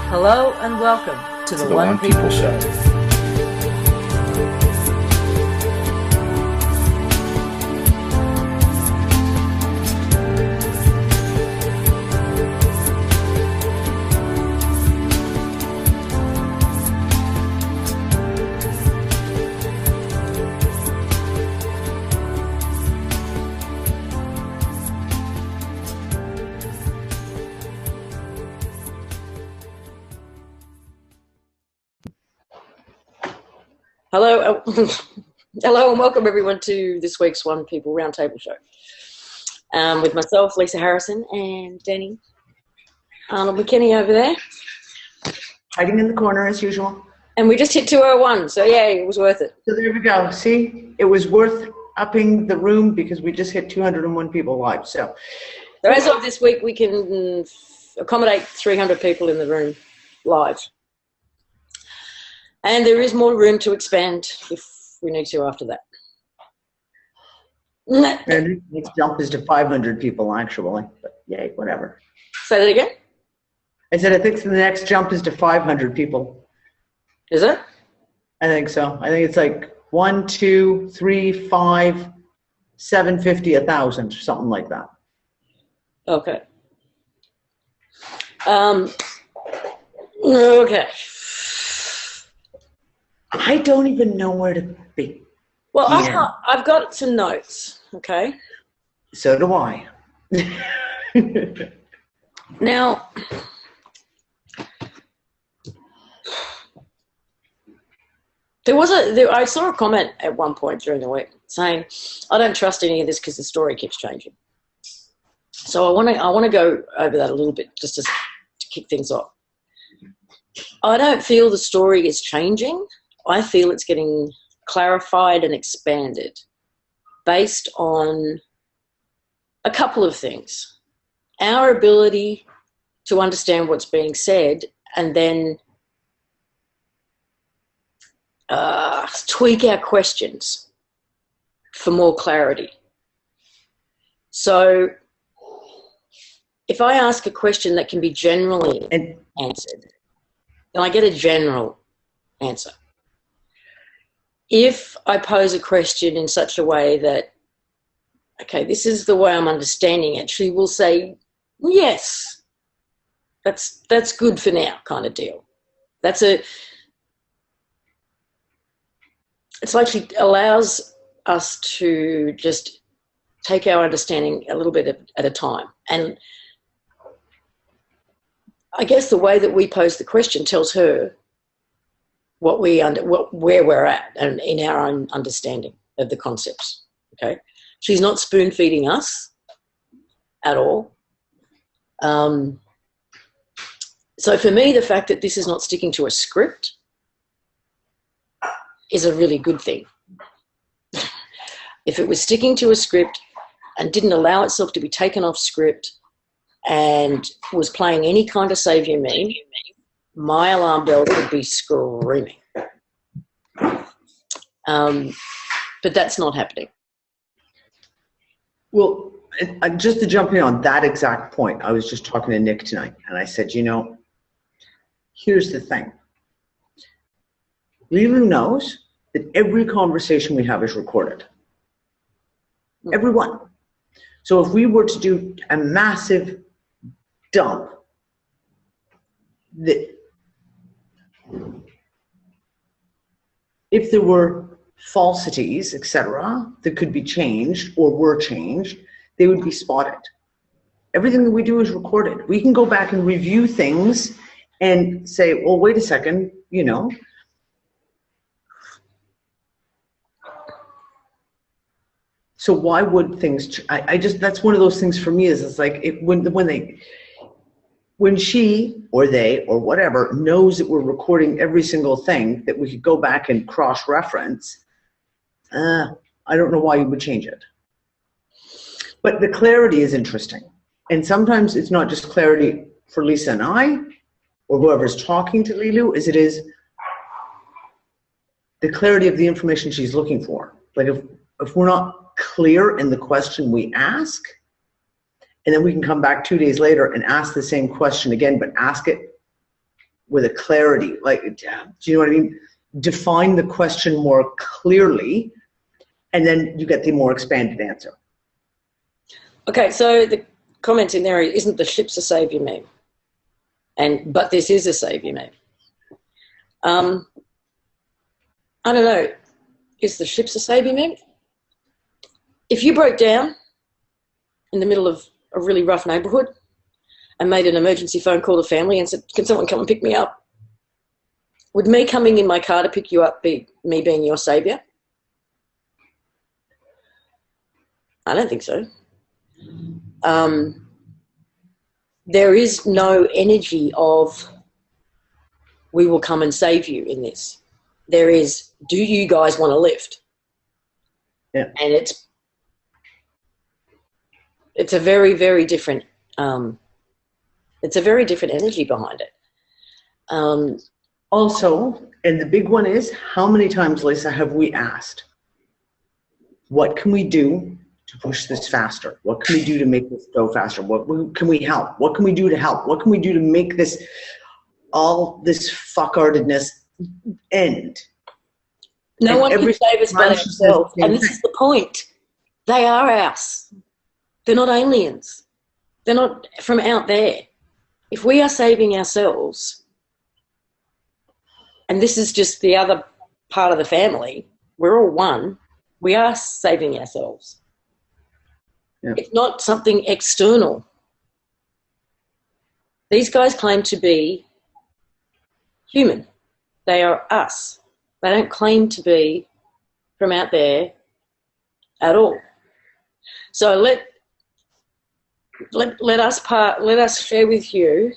Hello and welcome to the One People Show. Hello and welcome everyone to this week's One People Roundtable Show with myself, Lisa Harrison, and Danny Arnold McKinney over there. Hiding in the corner as usual. And we just hit 201, so yay, it was worth it. So there we go. See, it was worth upping the room because we just hit 201 people live. So as of this week, we can accommodate 300 people in the room live. And there is more room to expand if we need to after that. And the next jump is to 500 people, actually. But yay, whatever. Say that again? I said I think the next jump is to 500 people. Is it? I think so. I think it's like 1, 2, 3, 5, 750, 1,000, something like that. Okay. Okay. I don't even know where to be. Well, I've got some notes, okay? So do I. Now, I saw a comment at one point during the week saying, I don't trust any of this because the story keeps changing. So I want to go over that a little bit just to kick things off. I don't feel the story is changing. I feel it's getting clarified and expanded based on a couple of things. Our ability to understand what's being said and then tweak our questions for more clarity. So if I ask a question that can be generally answered, then I get a general answer. If I pose a question in such a way that, okay, this is the way I'm understanding it, she will say, yes, that's good for now kind of deal. It's like she allows us to just take our understanding a little bit at a time. And I guess the way that we pose the question tells her where we're at and in our own understanding of the concepts. Okay, she's not spoon feeding us at all. So for me, the fact that this is not sticking to a script is a really good thing. If it was sticking to a script and didn't allow itself to be taken off script and was playing any kind of saviour meme, my alarm bells would be screaming. But that's not happening. Well, just to jump in on that exact point, I was just talking to Nick tonight, and I said, here's the thing. Leelu knows that every conversation we have is recorded. Everyone. So if we were to do a massive dump, if there were falsities, etc., that could be changed or were changed, they would be spotted. Everything that we do is recorded. We can go back and review things and say, well, wait a second, So why would things, that's one of those things for me is it's like when she or they or whatever knows that we're recording every single thing that we could go back and cross-reference, I don't know why you would change it. But the clarity is interesting. And sometimes it's not just clarity for Lisa and I or whoever's talking to Leelu, as it is the clarity of the information she's looking for. Like if we're not clear in the question we ask, and then we can come back 2 days later and ask the same question again, but ask it with a clarity. Like, do you know what I mean? Define the question more clearly, and then you get the more expanded answer. Okay, so the comment in there isn't the ship's a saviour meme, but this is a saviour meme. I don't know. Is the ship's a saviour meme? If you broke down in the middle of a really rough neighbourhood and made an emergency phone call to family and said, "Can someone come and pick me up?" Would me coming in my car to pick you up be me being your saviour? I don't think so. There is no energy of we will come and save you in this. There is, do you guys want to lift? Yeah. And it's a very, very different energy behind it. Also, and the big one is, how many times, Lisa, have we asked, what can we do to push this faster? What can we do to make this go faster? What can we help? What can we do to help? What can we do to make this, all this fuckardedness end? No and one can save us but ourselves. And this is the point. They are us. They're not aliens. They're not from out there. If we are saving ourselves, and this is just the other part of the family, we're all one, we are saving ourselves. Yeah. It's not something external. These guys claim to be human. They are us. They don't claim to be from out there at all. So let us share with you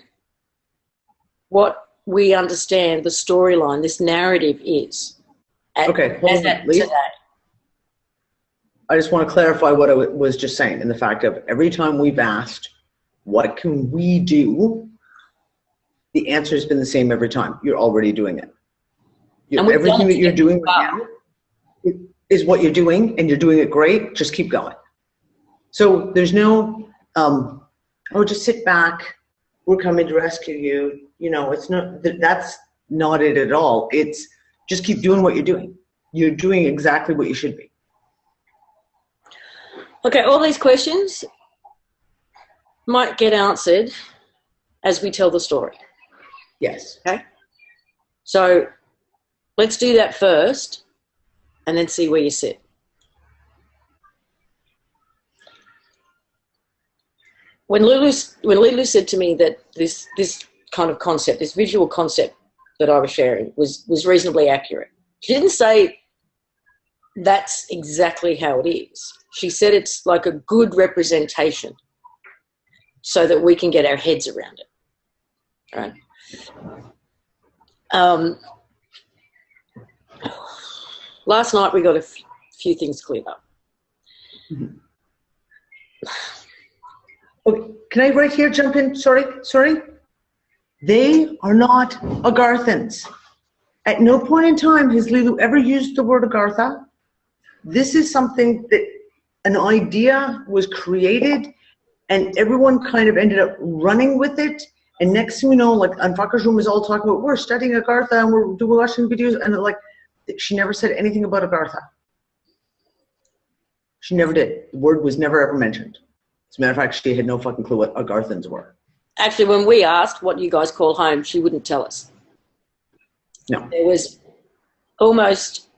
what we understand the storyline, this narrative is. Okay, hold on, Lee. Today. I just want to clarify what I was just saying, in the fact of every time we've asked, what can we do? The answer has been the same every time. You're already doing it. Everything that you're doing right now is what you're doing, and you're doing it great. Just keep going. So there's no, just sit back. We're coming to rescue you. You know, it's not, that's not it at all. It's just keep doing what you're doing. You're doing exactly what you should be. Okay, all these questions might get answered as we tell the story. Yes. Okay. So let's do that first and then see where you sit. When Leelu said to me that this kind of concept, this visual concept that I was sharing was reasonably accurate, she didn't say that's exactly how it is. She said it's like a good representation so that we can get our heads around it. Right? Last night we got a few things cleared up. Mm-hmm. Okay, can I right here jump in? Sorry. They are not Agarthans. At no point in time has Leelu ever used the word Agartha. This is something that an idea was created and everyone kind of ended up running with it. And next thing you know, like on Fucker's Room is all talking about, we're studying Agartha and we're watching videos, and like, she never said anything about Agartha. She never did. The word was never ever mentioned. As a matter of fact, she had no fucking clue what Agarthans were. Actually, when we asked what you guys call home, she wouldn't tell us. No. There was almost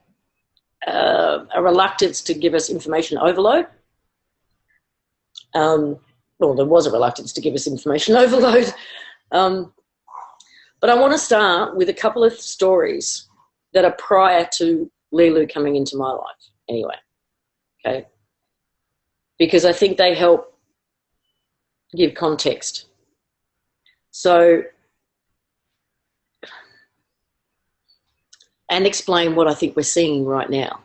a reluctance to give us information overload. Well, there was a reluctance to give us information overload. But I want to start with a couple of stories that are prior to Leelu coming into my life anyway, okay? Because I think they help give context. So, and explain what I think we're seeing right now.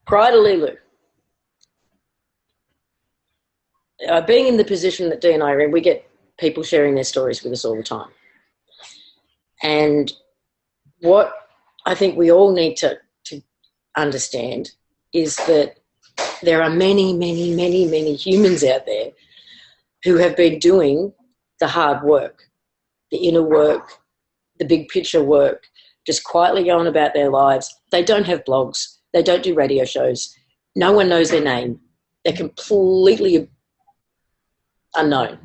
Prior to Leelu, being in the position that Dee and I are in, we get people sharing their stories with us all the time. And what I think we all need to understand is that there are many, many, many, many humans out there who have been doing the hard work the inner work, the big picture work, just quietly going about their lives. They don't have blogs. They don't do radio shows. No one knows their name. They're completely unknown,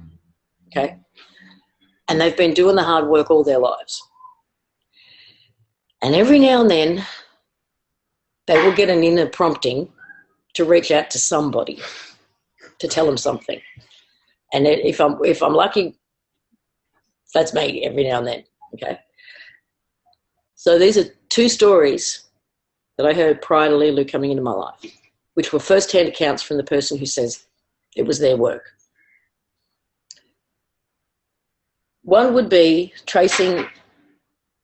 okay? And they've been doing the hard work all their lives. And every now and then, they will get an inner prompting to reach out to somebody, to tell them something. And if I'm lucky, that's me every now and then, okay? So these are two stories that I heard prior to Leelu coming into my life, which were first-hand accounts from the person who says it was their work. One would be tracing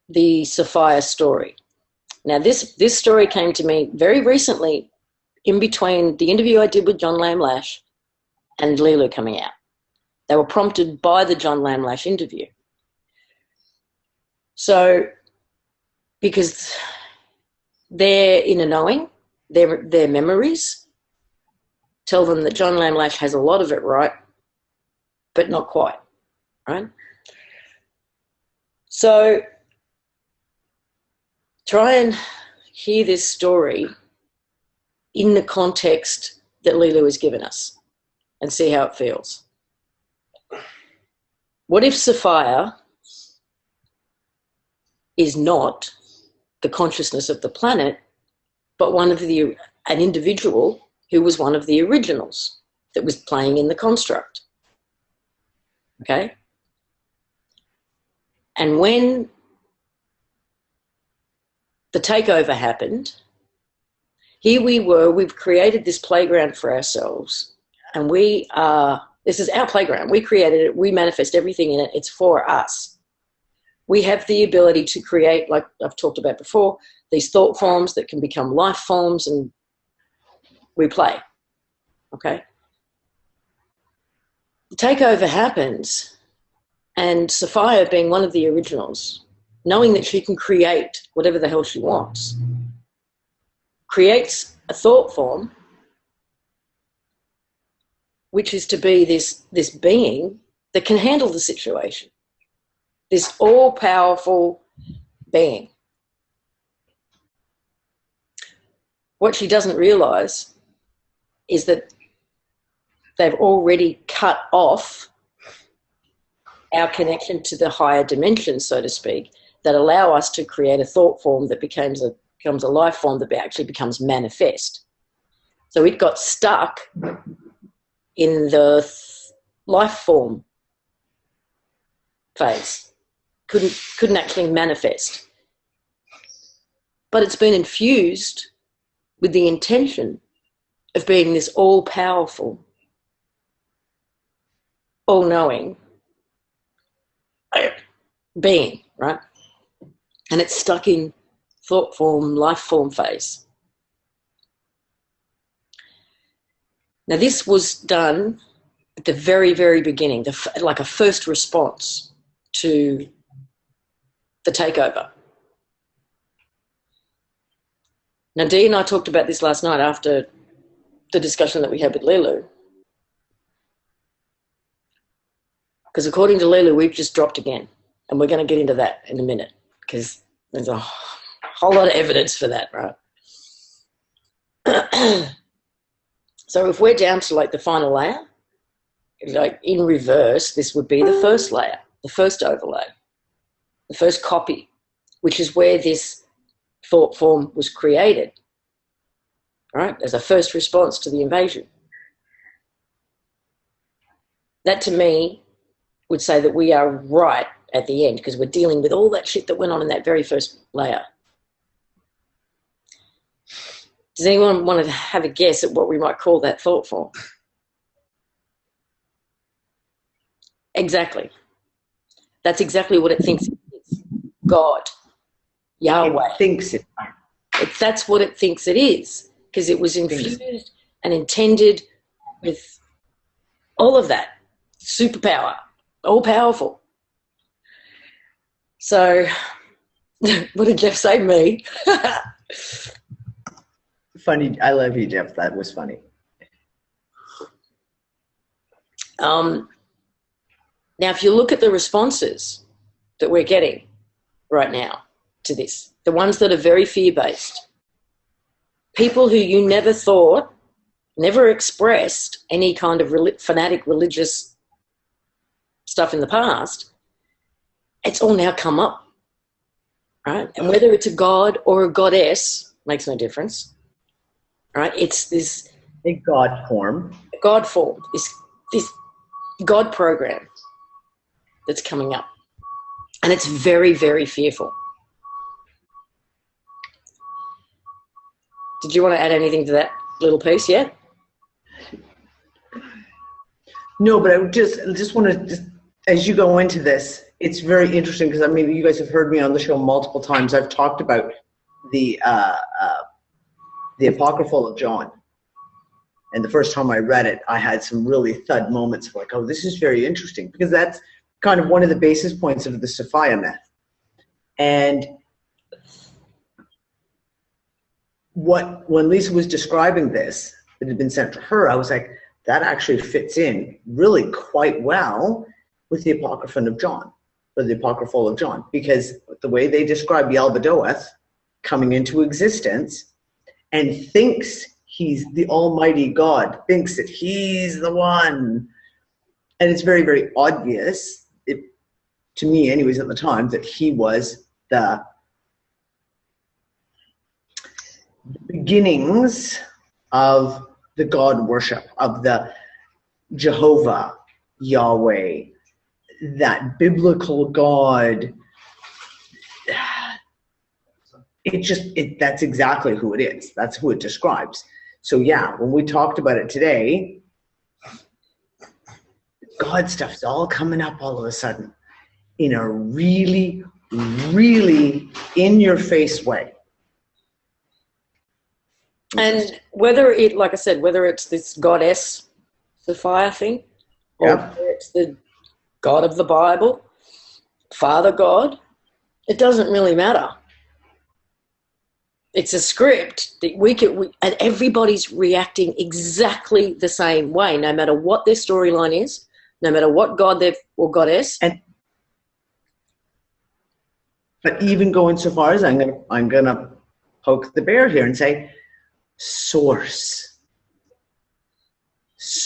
the Sophia story. Now, this story came to me very recently in between the interview I did with John Lamlash and Leelu coming out. They were prompted by the John Lamlash interview. So, because their inner knowing, their memories tell them that John Lamlash has a lot of it right, but not quite, right? So try and hear this story in the context that Leelu has given us and see how it feels. What if Sophia is not the consciousness of the planet, but an individual who was one of the originals that was playing in the construct? Okay? And when the takeover happened, here we were, we've created this playground for ourselves, and this is our playground. We created it, we manifest everything in it, it's for us. We have the ability to create, like I've talked about before, these thought forms that can become life forms, and we play, okay? The takeover happens, and Sophia, being one of the originals, knowing that she can create whatever the hell she wants, creates a thought form, which is to be this being that can handle the situation, this all-powerful being. What she doesn't realise is that they've already cut off our connection to the higher dimensions, so to speak, that allow us to create a thought form that becomes a life form that actually becomes manifest. So it got stuck in the life form phase, couldn't actually manifest. But it's been infused with the intention of being this all-powerful, all-knowing being, right? And it's stuck in thought form, life form phase. Now, this was done at the very, very beginning, like a first response to the takeover. Now, Dee and I talked about this last night after the discussion that we had with Leelu. Because according to Leelu, we've just dropped again. And we're going to get into that in a minute, because there's a whole lot of evidence for that, right? So if we're down to like the final layer, like in reverse, this would be the first layer, the first overlay, the first copy, which is where this thought form was created, right? As a first response to the invasion. That to me would say that we are right at the end, because we're dealing with all that shit that went on in that very first layer. Does anyone want to have a guess at what we might call that thought form? Exactly. That's exactly what it thinks it is. God. Yahweh. It thinks it. That's what it thinks it is, because it was infused and intended with all of that. Superpower. All powerful. So, what did Jeff say? Me? Funny. I love you, Jeff. That was funny. Now, if you look at the responses that we're getting right now to this, the ones that are very fear-based, people who you never thought, never expressed any kind of fanatic religious stuff in the past, it's all now come up, right? And whether it's a god or a goddess makes no difference, right? It's this A God form. God form, this God program that's coming up. And it's very, very fearful. Did you want to add anything to that little piece yet? No, but I just want to, as you go into this, it's very interesting because, I mean, you guys have heard me on the show multiple times. I've talked about the Apocryphal of John. And the first time I read it, I had some really thud moments of like, oh, this is very interesting, because that's kind of one of the basis points of the Sophia myth. And when Lisa was describing this, that had been sent to her, I was like, that actually fits in really quite well with the Apocryphon of John, or the Apocryphal of John, because the way they describe Yaldabaoth coming into existence and thinks he's the Almighty God, thinks that he's the one. And it's very, very obvious, to me anyways at the time, that he was the beginnings of the God worship, of the Jehovah, Yahweh, that biblical God. That's exactly who it is. That's who it describes. So yeah, when we talked about it today, God stuff's all coming up all of a sudden in a really, really in-your-face way. And whether it, like I said, whether it's this goddess Sophia thing, or whether it's the God of the Bible, Father God, it doesn't really matter. It's a script that and everybody's reacting exactly the same way, no matter what their storyline is, no matter what God or goddess. But even going so far as I'm gonna poke the bear here and say, source.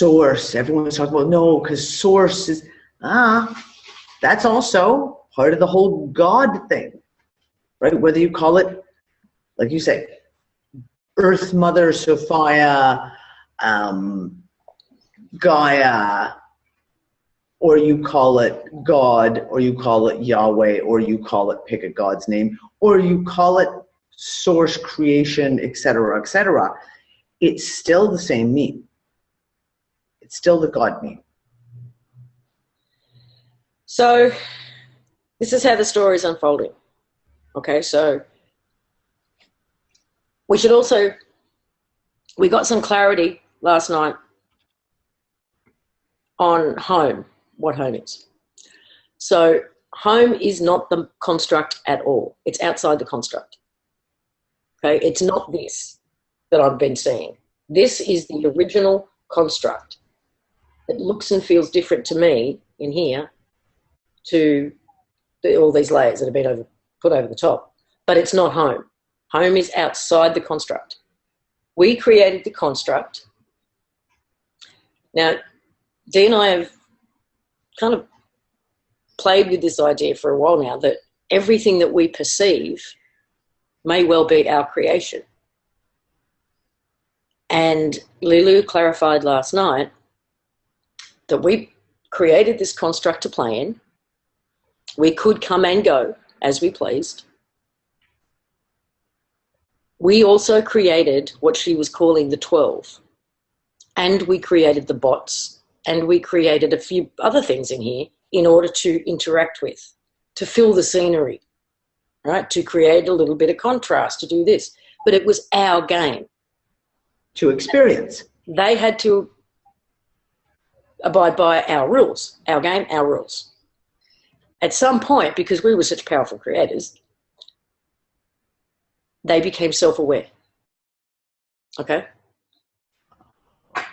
Everyone's talking about, no, because source is, that's also part of the whole God thing, right? Whether you call it, like you say, Earth Mother Sophia, Gaia, or you call it God, or you call it Yahweh, or you call it, pick a God's name, or you call it source, creation, etc., etc. It's still the same meme. It's still the God meme. So this is how the story is unfolding. Okay, so we got some clarity last night on home, what home is. So home is not the construct at all. It's outside the construct. Okay, it's not this that I've been seeing. This is the original construct. It looks and feels different to me in here to all these layers that have been put over the top. But it's not home. Home is outside the construct. We created the construct. Now, Dee and I have kind of played with this idea for a while now, that everything that we perceive may well be our creation. And Leelu clarified last night that we created this construct to play in. We could come and go as we pleased. We also created what she was calling the 12. And we created the bots. And we created a few other things in here in order to interact with, to fill the scenery, right? To create a little bit of contrast, to do this. But it was our game. To experience. They had to abide by our rules, our game, our rules. At some point, because we were such powerful creators, they became self-aware. Okay?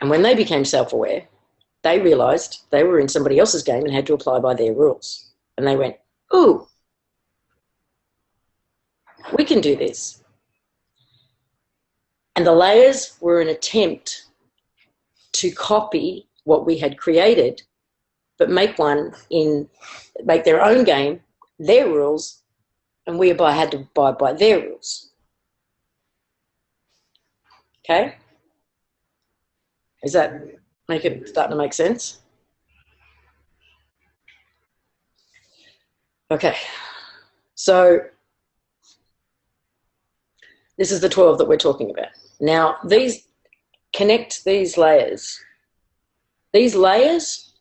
And when they became self-aware, they realised they were in somebody else's game and had to apply by their rules. And they went, ooh, we can do this. And the layers were an attempt to copy what we had created, but make their own game, their rules, and we had to abide by their rules. Okay? Is that starting to make sense? Okay. So this is the 12 that we're talking about. Now, connect these layers. These layers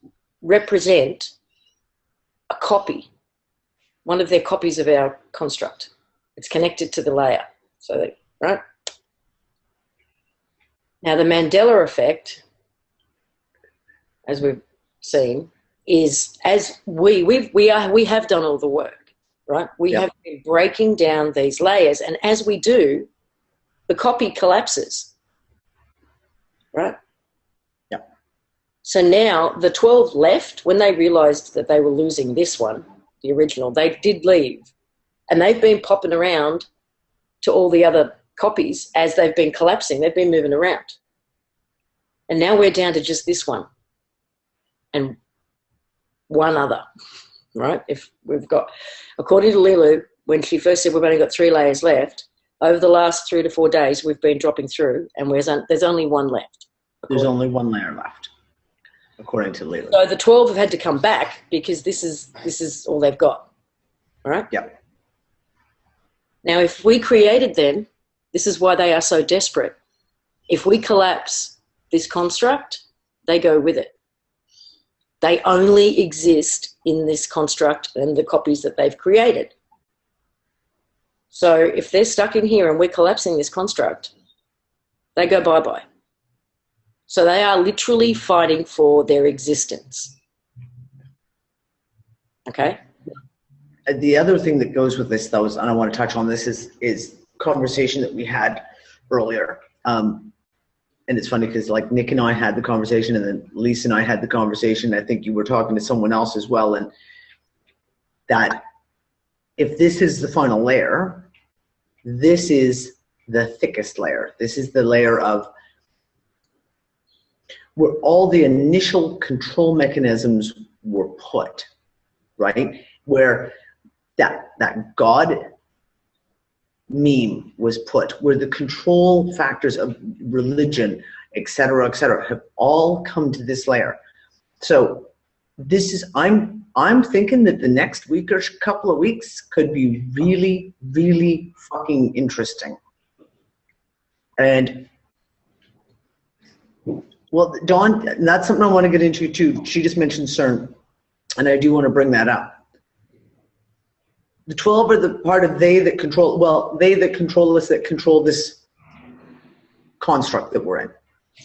represent a copy, one of their copies of our construct. It's connected to the layer. So, right? Now, the Mandela effect, as we've seen, is as we have done all the work, right? We have been breaking down these layers, and as we do, the copy collapses, right? Yeah. So now the 12 left, when they realized that they were losing this one, the original, they did leave, and they've been popping around to all the other copies as they've been collapsing. They've been moving around, and now we're down to just this one and one other, right? If we've got, according to Leelu, when she first said we've only got 3 layers left, over the last 3 to 4 days we've been dropping through, and there's only one left. There's only one layer left, according to Leelu. So the 12 have had to come back because this is all they've got, all right? Yeah. Now, if we created them, this is why they are so desperate. If we collapse this construct, they go with it. They only exist in this construct and the copies that they've created. So if they're stuck in here and we're collapsing this construct, they go bye-bye. So they are literally fighting for their existence. Okay? The other thing that goes with this, though, and I want to touch on this, is conversation that we had earlier. And it's funny because like Nick and I had the conversation, and then Lisa and I had the conversation. I think you were talking to someone else as well. And that if this is the final layer, this is the thickest layer. This is the layer of where all the initial control mechanisms were put, right? Where that God meme was put, where the control factors of religion, et cetera, have all come to this layer. So this is, I'm thinking that the next week or couple of weeks could be really, really fucking interesting. And well, Dawn, that's something I want to get into too. She just mentioned CERN, and I do want to bring that up. The 12 are the part of they that control us, that control this construct that we're in.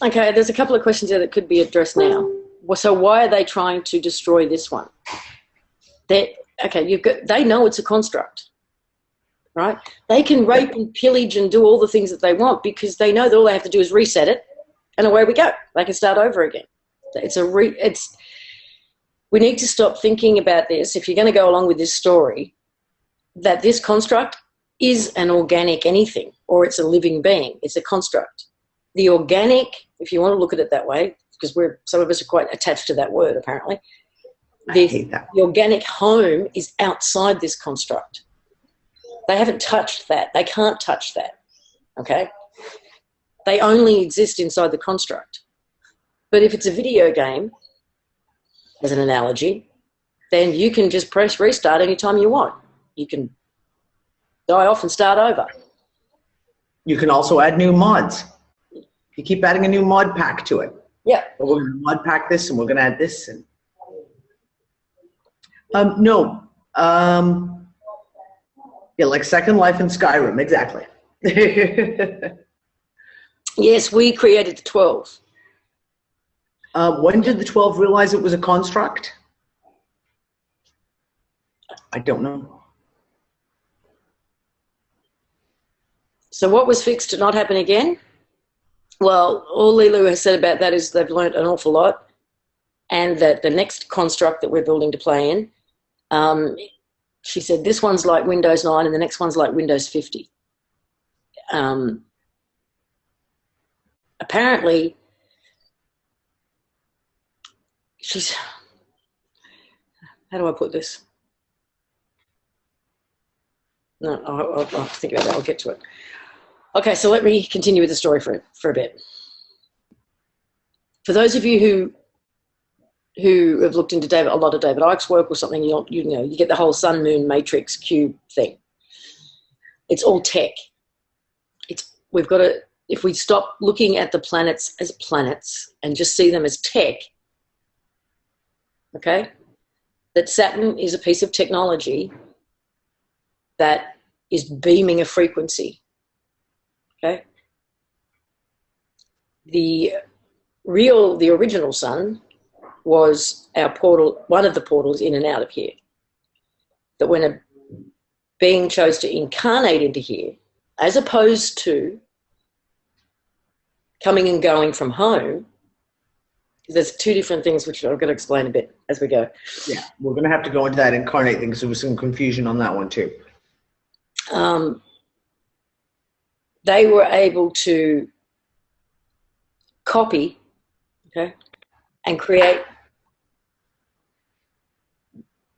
Okay, there's a couple of questions there that could be addressed now. So why are they trying to destroy this one? They know it's a construct, right? They can rape and pillage and do all the things that they want because they know that all they have to do is reset it, and away we go. They can start over again. We need to stop thinking about this, if you're going to go along with this story, that this construct is an organic anything, or it's a living being. It's a construct. The organic, if you want to look at it that way, because some of us are quite attached to that word apparently, the organic home is outside this construct. They haven't touched that. They can't touch that, okay? They only exist inside the construct. But if it's a video game, as an analogy, then you can just press restart anytime you want. You can die off and start over. You can also add new mods. You keep adding a new mod pack to it. Yeah. Well, we're going to mod pack this, and we're going to add this. And no. Yeah, like Second Life in Skyrim, exactly. Yes, we created the 12. When did the 12 realize it was a construct? I don't know. So what was fixed to not happen again? Well, all Leelu has said about that is they've learned an awful lot, and that the next construct that we're building to play in, she said, this one's like Windows 9 and the next one's like Windows 50. Apparently, how do I put this? No, I'll think about that. I'll get to it. Okay, so let me continue with the story for a bit. For those of you who have looked into a lot of David Icke's work or something, you get the whole sun, moon, matrix, cube thing. It's all tech. We've got to, if we stop looking at the planets as planets and just see them as tech, okay, that Saturn is a piece of technology that is beaming a frequency, okay? The original sun was our portal, one of the portals in and out of here. That when a being chose to incarnate into here, as opposed to coming and going from home, there's two different things which I'm going to explain a bit as we go. Yeah, we're going to have to go into that incarnate thing because there was some confusion on that one too. They were able to copy, okay, and create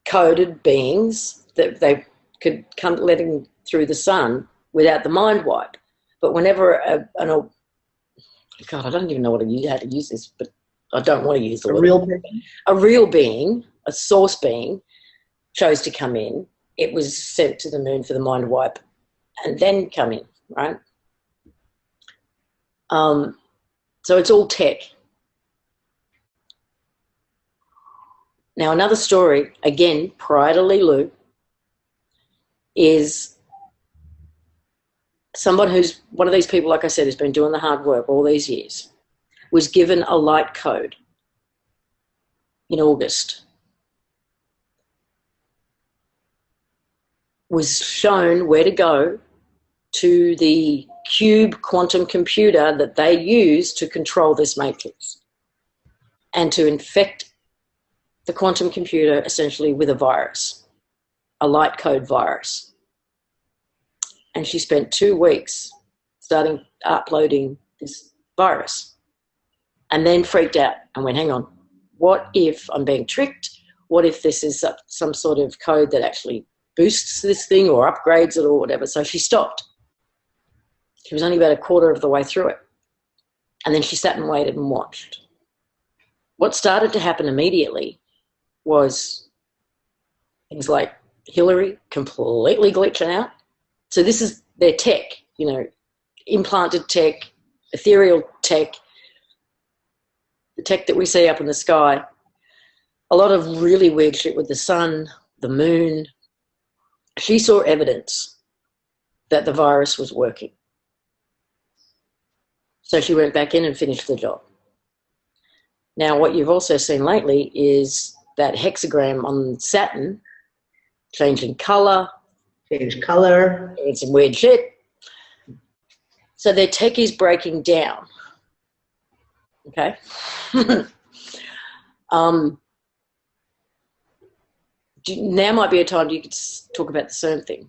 coded beings that they could come letting through the sun without the mind wipe. But whenever God, I don't even know how to use this, but I don't want to use the word. A real being, a source being, chose to come in. It was sent to the moon for the mind wipe and then come in, right? So it's all tech. Now, another story, again, prior to Leelu, is someone who's one of these people, like I said, who's been doing the hard work all these years, was given a light code in August, was shown where to go to the cube quantum computer that they use to control this matrix and to infect the quantum computer essentially with a virus, a light code virus. And she spent 2 weeks starting uploading this virus and then freaked out and went, hang on, what if I'm being tricked? What if this is some sort of code that actually boosts this thing or upgrades it or whatever? So she stopped. She was only about a quarter of the way through it. And then she sat and waited and watched. What started to happen immediately was things like Hillary completely glitching out. So this is their tech, implanted tech, ethereal tech, the tech that we see up in the sky. A lot of really weird shit with the sun, the moon. She saw evidence that the virus was working. So she went back in and finished the job. Now, what you've also seen lately is that hexagram on Saturn changing colour. Change colour. Doing some weird shit. So their tech is breaking down. Okay? Now might be a time you could talk about the CERN thing.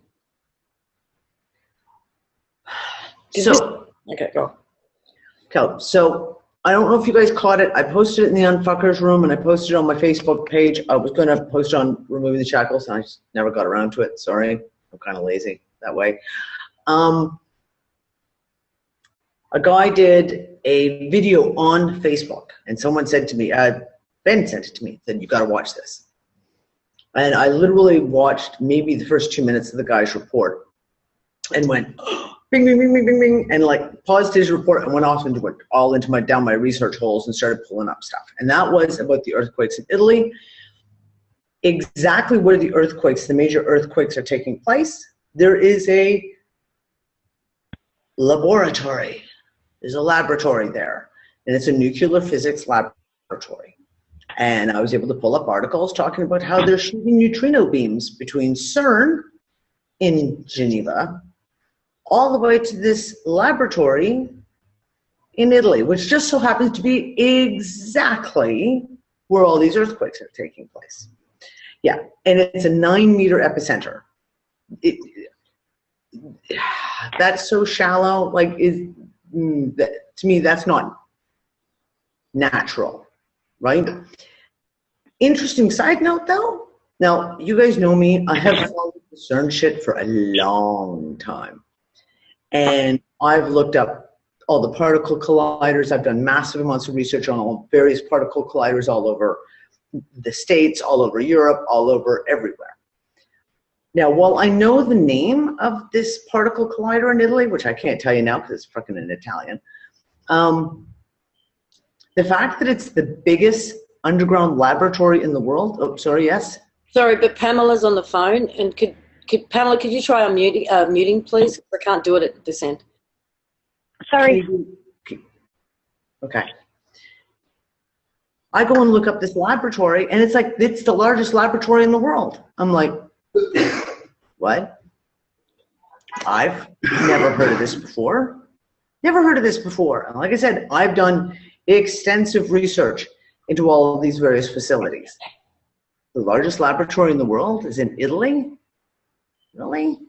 Okay, go on. So I don't know if you guys caught it. I posted it in the Unfuckers room and I posted it on my Facebook page. I was going to post it on Removing the Shackles and I just never got around to it. Sorry. I'm kind of lazy that way. A guy did a video on Facebook and someone said to me, Ben sent it to me, said, you got to watch this. And I literally watched maybe the first 2 minutes of the guy's report and went, bing, bing, bing, bing, bing, bing, and like paused his report and went off into it, all into down my research holes and started pulling up stuff. And that was about the earthquakes in Italy. Exactly where the earthquakes, the major earthquakes are taking place, there is a laboratory. There's a laboratory there, and it's a nuclear physics laboratory. And I was able to pull up articles talking about how they're shooting neutrino beams between CERN in Geneva all the way to this laboratory in Italy, which just so happens to be exactly where all these earthquakes are taking place. Yeah, and it's a 9-meter epicenter. That's so shallow. Like, to me, that's not natural, right? Interesting side note, though. Now, you guys know me. I have followed the CERN shit for a long time. And I've looked up all the particle colliders. I've done massive amounts of research on all various particle colliders all over the States, all over Europe, all over everywhere. Now, while I know the name of this particle collider in Italy, which I can't tell you now because it's freaking in Italian, the fact that it's the biggest underground laboratory in the world. Oh, sorry, yes? Sorry, but Pamela's on the phone, and Pamela, could you try muting, please? I can't do it at this end. Sorry. Okay. I go and look up this laboratory, and it's like, it's the largest laboratory in the world. I'm like, what? I've never heard of this before. Never heard of this before. And like I said, I've done extensive research into all of these various facilities. The largest laboratory in the world is in Italy? Really?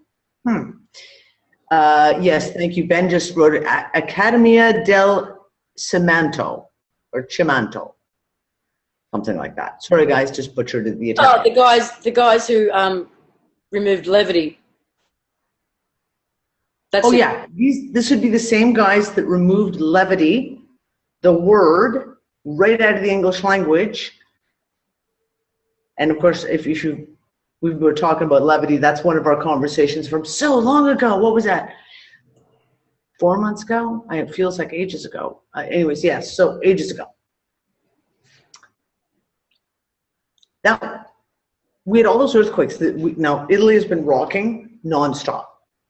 Yes, thank you. Ben just wrote it. Accademia del Cimento, or Cimanto. Something like that. Sorry, guys, just butchered the Italian. Oh, the guys who removed levity. Oh, yeah. This would be the same guys that removed levity, the word, right out of the English language. And of course, we were talking about levity, that's one of our conversations from so long ago. What was that? 4 months ago? It feels like ages ago. Anyways, yes, so ages ago. Now, we had all those earthquakes. Now, Italy has been rocking nonstop.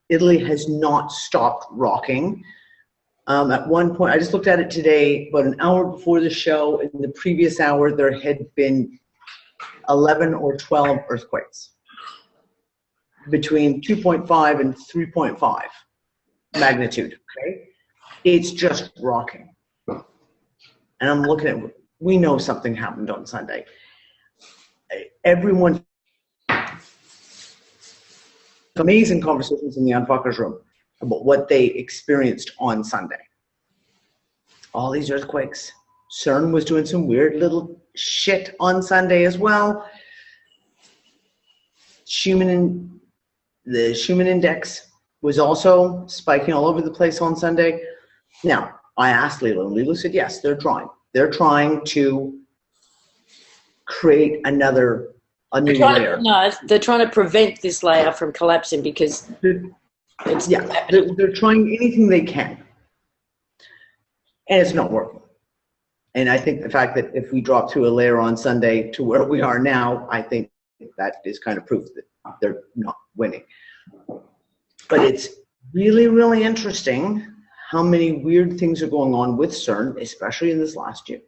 Italy has not stopped rocking. At one point, I just looked at it today, about an hour before the show. In the previous hour, there had been 11 or 12 earthquakes between 2.5 and 3.5 magnitude. Okay, it's just rocking. And I'm looking at, we know something happened on Sunday. Everyone, amazing conversations in the Unfuckers room about what they experienced on Sunday. All these earthquakes. CERN was doing some weird little shit on Sunday as well. The Schumann index was also spiking all over the place on Sunday. Now, I asked Leelu, and Leelu said, yes, they're trying. They're trying to create a new layer. No, they're trying to prevent this layer from collapsing because they're trying anything they can. And it's not working. And I think the fact that if we drop through a layer on Sunday to where we are now, I think that is kind of proof that they're not winning. But it's really, really interesting how many weird things are going on with CERN, especially in this last year.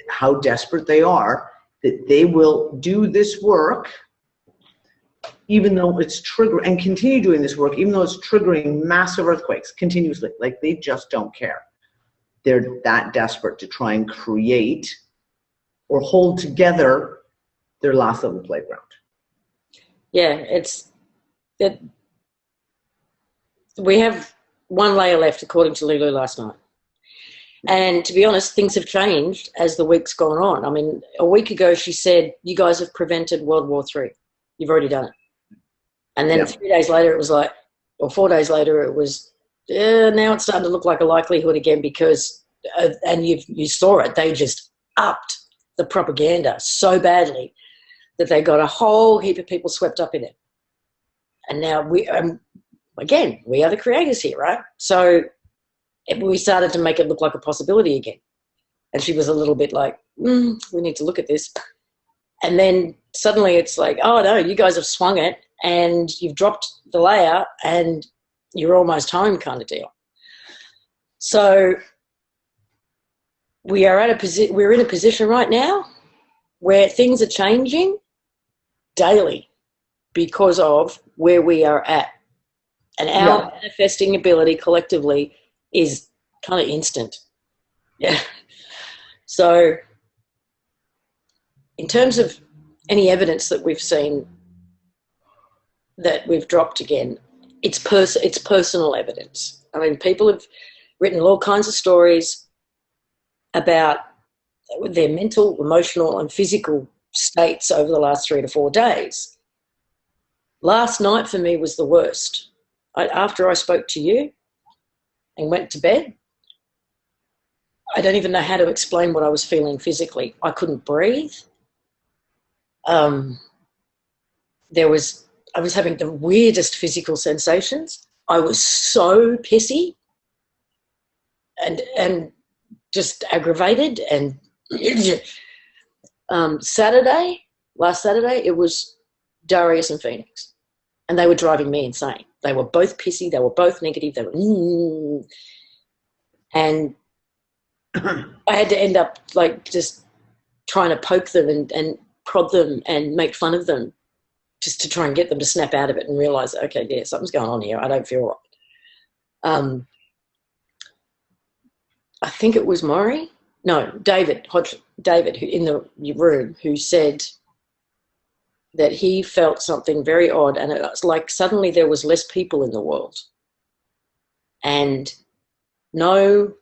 How desperate they are that they will do this work even though it's triggering, and continue doing this work even though it's triggering massive earthquakes continuously. Like, they just don't care. They're that desperate to try and create or hold together their last little playground. Yeah, it's that we have one layer left, according to Leelu last night. And to be honest, things have changed as the week's gone on. I mean, a week ago she said, you guys have prevented World War III. You've already done it. And then 3 days later it was like, or 4 days later it was, now it's starting to look like a likelihood again because, and you saw it, they just upped the propaganda so badly that they got a whole heap of people swept up in it. And now we are the creators here, right? So we started to make it look like a possibility again. And she was a little bit like, we need to look at this. And then suddenly it's like, oh no, you guys have swung it and you've dropped the layer and you're almost home kind of deal. So we're in a position right now where things are changing daily because of where we are at. And our manifesting ability collectively is kind of instant. Yeah. So in terms of any evidence that we've seen that we've dropped again, it's personal evidence. I mean, people have written all kinds of stories about their mental, emotional, and physical states over the last 3 to 4 days. Last night for me was the worst. After I spoke to you and went to bed, I don't even know how to explain what I was feeling physically. I couldn't breathe. I was having the weirdest physical sensations. I was so pissy and just aggravated. And last Saturday, it was Darius and Phoenix, and they were driving me insane. They were both pissy. They were both negative. They were, and I had to end up like just trying to poke them and prod them and make fun of them, just to try and get them to snap out of it and realise, okay, yeah, something's going on here. I don't feel right. I think it was David, who in the room, who said that he felt something very odd, and it was like suddenly there was less people in the world, and no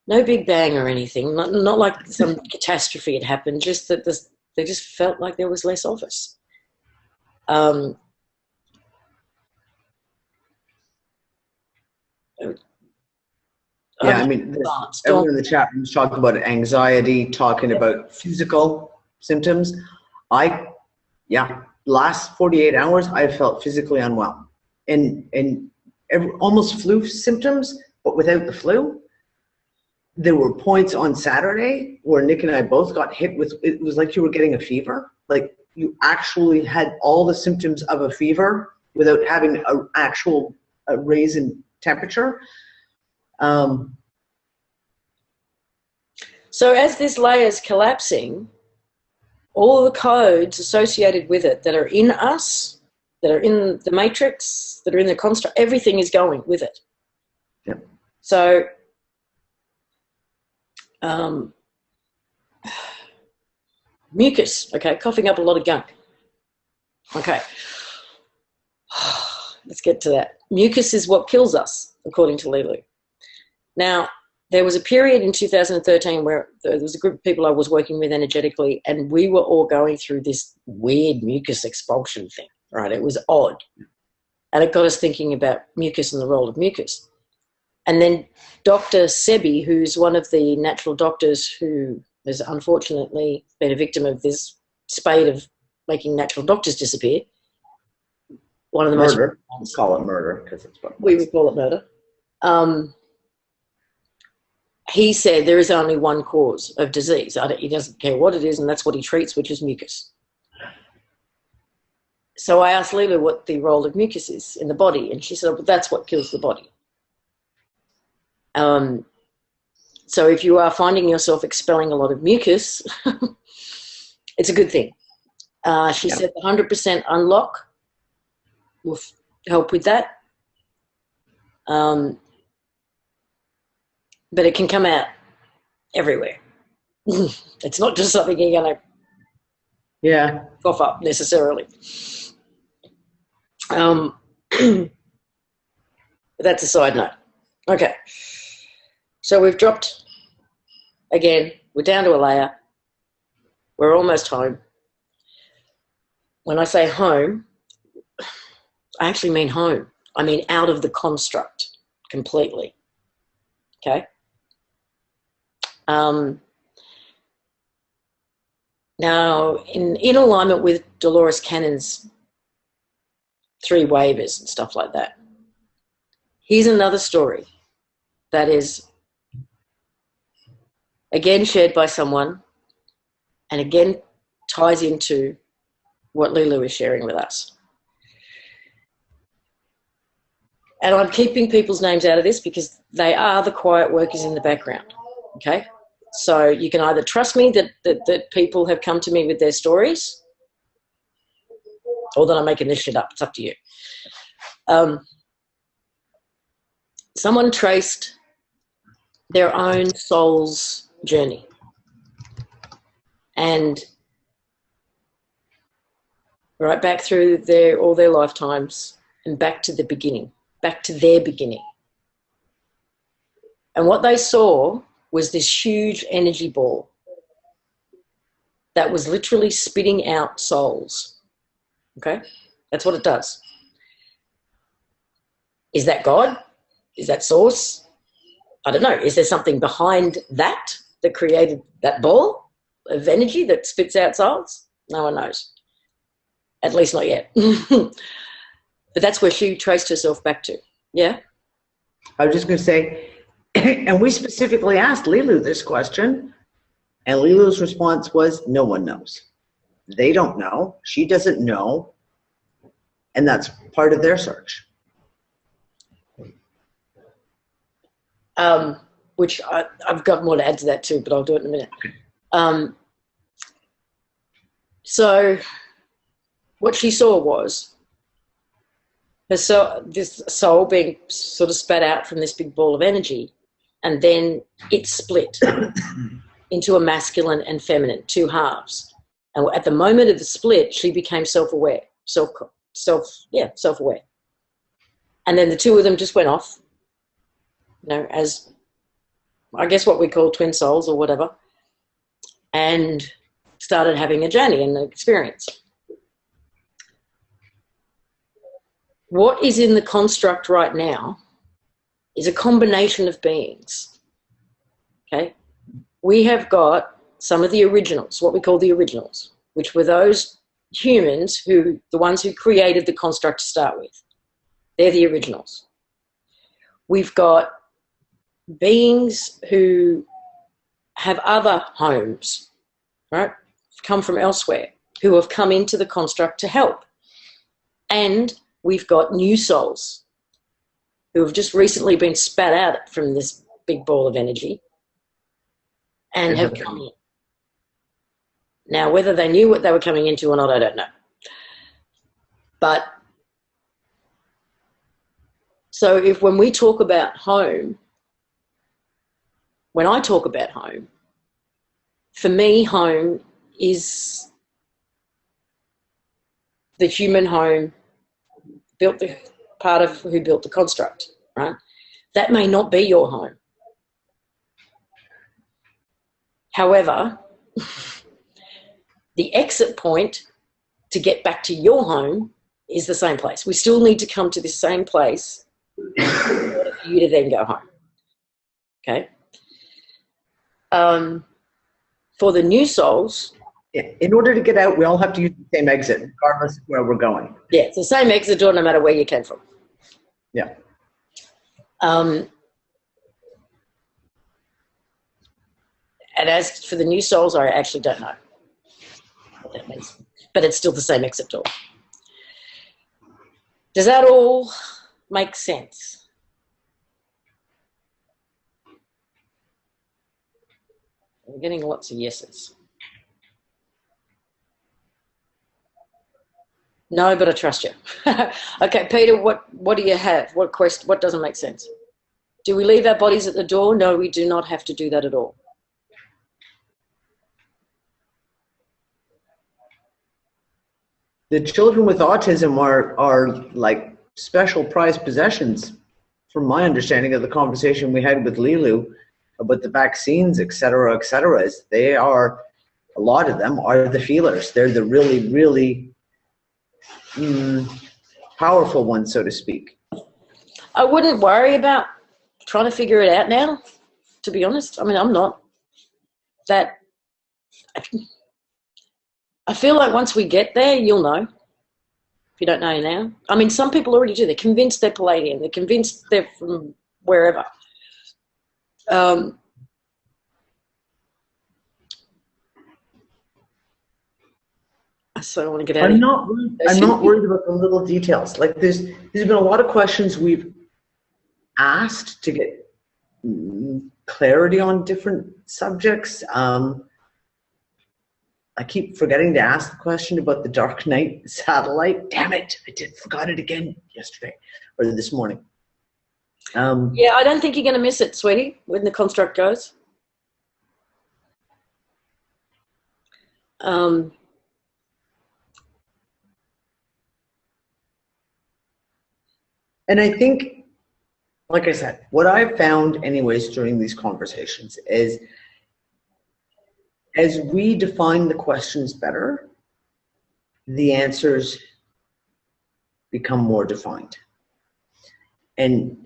big bang or anything, not like some catastrophe had happened, just that they just felt like there was less of us. Yeah, I mean, everyone in the chat room is talking about anxiety, talking about physical symptoms. Last 48 hours, I felt physically unwell, and almost flu symptoms, but without the flu. There were points on Saturday where Nick and I both got hit with, it was like you were getting a fever. Like you actually had all the symptoms of a fever without having an actual raise in temperature. So as this layer is collapsing, all the codes associated with it that are in us, that are in the matrix, that are in the construct, everything is going with it. Yeah. So mucus, okay, coughing up a lot of gunk. Okay, let's get to that. Mucus is what kills us, according to Leelu. Now, there was a period in 2013 where there was a group of people I was working with energetically, and we were all going through this weird mucus expulsion thing, right? It was odd. And it got us thinking about mucus and the role of mucus. And then Dr. Sebi, who's one of the natural doctors who has unfortunately been a victim of this spate of making natural doctors disappear, one of the murder. Most... Call it murder because it's what we would call it murder. He said there is only one cause of disease. He doesn't care what it is, and that's what he treats, which is mucus. So I asked Leelu what the role of mucus is in the body, and she said, well, that's what kills the body. So if you are finding yourself expelling a lot of mucus, it's a good thing. She said the 100% unlock will help with that. But it can come out everywhere. It's not just something you're going to cough up necessarily. But that's a side note. Okay. So we've dropped, again, we're down to a layer. We're almost home. When I say home, I actually mean home. I mean out of the construct completely. Okay? Now, in alignment with Dolores Cannon's 3 waivers and stuff like that, here's another story that is, again, shared by someone and again ties into what Leelu is sharing with us. And I'm keeping people's names out of this because they are the quiet workers in the background, okay? So you can either trust me that people have come to me with their stories, or that I'm making this shit up. It's up to you. Someone traced their own soul's journey. And right back through all their lifetimes and back to the beginning, back to their beginning. And what they saw was this huge energy ball that was literally spitting out souls. Okay? That's what it does. Is that God? Is that source? I don't know. Is there something behind that created that ball of energy that spits out souls? No one knows. At least not yet. But that's where she traced herself back to. Yeah? I was just going to say, and we specifically asked Leelu this question, and Leelu's response was, no one knows. They don't know. She doesn't know. And that's part of their search. Which I've got more to add to that too, but I'll do it in a minute. So what she saw was this soul being sort of spat out from this big ball of energy, and then it split into a masculine and feminine, two halves. And at the moment of the split, she became self-aware, self-aware. And then the two of them just went off, as I guess what we call twin souls or whatever, and started having a journey and an experience. What is in the construct right now is a combination of beings. Okay? We have got some of the originals, what we call the originals, which were those humans the ones who created the construct to start with. They're the originals. We've got beings who have other homes, right? Come from elsewhere, who have come into the construct to help. And we've got new souls who have just recently been spat out from this big ball of energy and have come in. Now, whether they knew what they were coming into or not, I don't know. But so when we talk about home, when I talk about home, for me, home is the human home, built the part of who built the construct, right? That may not be your home. However, the exit point to get back to your home is the same place. We still need to come to the same place in order for you to then go home. Okay? For the new souls, in order to get out, we all have to use the same exit, regardless of where we're going. Yeah, it's the same exit door no matter where you came from. Yeah. And as for the new souls, I actually don't know what that means. But it's still the same exit door. Does that all make sense? We're getting lots of yeses. No, but I trust you. Okay, Peter, what do you have? What doesn't make sense? Do we leave our bodies at the door? No, we do not have to do that at all. The children with autism are like special prized possessions, from my understanding of the conversation we had with Leelu about the vaccines, et cetera, is they are, a lot of them are the feelers. They're the really, really powerful ones, so to speak. I wouldn't worry about trying to figure it out now, to be honest. I mean, I'm not that. I feel like once we get there, you'll know. If you don't know now. I mean, some people already do. They're convinced they're Palladian. They're convinced they're from wherever. So I want to get out. I'm not worried about the little details. Like there's been a lot of questions we've asked to get clarity on different subjects. I keep forgetting to ask the question about the Dark Knight satellite. Damn it! Forgot it again yesterday or this morning. Yeah, I don't think you're going to miss it, sweetie, when the construct goes. And I think, like I said, what I've found anyways during these conversations is as we define the questions better, the answers become more defined. And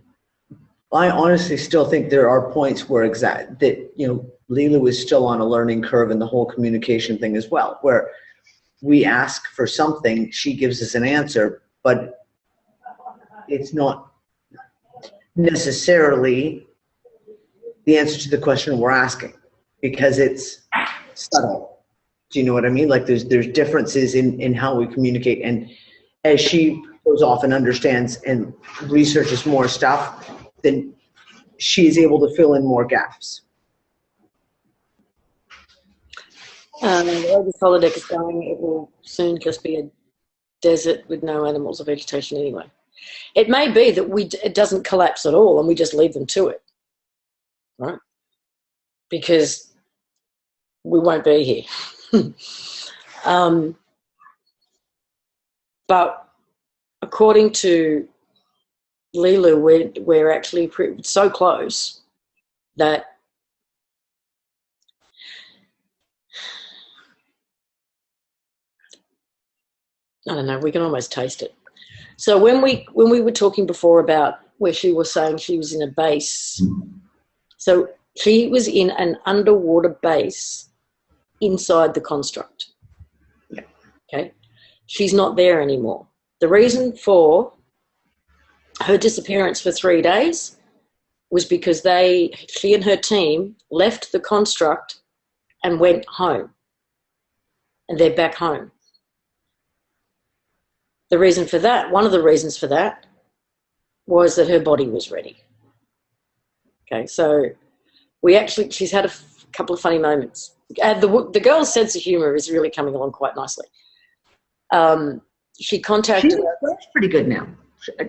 I honestly still think there are points where Leelu is still on a learning curve in the whole communication thing as well, where we ask for something, she gives us an answer, but it's not necessarily the answer to the question we're asking because it's subtle. Do you know what I mean? Like there's differences in how we communicate, and as she goes off and understands and researches more stuff, then she is able to fill in more gaps. Where this holodeck is going, it will soon just be a desert with no animals or vegetation anyway. It may be that it doesn't collapse at all and we just leave them to it, right? Because we won't be here. But according to Leelu, we're actually so close that I don't know, we can almost taste it. So when we were talking before about where she was saying she was in a base, so she was in an underwater base inside the construct. Yeah. Okay. She's not there anymore. The reason for her disappearance for 3 days was because she and her team left the construct and went home. And they're back home. The reason for that, one of the reasons for that, was that her body was ready. Okay, so she's had a couple of funny moments. The girl's sense of humour is really coming along quite nicely. She contacted... She's pretty good now.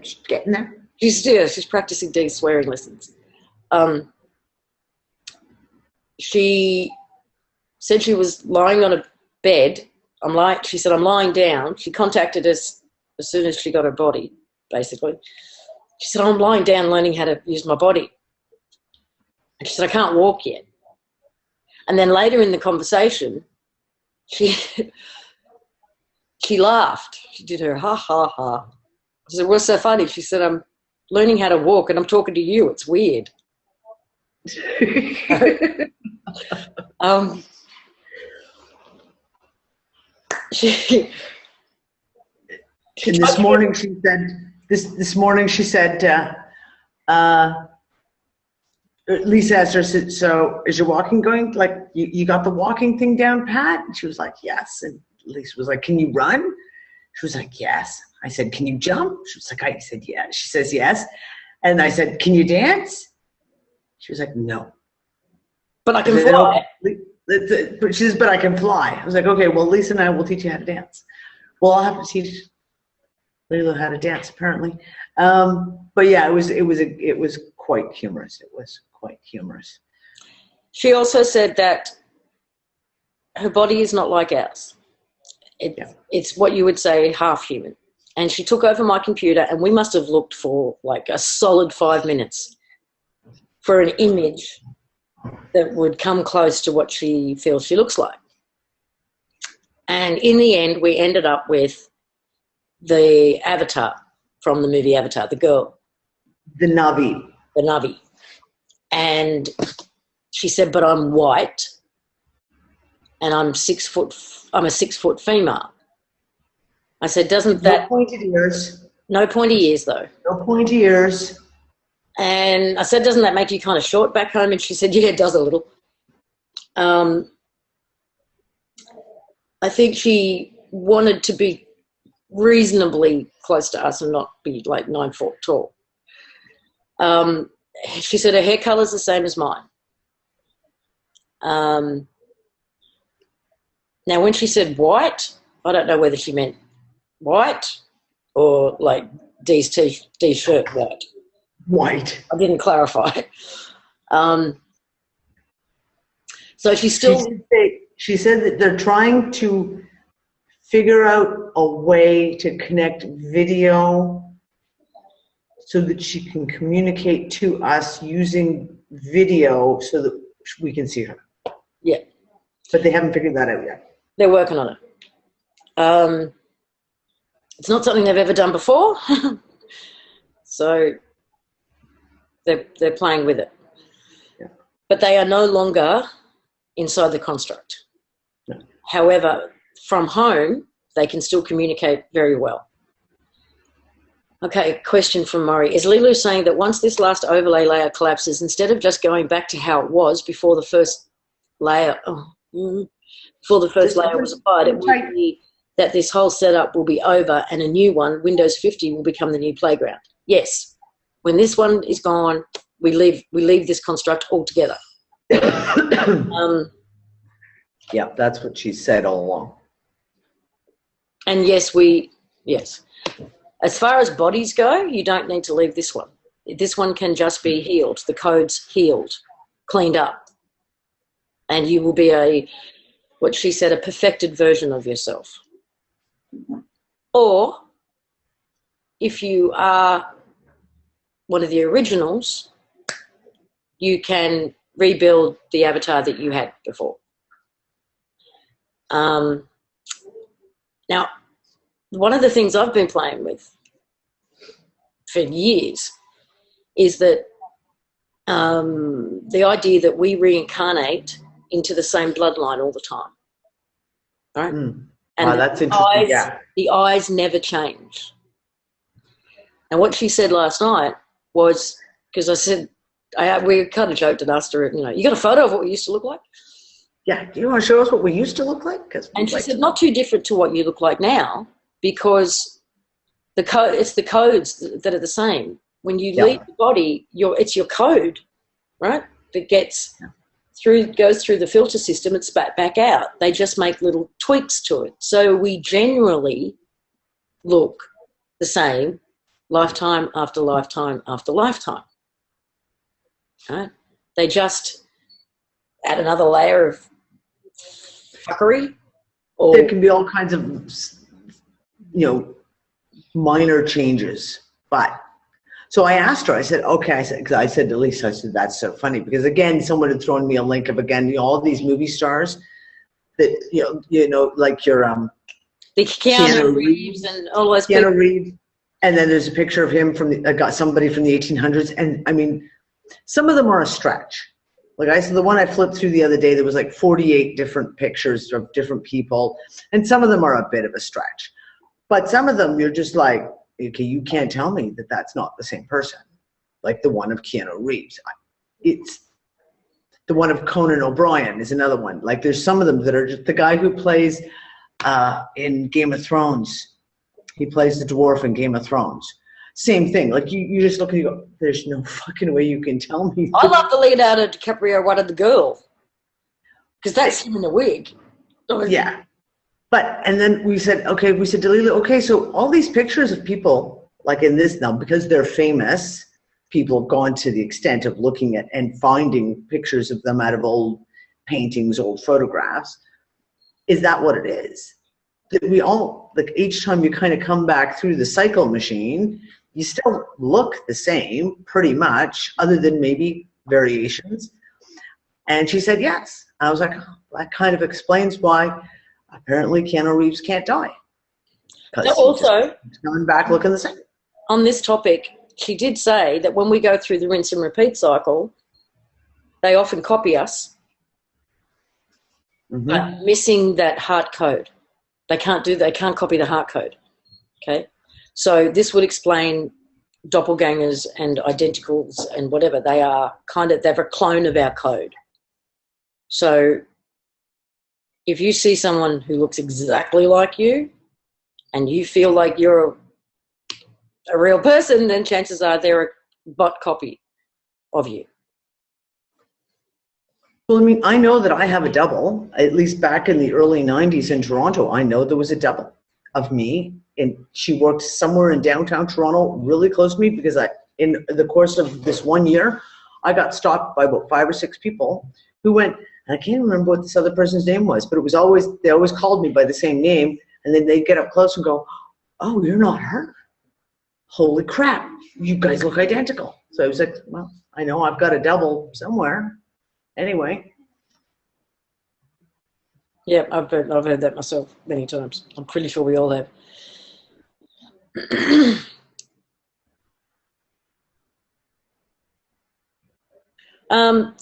She's getting there. She's practicing de-swearing lessons. She said she was lying on a bed. She said, I'm lying down. She contacted us as soon as she got her body, basically. She said, I'm lying down learning how to use my body. And she said, I can't walk yet. And then later in the conversation, she laughed. She did her ha, ha, ha. I said, what's so funny? She said, I'm learning how to walk and I'm talking to you. It's weird. This morning she said, Lisa asked her, so is your walking going, like, you got the walking thing down pat? And she was like, yes. And Lisa was like, can you run? She was like, yes. I said, can you jump? She was like, I said, yeah. She says, yes. And I said, can you dance? She was like, no. But I can fly. She says, but I can fly. I was like, okay, well, Lisa and I will teach you how to dance. Well, I'll have to teach Leelu how to dance, apparently. But yeah, it was quite humorous. It was quite humorous. She also said that her body is not like ours. It's what you would say half human. And she took over my computer and we must have looked for like a solid 5 minutes for an image that would come close to what she feels she looks like. And in the end, we ended up with the avatar from the movie Avatar, the girl. The Navi. The Navi. And she said, but I'm white and I'm a 6 foot female. I said, doesn't that... No pointed ears. No pointy ears, though. No pointy ears. And I said, doesn't that make you kind of short back home? And she said, yeah, it does a little. I think she wanted to be reasonably close to us and not be like 9 foot tall. She said her hair colour's the same as mine. Now, when she said white, I don't know whether she meant white or like D's shirt white. White. I didn't clarify. So she still... She said that they're trying to figure out a way to connect video so that she can communicate to us using video so that we can see her. Yeah. But they haven't figured that out yet. They're working on it. It's not something they've ever done before, so they're playing with it. Yeah. But they are no longer inside the construct. No. However, from home, they can still communicate very well. Okay, question from Murray. Is Leelu saying that once this last overlay layer collapses, instead of just going back to how it was before the first layer, before the first layer was applied, it will be that this whole setup will be over and a new one, Windows 50, will become the new playground? Yes. When this one is gone, we leave this construct altogether. Yeah, that's what she said all along. And yes. As far as bodies go, you don't need to leave this one. This one can just be healed. The code's healed, cleaned up. And you will be what she said, a perfected version of yourself. Or if you are one of the originals, you can rebuild the avatar that you had before. Now, one of the things I've been playing with for years is that the idea that we reincarnate into the same bloodline all the time, right? Mm. And wow, that's interesting. The eyes never change. And what she said last night was, because I said, we kind of joked and asked her, you got a photo of what we used to look like? Yeah, do you want to show us what we used to look like? And she said, not too different to what you look like now, because it's the codes that are the same. When you leave the body, it's your code, right? That goes through the filter system and spat back out. They just make little tweaks to it. So we generally look the same lifetime after lifetime after lifetime. Right? They just add another layer of fuckery. There can be all kinds of, minor changes. But so I asked her, I said, okay, I said to Lisa, I said, that's so funny, because again, someone had thrown me a link of, all these movie stars that, like your the Keanu Reeves and all those people. Keanu Reeves. And then there's a picture of him got somebody from the 1800s. And I mean, some of them are a stretch. Like I said, the one I flipped through the other day, there was like 48 different pictures of different people. And some of them are a bit of a stretch. But some of them, you're just like, okay, you can't tell me that that's not the same person. Like the one of Keanu Reeves. It's the one of Conan O'Brien is another one. Like there's some of them that are just the guy who plays in Game of Thrones. He plays the dwarf in Game of Thrones. Same thing. Like you just look and you go, there's no fucking way you can tell me. I love the Leonardo DiCaprio one of the girl, because that's him in the wig. Yeah. And then we said to Leelu, okay, so all these pictures of people, like in this now, because they're famous, people have gone to the extent of looking at and finding pictures of them out of old paintings, old photographs. Is that what it is? That we all, like each time you kind of come back through the cycle machine, you still look the same pretty much, other than maybe variations. And she said, yes. I was like, oh, that kind of explains why apparently Keanu Reeves can't die. Now also, he's coming back looking the same. On this topic, she did say that when we go through the rinse and repeat cycle, they often copy us, but missing that heart code. They can't copy the heart code. Okay? So this would explain doppelgangers and identicals and whatever. They're a clone of our code. So if you see someone who looks exactly like you and you feel like you're a real person, then chances are they're a bot copy of you. Well, I mean, I know that I have a double. At least back in the early 90s in Toronto, I know there was a double of me. And she worked somewhere in downtown Toronto, really close to me, because in the course of this 1 year, I got stalked by about 5 or 6 people who went, and I can't remember what this other person's name was, but they always called me by the same name, and then they'd get up close and go, oh, you're not her. holy crap, you guys look identical. So I was like, well, I know I've got a double somewhere. Anyway. Yeah, I've heard that myself many times. I'm pretty sure we all have.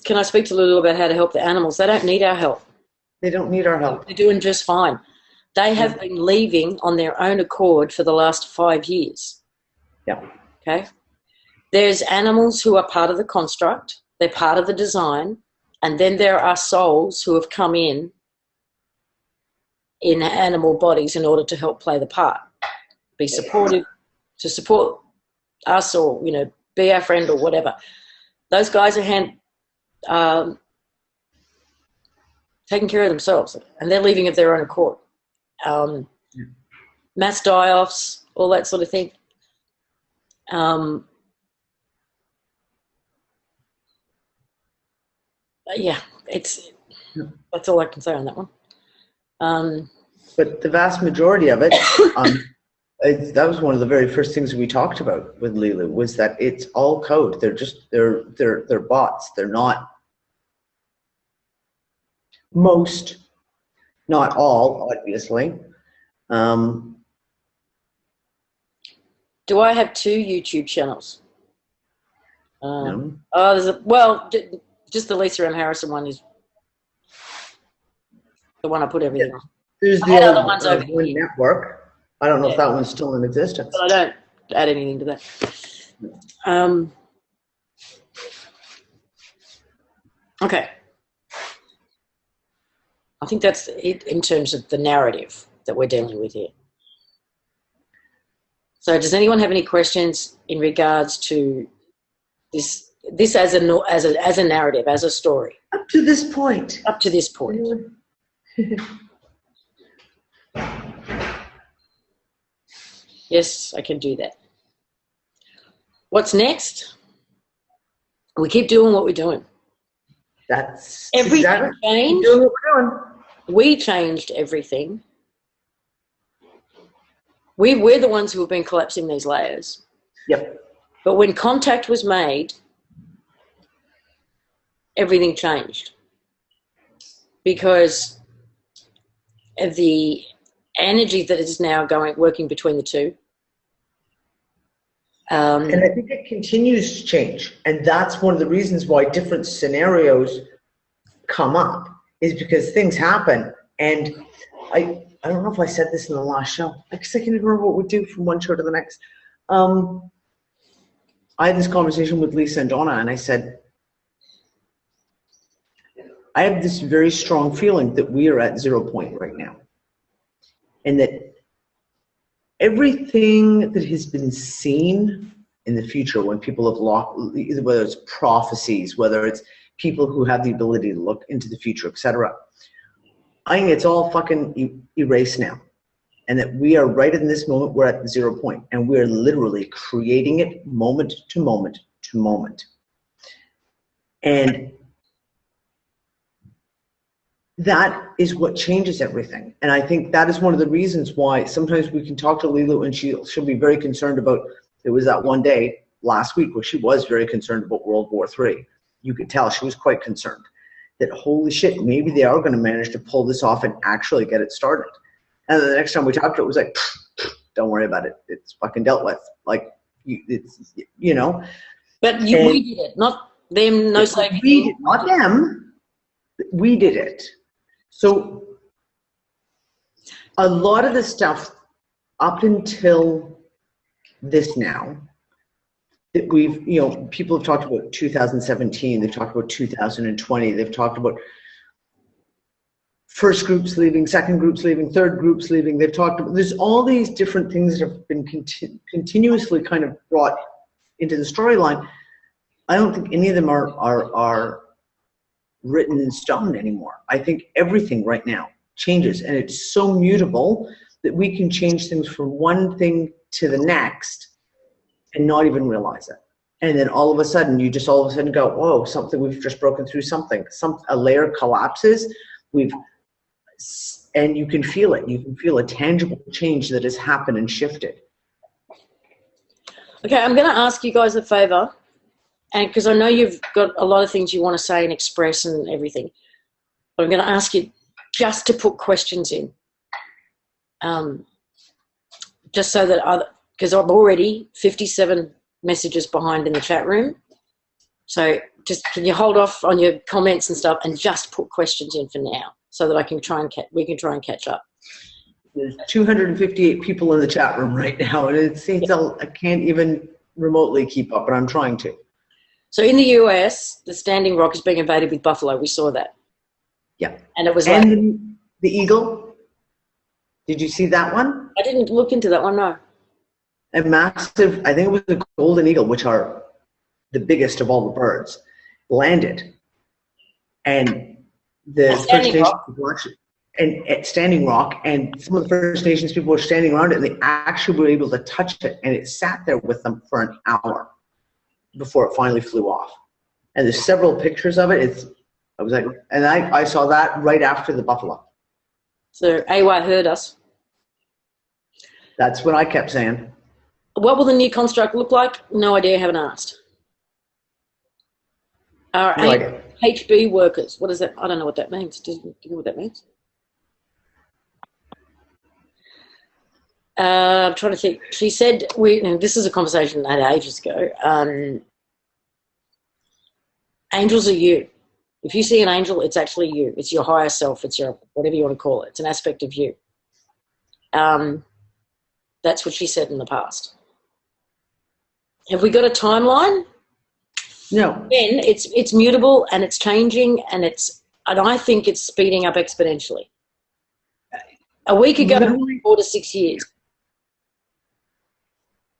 Can I speak to Leelu about how to help the animals? They don't need our help. They don't need our help. They're doing just fine. They have been leaving on their own accord for the last 5 years. Yeah. Okay. There's animals who are part of the construct. They're part of the design. And then there are souls who have come in animal bodies in order to help play the part, be supportive, to support us, or, you know, be our friend or whatever. Those guys are taking care of themselves, and they're leaving of their own accord. Mass die-offs, all that sort of thing. Yeah, that's all I can say on that one. But the vast majority of it, that was one of the very first things we talked about with Leelu, was that it's all code. They're bots. They're not most, not all, obviously. Do I have 2 YouTube channels? No. Just the Lisa M. Harrison one is the one I put everything on. There's the other ones over here. Network. I don't know if that one's still in existence. But I don't add anything to that. Okay. I think that's it in terms of the narrative that we're dealing with here. So does anyone have any questions in regards to this as a narrative, as a story? Up to this point. Up to this point. Yes, I can do that. What's next? We keep doing what we're doing. That's everything exactly changed. Doing what we're doing. We changed everything. We're the ones who have been collapsing these layers. Yep. But when contact was made, everything changed. Because of the energy that is now working between the two. And I think it continues to change. And that's one of the reasons why different scenarios come up, is because things happen. And I don't know if I said this in the last show, because I can't even remember what we do from one show to the next. I had this conversation with Lisa and Donna, and I said, I have this very strong feeling that we are at 0 point right now. And that everything that has been seen in the future, when people have lost, whether it's prophecies, whether it's people who have the ability to look into the future, etc., I think it's all fucking erased now. And that we are right in this moment, we're at 0 point. And we're literally creating it moment to moment to moment. And that is what changes everything. And I think that is one of the reasons why sometimes we can talk to Leelu and she'll be very concerned about, it was that one day last week where she was very concerned about World War III. You could tell she was quite concerned that, holy shit, maybe they are going to manage to pull this off and actually get it started. And then the next time we talked to it, it was like, don't worry about it. It's fucking dealt with. Like, it's, you know. But we did it, not them, no saving. We did, not them. We did it. So a lot of the stuff up until this now, that we've, you know, people have talked about 2017, they've talked about 2020, they've talked about first groups leaving, second groups leaving, third groups leaving, they've talked about, there's all these different things that have been continuously kind of brought into the storyline. I don't think any of them are written in stone anymore. I think everything right now changes, and it's so mutable that we can change things from one thing to the next and not even realize it. And then all of a sudden, you just all of a sudden go, whoa, we've just broken through something. A layer collapses, and you can feel it. You can feel a tangible change that has happened and shifted. Okay, I'm going to ask you guys a favour, and because I know you've got a lot of things you want to say and express and everything, but I'm going to ask you just to put questions in, just so that because I'm already 57 messages behind in the chat room. So just can you hold off on your comments and stuff and just put questions in for now, so that I can we can try and catch up. There's 258 people in the chat room right now, and it seems I can't even remotely keep up, but I'm trying to. So in the US, the Standing Rock is being invaded with buffalo. We saw that. Yeah. And it was and the eagle. Did you see that one? I didn't look into that one, no. A massive, I think it was a golden eagle, which are the biggest of all the birds, landed. And the First Nations people actually, and at Standing Rock, and some of the First Nations people were standing around it, and they actually were able to touch it, and it sat there with them for an hour before it finally flew off. And there's several pictures of it. I was like, and I saw that right after the buffalo. So AY heard us. That's what I kept saying. What will the new construct look like? No idea, haven't asked. Our HB workers, what is that? I don't know what that means. Do you know what that means? I'm trying to think. She said, and this is a conversation I had ages ago, angels are you. If you see an angel, it's actually you. It's your higher self. It's your, whatever you want to call it. It's an aspect of you. That's what she said in the past. Have we got a timeline? No. Again, it's mutable and it's changing, and I think it's speeding up exponentially. A week ago, 4 to 6 years.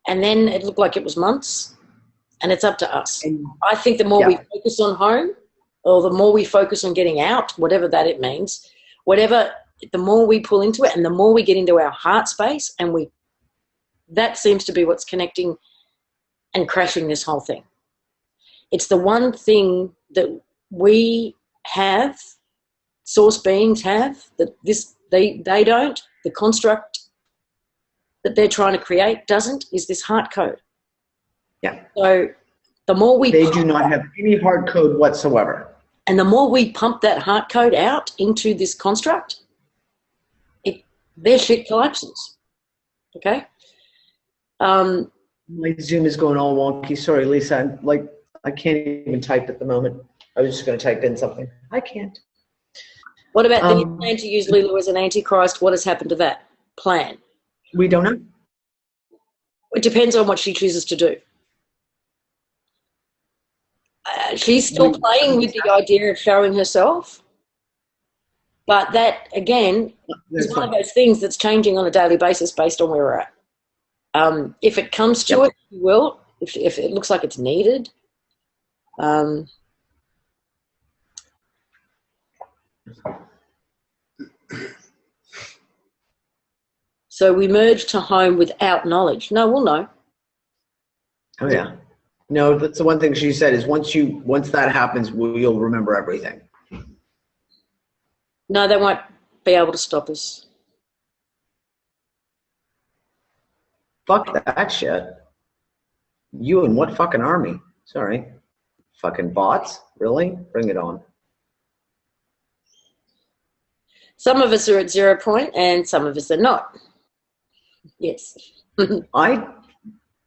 And then it looked like it was months, and it's up to us. I think the more we focus on home, or the more we focus on getting out, whatever that it means, the more we pull into it and the more we get into our heart space, and that seems to be what's connecting and crashing this whole thing. It's the one thing that we have, source beings have, that they don't, the construct that they're trying to create doesn't, is this heart code. Yeah. So the more they do not have any hard code whatsoever. And the more we pump that heart code out into this construct, their shit collapses. Okay? My Zoom is going all wonky. Sorry, Lisa. I can't even type at the moment. I was just going to type in something. I can't. What about the new plan to use Leelu as an antichrist? What has happened to that plan? We don't know. It depends on what she chooses to do. She's still playing with the idea of showing herself. But that, again, is one of those things that's changing on a daily basis based on where we're at. If it comes to it, we will. If it looks like it's needed. So we merge to home without knowledge. No, we'll know. Oh, yeah. No, that's the one thing she said is once that happens, you'll remember everything. No, they won't be able to stop us. Fuck that shit. You and what fucking army? Sorry. Fucking bots? Really? Bring it on. Some of us are at 0 point and some of us are not. Yes.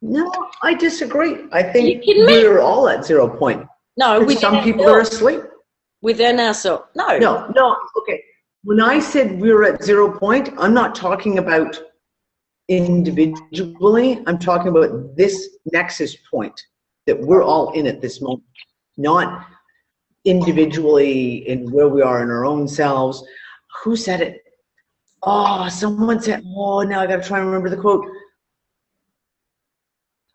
No, I disagree. I think we're all at 0 point. No, some people are asleep. Within ourselves. No. No. Okay. When I said we're at 0 point, I'm not talking about individually. I'm talking about this nexus point that we're all in at this moment, not individually in where we are in our own selves. Who said it? Oh, someone said, oh, now I got to try and remember the quote.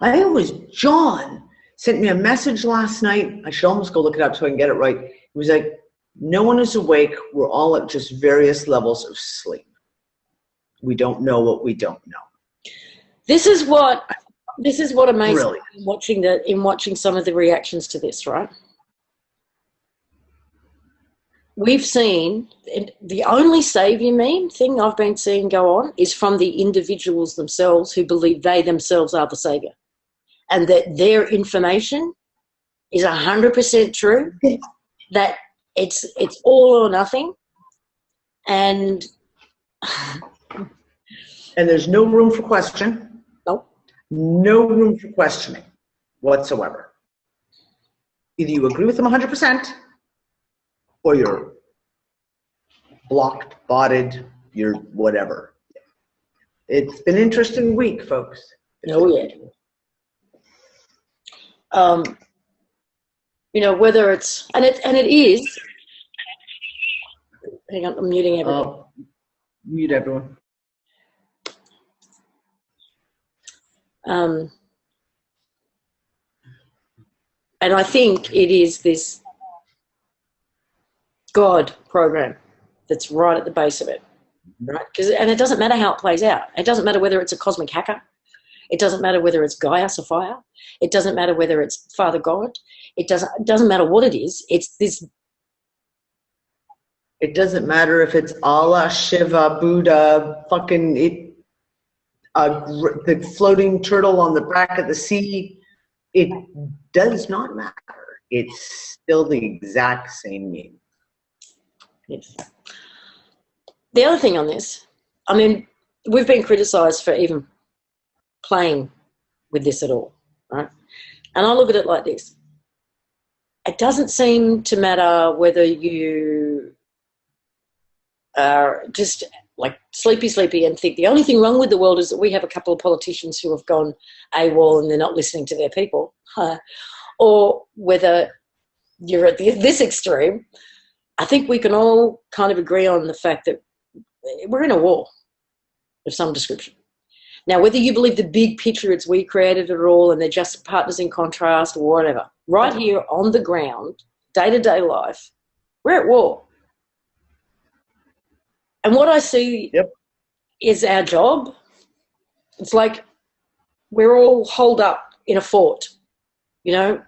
I think it was John sent me a message last night. I should almost go look it up so I can get it right. It was like, no one is awake. We're all at just various levels of sleep. We don't know what we don't know. This is what amazes me in watching some of the reactions to this, right? We've seen the only savior meme thing I've been seeing go on is from the individuals themselves who believe they themselves are the savior. and that their information is 100% true, that it's all or nothing, and there's no room for question. nope. No room for questioning whatsoever. Either you agree with them 100%, or you're blocked, botted, you're whatever. It's been an interesting week, folks. Oh yeah. You know, whether it's and it is. Hang on, I'm muting everyone. Mute everyone. And I think it is this God program that's right at the base of it, right? And it doesn't matter how it plays out. It doesn't matter whether it's a cosmic hacker. It doesn't matter whether it's Gaia Sophia. It doesn't matter whether it's Father God. It doesn't matter what it is. It's this. It doesn't matter if it's Allah, Shiva, Buddha, fucking the floating turtle on the back of the sea. It does not matter. It's still the exact same name. Yes. The other thing on this, I mean, we've been criticised for even playing with this at all, right? And I look at it like this. It doesn't seem to matter whether you are just like sleepy and think the only thing wrong with the world is that we have a couple of politicians who have gone AWOL and they're not listening to their people, or whether you're at this extreme. I think we can all kind of agree on the fact that we're in a war of some description. Now, whether you believe the big picture, it's we created it all and they're just partners in contrast or whatever, right here on the ground, day-to-day life, we're at war. And what I see is our job. It's like we're all holed up in a fort, you know,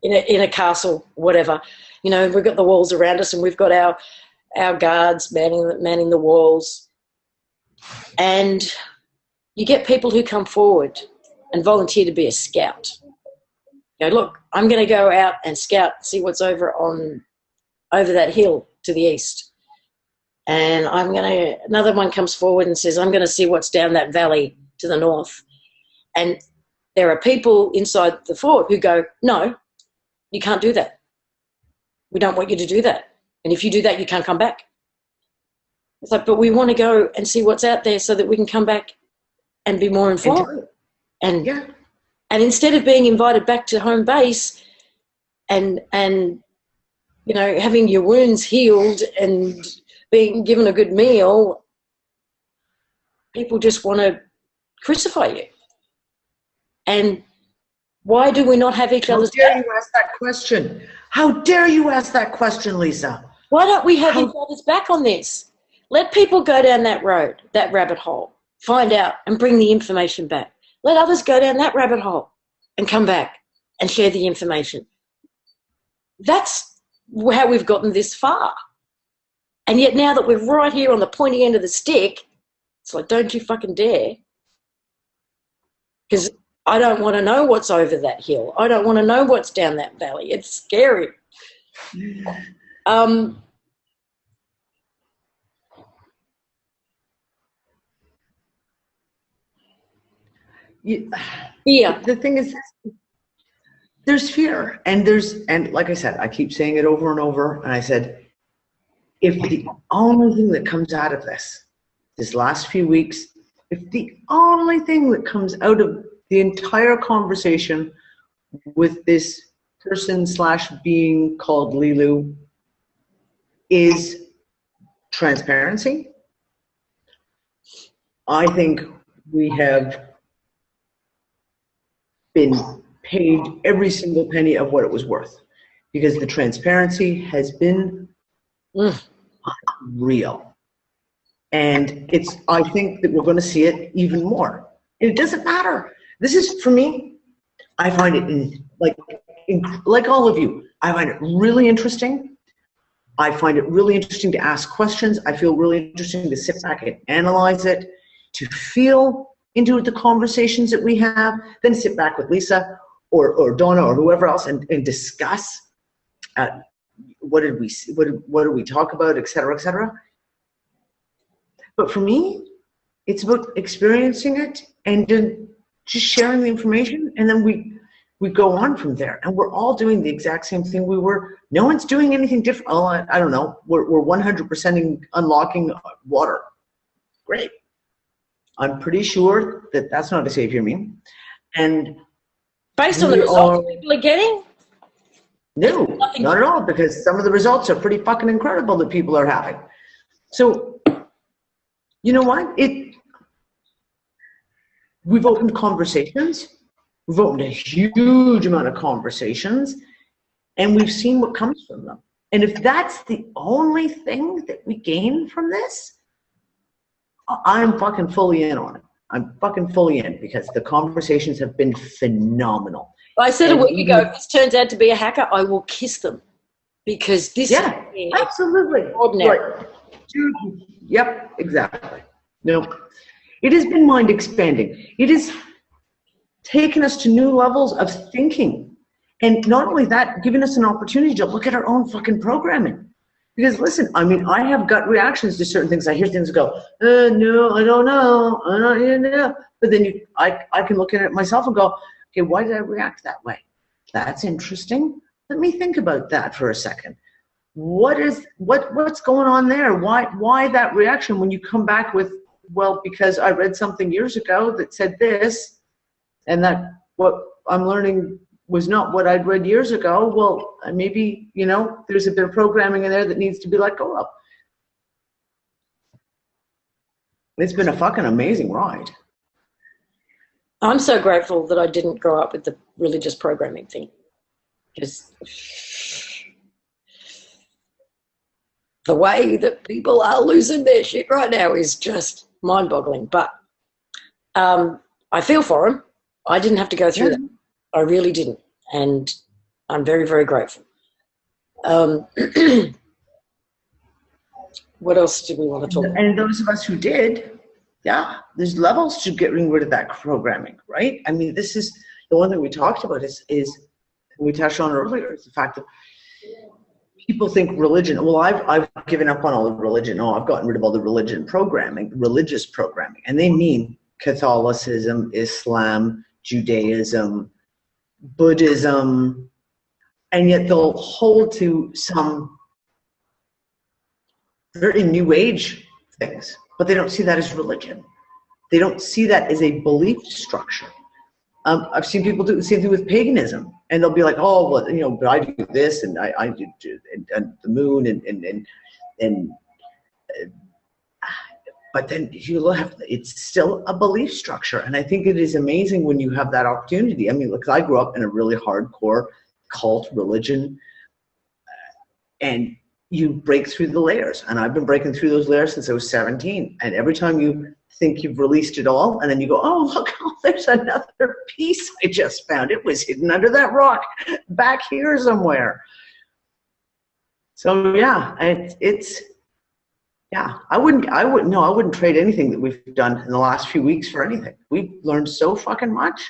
in a castle, whatever. You know, we've got the walls around us and we've got our guards manning the walls. And you get people who come forward and volunteer to be a scout. You know, look, I'm going to go out and scout, see what's over that hill to the east. And another one comes forward and says, I'm going to see what's down that valley to the north. And there are people inside the fort who go, no, you can't do that. We don't want you to do that. And if you do that, you can't come back. It's like, but we want to go and see what's out there so that we can come back and be more informed. And instead of being invited back to home base and you know, having your wounds healed and being given a good meal, people just want to crucify you. And why do we not have each other's back? How dare you ask that question? How dare you ask that question, Lisa? Why don't we have each other's back on this? Let people go down that road, that rabbit hole, find out and bring the information back. Let others go down that rabbit hole and come back and share the information. That's how we've gotten this far. And yet now that we're right here on the pointy end of the stick, it's like, don't you fucking dare. Because I don't want to know what's over that hill. I don't want to know what's down that valley. It's scary. Yeah. The thing is, there's fear, and like I said, I keep saying it over and over, and I said, if the only thing that comes out of this last few weeks, if the only thing that comes out of the entire conversation with this person / being called Leelu is transparency, I think we have been paid every single penny of what it was worth, because the transparency has been real. And I think that we're going to see it even more. And it doesn't matter. This is, for me, I find it, like all of you, I find it really interesting. I find it really interesting to ask questions. I feel really interesting to sit back and analyze it, to feel into the conversations that we have, then sit back with Lisa or Donna or whoever else and discuss what did we talk about, et cetera, et cetera. But for me, it's about experiencing it and then just sharing the information, and then we go on from there. And we're all doing the exact same thing we were. No one's doing anything different. Oh, I don't know. We're 100% unlocking water. Great. I'm pretty sure that that's not a savior meme. And based on the results people are getting? No, not at all, because some of the results are pretty fucking incredible that people are having. So, you know what? We've opened conversations. We've opened a huge amount of conversations, and we've seen what comes from them. And if that's the only thing that we gain from this, I'm fucking fully in on it. I'm fucking fully in, because the conversations have been phenomenal. I said a week ago, if this turns out to be a hacker, I will kiss them, because this is absolutely ordinary. Right. Yep, exactly. No, it has been mind expanding. It has taken us to new levels of thinking, and not only that, giving us an opportunity to look at our own fucking programming. Because listen, I mean, I have gut reactions to certain things. I hear things go, no, I don't know, I don't know. But then I can look at it myself and go, okay, why did I react that way? That's interesting. Let me think about that for a second. What's going on there? Why that reaction when you come back with, well, because I read something years ago that said this, and that what I'm learning was not what I'd read years ago. Well, maybe, there's a bit of programming in there that needs to be let go of. It's been a fucking amazing ride. I'm so grateful that I didn't grow up with the religious programming thing, because the way that people are losing their shit right now is just mind-boggling. But I feel for them. I didn't have to go through that. I really didn't. And I'm very, very grateful. What else do we want to talk about? And those of us who did, there's levels to getting rid of that programming, right? I mean, this is the one thing we talked about is we touched on earlier, is the fact that people think religion, well, I've given up on all the religion. No, I've gotten rid of all the religious programming. And they mean Catholicism, Islam, Judaism, Buddhism, and yet they'll hold to some very new age things, but they don't see that as religion. They don't see that as a belief structure. I've seen people do the same thing with paganism, and they'll be like, oh, well, but I do this, and I do and the moon, and but then it's still a belief structure. And I think it is amazing when you have that opportunity. I mean, because I grew up in a really hardcore cult religion, and you break through the layers. And I've been breaking through those layers since I was 17. And every time you think you've released it all, and then you go, oh, look, there's another piece I just found. It was hidden under that rock back here somewhere. So yeah, I wouldn't trade anything that we've done in the last few weeks for anything. We've learned so fucking much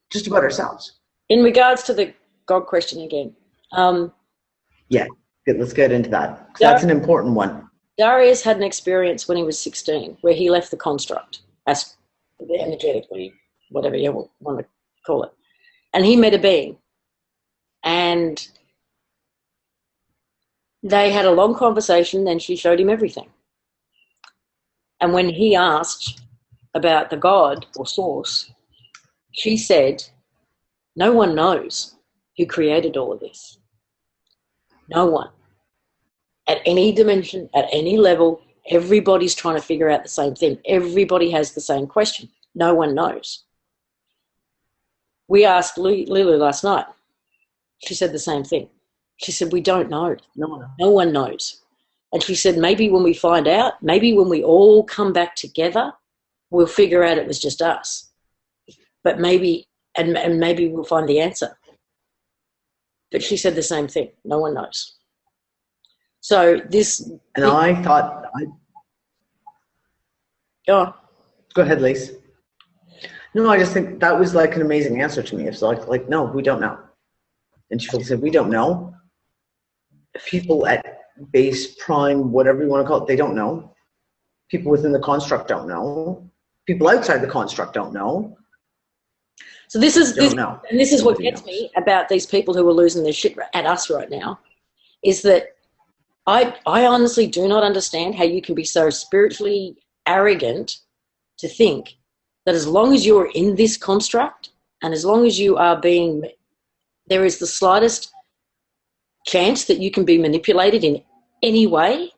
just about ourselves. In regards to the God question again. Let's get into that. That's an important one. Darius had an experience when he was 16 where he left the construct, energetically, whatever you want to call it. And he met a being. And they had a long conversation, then she showed him everything. And when he asked about the God or source, she said, no one knows who created all of this. No one. At any dimension, at any level, everybody's trying to figure out the same thing. Everybody has the same question. No one knows. We asked Leelu last night. She said the same thing. She said, we don't know. No one knows. And she said, maybe when we find out, maybe when we all come back together, we'll figure out it was just us. But maybe, and maybe we'll find the answer. But she said the same thing. No one knows. So this... And I thought... Go on. Go ahead, Lise. No, I just think that was like an amazing answer to me. It's like, no, we don't know. And she said, we don't know. People at base, prime, whatever you want to call it, they don't know. People within the construct don't know. People outside the construct don't know. So this is Nobody what gets me about these people who are losing their shit at us right now, is that I honestly do not understand how you can be so spiritually arrogant to think that as long as you're in this construct and as long as you are being, there is the slightest chance that you can be manipulated in any way,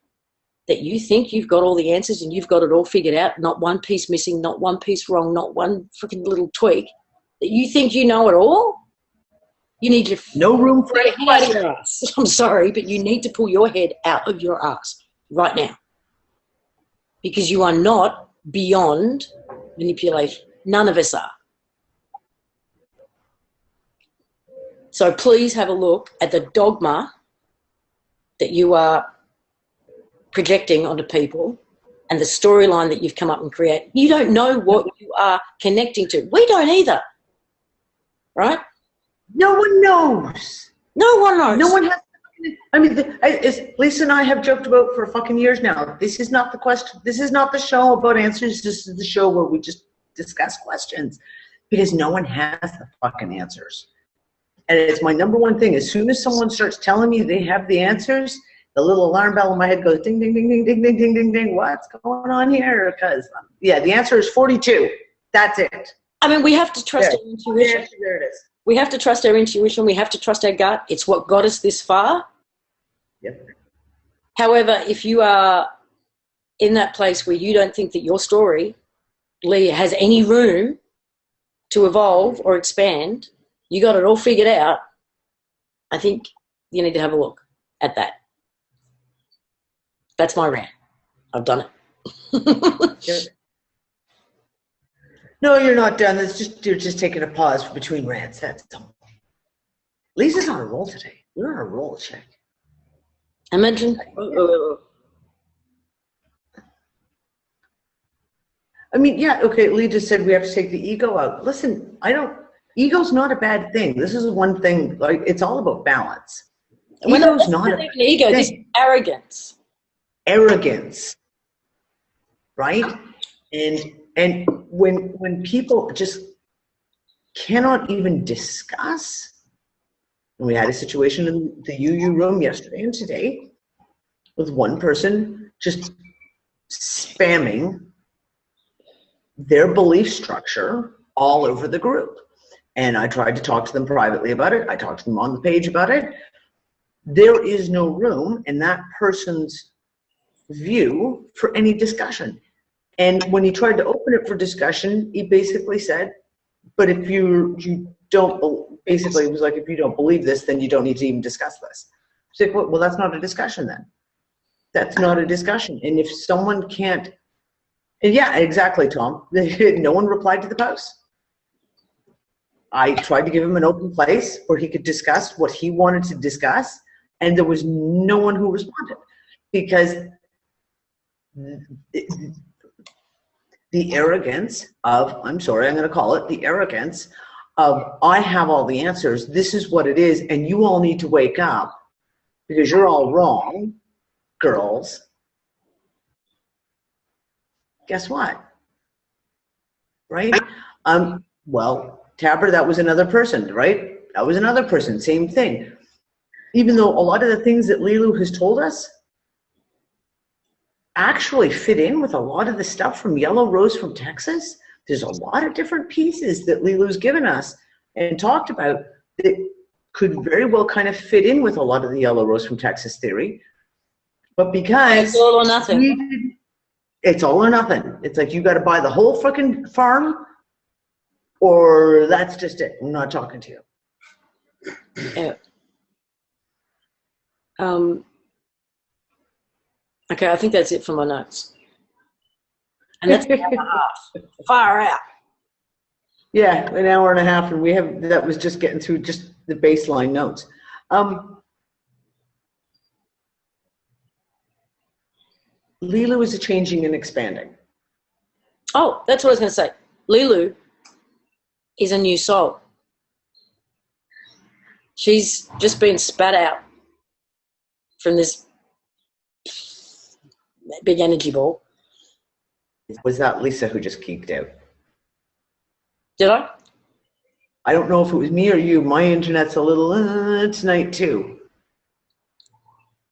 that you think you've got all the answers and you've got it all figured out, not one piece missing, not one piece wrong, not one freaking little tweak, that you think you know it all. You need to no room for pull your head out of your ass. I'm sorry, but you need to pull your head out of your ass right now, because you are not beyond manipulation. None of us are. So please have a look at the dogma that you are projecting onto people and the storyline that you've come up and create. You don't know what you are connecting to. We don't either, right? No one knows. No one knows. No one has. I mean, as Lisa and I have joked about for fucking years now, this is not the question. This is not the show about answers. This is the show where we just discuss questions, because no one has the fucking answers. And it's my number one thing. As soon as someone starts telling me they have the answers, the little alarm bell in my head goes ding, ding, ding, ding, ding, ding, ding, ding, ding. What's going on here? Because, yeah, the answer is 42. That's it. I mean, we have to trust our intuition. There it is. We have to trust our intuition. We have to trust our gut. It's what got us this far. Yep. However, if you are in that place where you don't think that your story, Lee, has any room to evolve or expand, you got it all figured out, I think you need to have a look at that. That's my rant. I've done it. No, you're not done. You're just taking a pause between rants. That's all. Lisa's on a roll today. You're on a roll, chick. Imagine. I mean, yeah, okay, Lee just said we have to take the ego out. Listen, ego's not a bad thing. This is one thing, like, it's all about balance. Ego's not an ego, this is arrogance. Arrogance, right? And when people just cannot even discuss, and we had a situation in the UU room yesterday and today with one person just spamming their belief structure all over the group. And I tried to talk to them privately about it. I talked to them on the page about it. There is no room in that person's view for any discussion. And when he tried to open it for discussion, he basically said, but if you don't, basically it was like, if you don't believe this, then you don't need to even discuss this. It's like, well, that's not a discussion then. That's not a discussion. And if someone can't, and yeah, exactly, Tom. No one replied to the post. I tried to give him an open place where he could discuss what he wanted to discuss, and there was no one who responded, because the arrogance of, I'm sorry, I'm going to call it the arrogance of, I have all the answers, this is what it is, and you all need to wake up because you're all wrong, girls. Guess what? Right? Well, Tapper, that was another person, right? That was another person, same thing. Even though a lot of the things that Leelu has told us actually fit in with a lot of the stuff from Yellow Rose from Texas, there's a lot of different pieces that Leelu's given us and talked about that could very well kind of fit in with a lot of the Yellow Rose from Texas theory. But because it's all or nothing. It's all or nothing. It's like you got to buy the whole fucking farm, or that's just it. I'm not talking to you. Yeah. Okay, I think that's it for my notes. And that's an hour and a half. Far out. Yeah, an hour and a half, and that was just getting through just the baseline notes. Leelu is changing and expanding. Oh, that's what I was going to say. Leelu is a new soul. She's just been spat out from this big energy ball. Was that Lisa who just geeked out? Did I? I don't know if it was me or you. My internet's a little tonight too.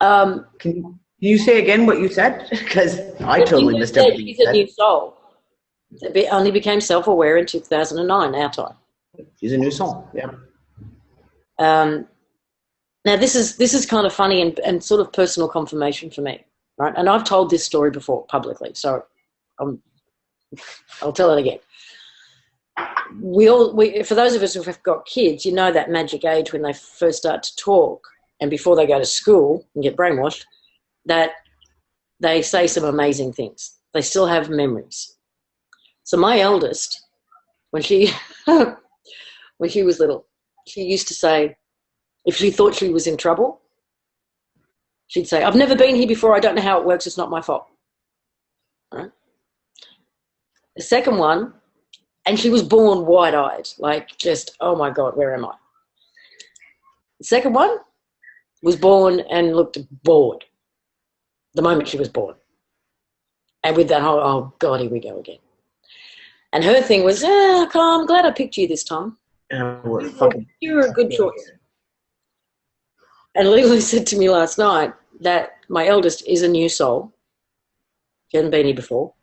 Can you say again what you said? Because I totally missed everything you said. She's a new soul. It only became self-aware in 2009, our time. She's a new soul, yeah. Now, this is kind of funny and sort of personal confirmation for me, right? And I've told this story before publicly, so I'll tell it again. For those of us who have got kids, you know that magic age when they first start to talk and before they go to school and get brainwashed, that they say some amazing things. They still have memories. So my eldest, when she was little, she used to say, if she thought she was in trouble, she'd say, I've never been here before, I don't know how it works, it's not my fault. Right? The second one, and she was born wide-eyed, like just, oh my God, where am I? The second one was born and looked bored the moment she was born. And with that whole, oh God, here we go again. And her thing was, I'm glad I picked you this time. You're a good choice. And Leelu said to me last night that my eldest is a new soul. She hadn't been here before.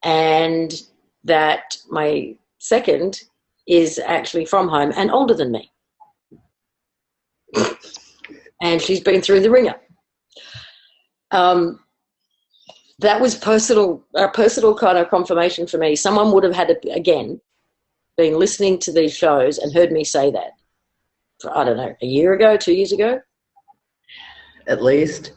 And that my second is actually from home and older than me. And she's been through the ringer. That was a personal kind of confirmation for me. Someone would have had, again, been listening to these shows and heard me say that for, I don't know, a year ago, 2 years ago? At least.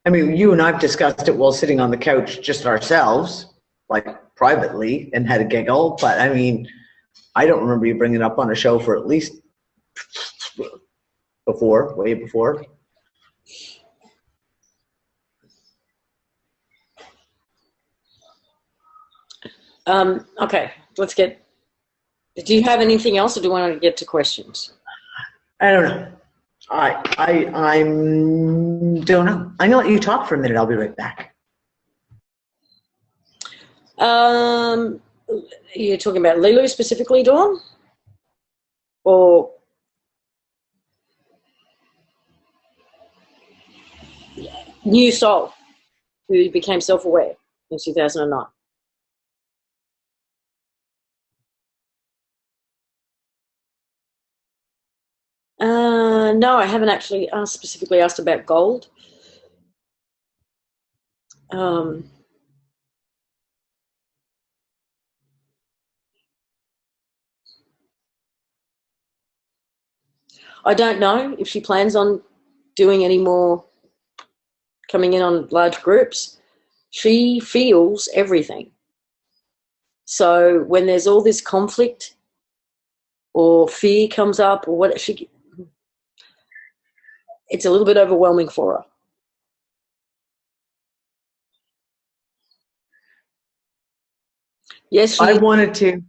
I mean, you and I've discussed it while sitting on the couch just ourselves, like privately, and had a giggle. But I mean, I don't remember you bringing it up on a show for at least way before. Okay, let's get, do you have anything else or do you want to get to questions? I don't know. I don't know. I'm gonna let you talk for a minute. I'll be right back. You're talking about Leelu specifically, Dawn? Or new soul who became self-aware in 2009? No, I haven't actually specifically asked about gold. I don't know if she plans on doing any more coming in on large groups. She feels everything. So when there's all this conflict or fear comes up or what, it's a little bit overwhelming for her. Yes, I wanted to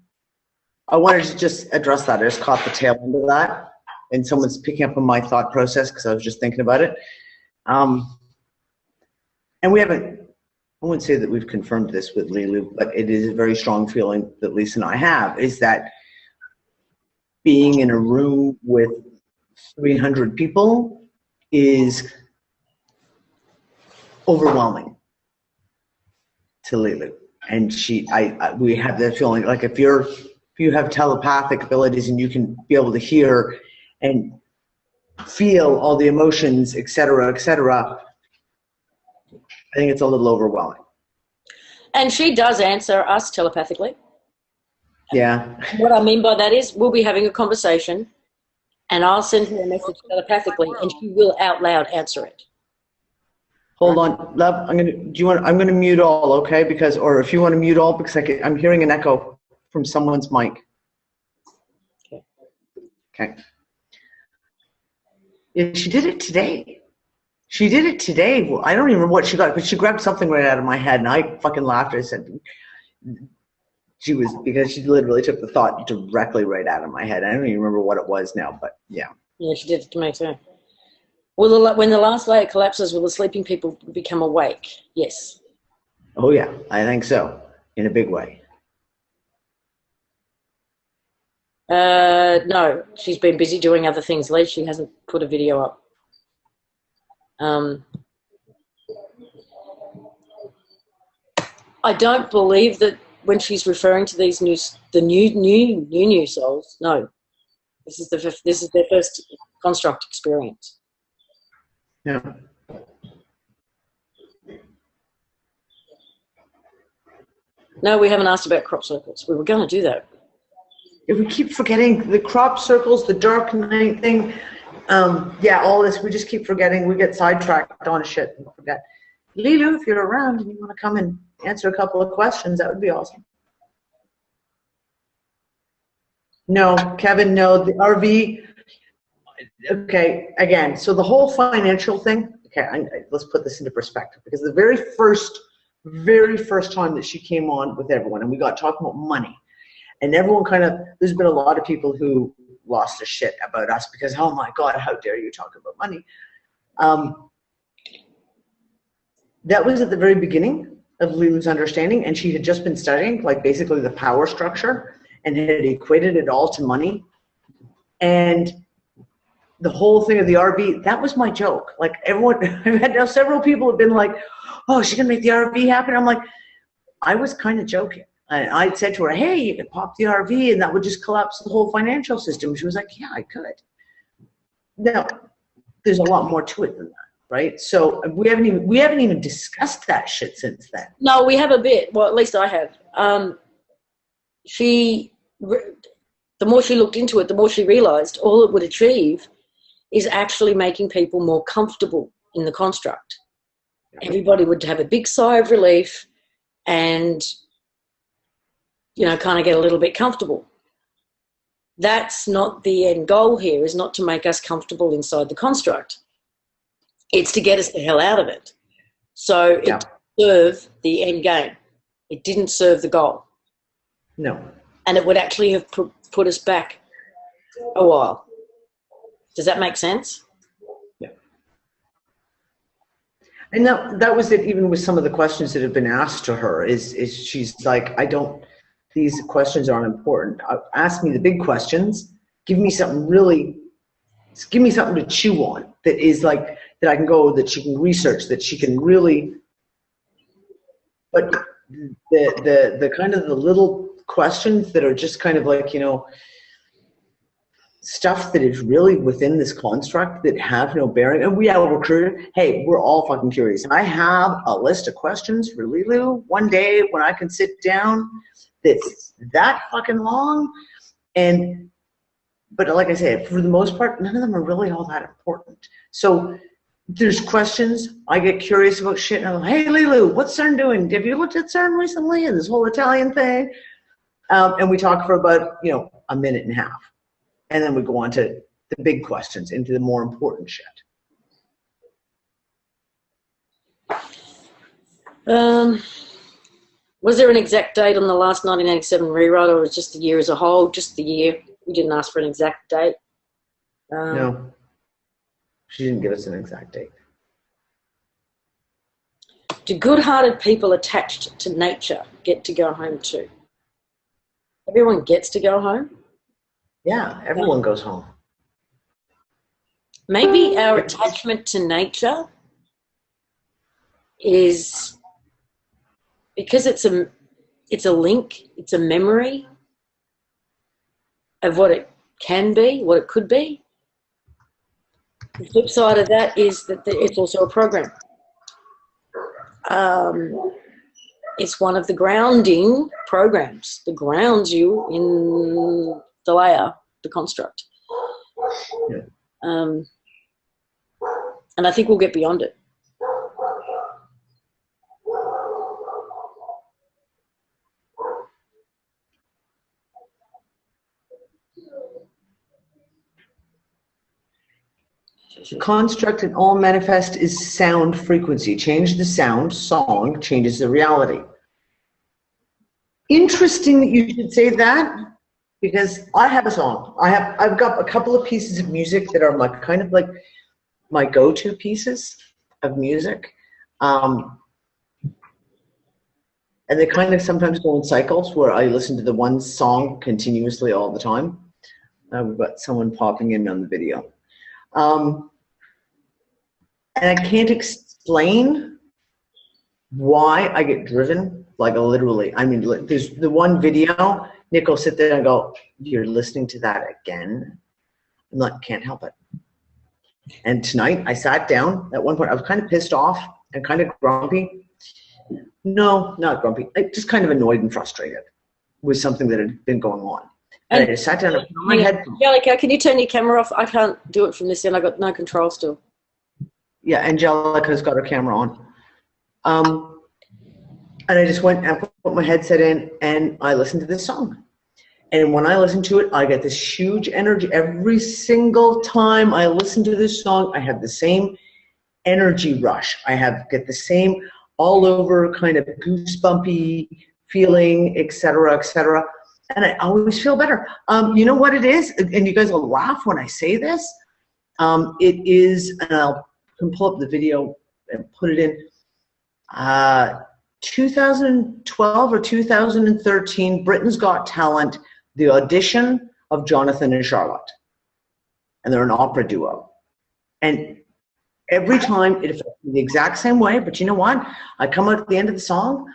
just address that. I just caught the tail end of that, and someone's picking up on my thought process because I was just thinking about it. And we haven't, I wouldn't say that we've confirmed this with Leelu, but it is a very strong feeling that Lisa and I have, is that being in a room with 300 people is overwhelming to Leelu. And we have that feeling, like if you have telepathic abilities and you can be able to hear and feel all the emotions, et cetera, I think it's a little overwhelming. And she does answer us telepathically. Yeah. What I mean by that is we'll be having a conversation and I'll send her a message telepathically and she will out loud answer it. Hold on, love. I'm gonna mute all, okay? Or if you want to mute all, because I'm hearing an echo from someone's mic. Okay. Yeah, she did it today. Well, I don't even remember what she got, but she grabbed something right out of my head, and I fucking laughed. I said, because she literally took the thought directly right out of my head. I don't even remember what it was now, but yeah. Yeah, she did it to me too. Well, when the last layer collapses, will the sleeping people become awake? Yes. Oh yeah, I think so, in a big way. No, she's been busy doing other things. Lee, she hasn't put a video up. I don't believe that when she's referring to these new souls. No, this is their first construct experience. Yeah. No, we haven't asked about crop circles. We were going to do that. If we keep forgetting the crop circles, the dark night thing, yeah, all this, we just keep forgetting. We get sidetracked on shit and forget. Leelu, if you're around and you want to come and answer a couple of questions, that would be awesome. No, Kevin, no, the RV, okay, again, so the whole financial thing, okay, let's put this into perspective, because the very first time that she came on with everyone, and we got talking about money, and everyone there's been a lot of people who lost their shit about us because, oh my God, how dare you talk about money? That was at the very beginning of Leelu's understanding, and she had just been studying, like, basically the power structure, and had equated it all to money. And the whole thing of the RV, that was my joke. Like, everyone, I've had now several people have been like, oh, is she gonna make the RV happen? I'm like, I was kind of joking. I said to her, hey, you could pop the RV and that would just collapse the whole financial system. She was like, yeah, I could. Now, there's a lot more to it than that, right? So we haven't even discussed that shit since then. No, we have a bit. Well, at least I have. The more she looked into it, the more she realized all it would achieve is actually making people more comfortable in the construct. Everybody would have a big sigh of relief and, kind of get a little bit comfortable. That's not the end goal here, is not to make us comfortable inside the construct. It's to get us the hell out of it. So it didn't serve the end game. It didn't serve the goal. No. And it would actually have put us back a while. Does that make sense? Yeah. And that was it, even with some of the questions that have been asked to her, is she's like, these questions aren't important. Ask me the big questions. Give me something to chew on that is like, that I can go, that she can research, that she can really, but the kind of the little questions that are just kind of like, stuff that is really within this construct that have no bearing. And we have a recruiter. Hey, we're all fucking curious. And I have a list of questions for Leelu one day when I can sit down that's that fucking long. But like I said, for the most part, none of them are really all that important. So there's questions. I get curious about shit. And I'm like, hey, Leelu, what's CERN doing? Have you looked at CERN recently and this whole Italian thing? And we talk for about, a minute and a half. And then we go on to the big questions, into the more important shit. Was there an exact date on the last 1987 rewrite, or was it just the year as a whole? Just the year. We didn't ask for an exact date. No. She didn't give us an exact date. Do good-hearted people attached to nature get to go home too? Everyone gets to go home? Yeah, everyone goes home. Maybe our attachment to nature is because it's a link, it's a memory of what it can be, what it could be. The flip side of that is that it's also a program. It's one of the grounding programs that grounds you in the layer, the construct. Yeah. And I think we'll get beyond it. The construct in all manifest is sound frequency. Change the sound, song changes the reality. Interesting that you should say that, because I have a song. I've got a couple of pieces of music that are my kind of like my go-to pieces of music. And they kind of sometimes go in cycles where I listen to the one song continuously all the time. We've got someone popping in on the video. And I can't explain why I get driven, like literally. I mean, there's the one video, Nick will sit there and go, "You're listening to that again?" I'm like, can't help it. And tonight I sat down. At one point I was kind of pissed off and kind of grumpy. No, not grumpy. I just kind of annoyed and frustrated with something that had been going on. And I just sat down and put on my headphones. Angelica, can you turn your camera off? I can't do it from this end. I got no control still. Yeah, Angelica's got her camera on. And I just went and put my headset in and I listened to this song. And when I listen to it, I get this huge energy. Every single time I listen to this song, I have the same energy rush. Get the same all over kind of goosebumpy feeling, et cetera, and I always feel better. You know what it is? And you guys will laugh when I say this. It is, and I can pull up the video and put it in, 2012 or 2013, Britain's Got Talent, the audition of Jonathan and Charlotte. And they're an opera duo. And every time it affects me the exact same way, but you know what? I come out at the end of the song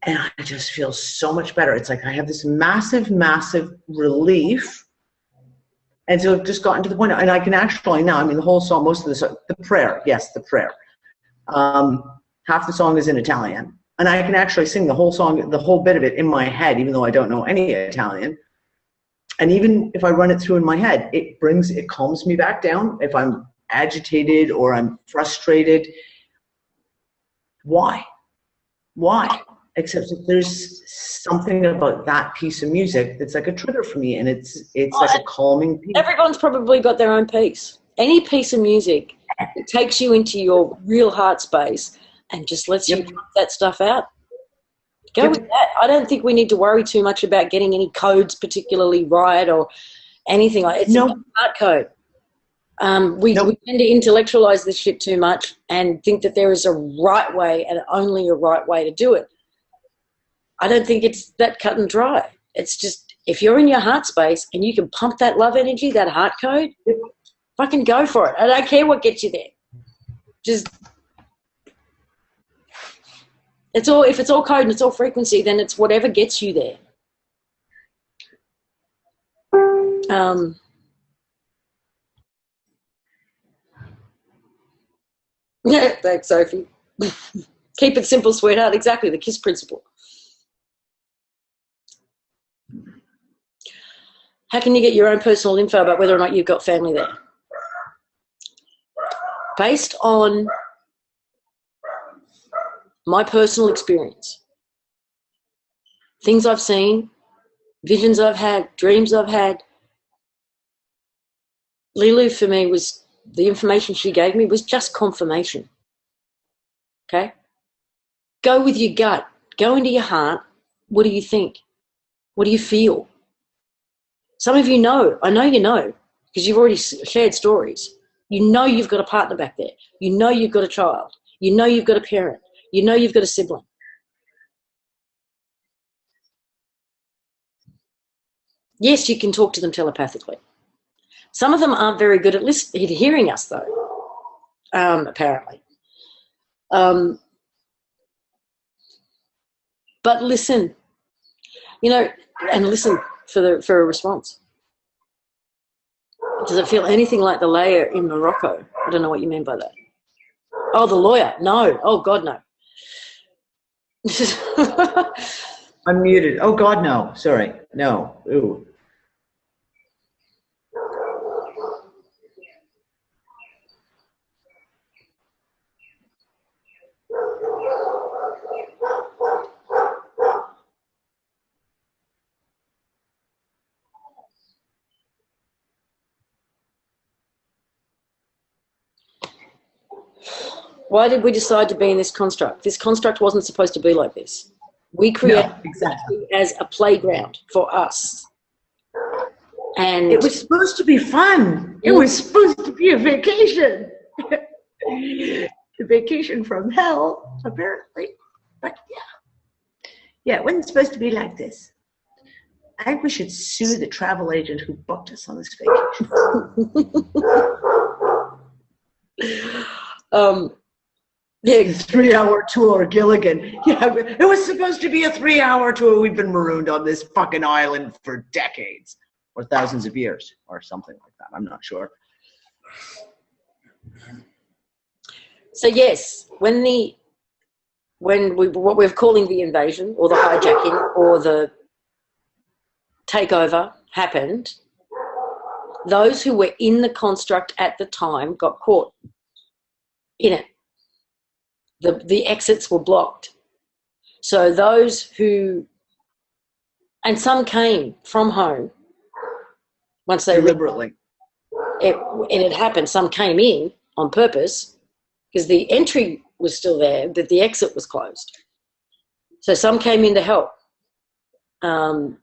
and I just feel so much better. It's like I have this massive, massive relief. And so I've just gotten to the point, and I can actually now, I mean, the whole song, most of the song, the prayer, yes, the prayer. Half the song is in Italian. And I can actually sing the whole song, the whole bit of it in my head, even though I don't know any Italian. And even if I run it through in my head, it calms me back down. If I'm agitated or I'm frustrated, why? Except that there's something about that piece of music that's like a trigger for me, and it's like a calming piece. Everyone's probably got their own piece. Any piece of music that takes you into your real heart space and just lets you put that stuff out. Go with that. I don't think we need to worry too much about getting any codes particularly right or anything like that. It's not a heart code. We tend to intellectualize this shit too much and think that there is a right way and only a right way to do it. I don't think it's that cut and dry. It's just, if you're in your heart space and you can pump that love energy, that heart code, fucking go for it. I don't care what gets you there. Just, if it's all code and it's all frequency, then it's whatever gets you there. Yeah, thanks, Sophie. Keep it simple, sweetheart. Exactly, the KISS principle. How can you get your own personal info about whether or not you've got family there? Based on my personal experience, things I've seen, visions I've had, dreams I've had, Leelu for me was, the information she gave me was just confirmation. Okay? Go with your gut. Go into your heart. What do you think? What do you feel? Some of you know. I know you know, because you've already shared stories. You know you've got a partner back there. You know you've got a child. You know you've got a parent. You know you've got a sibling. Yes, you can talk to them telepathically. Some of them aren't very good at hearing us, though, apparently. But listen, and listen for a response. Does it feel anything like the layer in Morocco? I don't know what you mean by that. Oh, the lawyer. No. Oh, God, no. I'm muted. Oh, God, no. Sorry. No. Ooh. Why did we decide to be in this construct? This construct wasn't supposed to be like this. We created No, exactly. it as a playground for us. And it was supposed to be fun. It was supposed to be a vacation. A vacation from hell, apparently. But yeah, it wasn't supposed to be like this. I think we should sue the travel agent who booked us on this vacation. Yeah, 3-hour tour, Gilligan. Yeah, it was supposed to be a 3-hour tour. We've been marooned on this fucking island for decades, or thousands of years, or something like that. I'm not sure. so yes, when what we're calling the invasion or the hijacking or the takeover happened, those who were in the construct at the time got caught in it. The exits were blocked. So those who, and some came from home once they Deliberately. and it happened. Some came in on purpose because the entry was still there, but the exit was closed. So some came in to help, and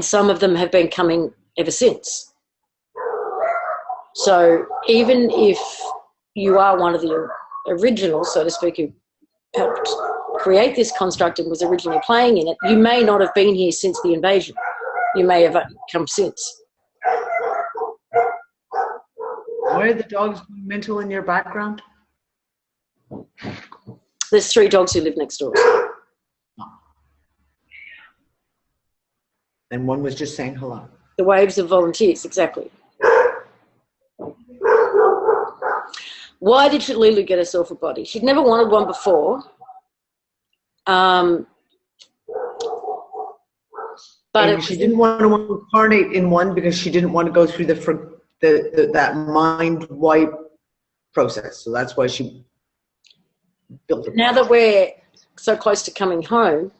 some of them have been coming ever since. So even if you are one of the originals, so to speak, who helped create this construct and was originally playing in it, you may not have been here since the invasion. You may have come since. Why are the dogs going mental in your background? There's 3 dogs who live next door. And one was just saying hello. The waves of volunteers, exactly. Why did Leelu get herself a body? She'd never wanted one before. But she didn't want to incarnate in one because she didn't want to go through that mind wipe process. So that's why she built it. Now that we're so close to coming home,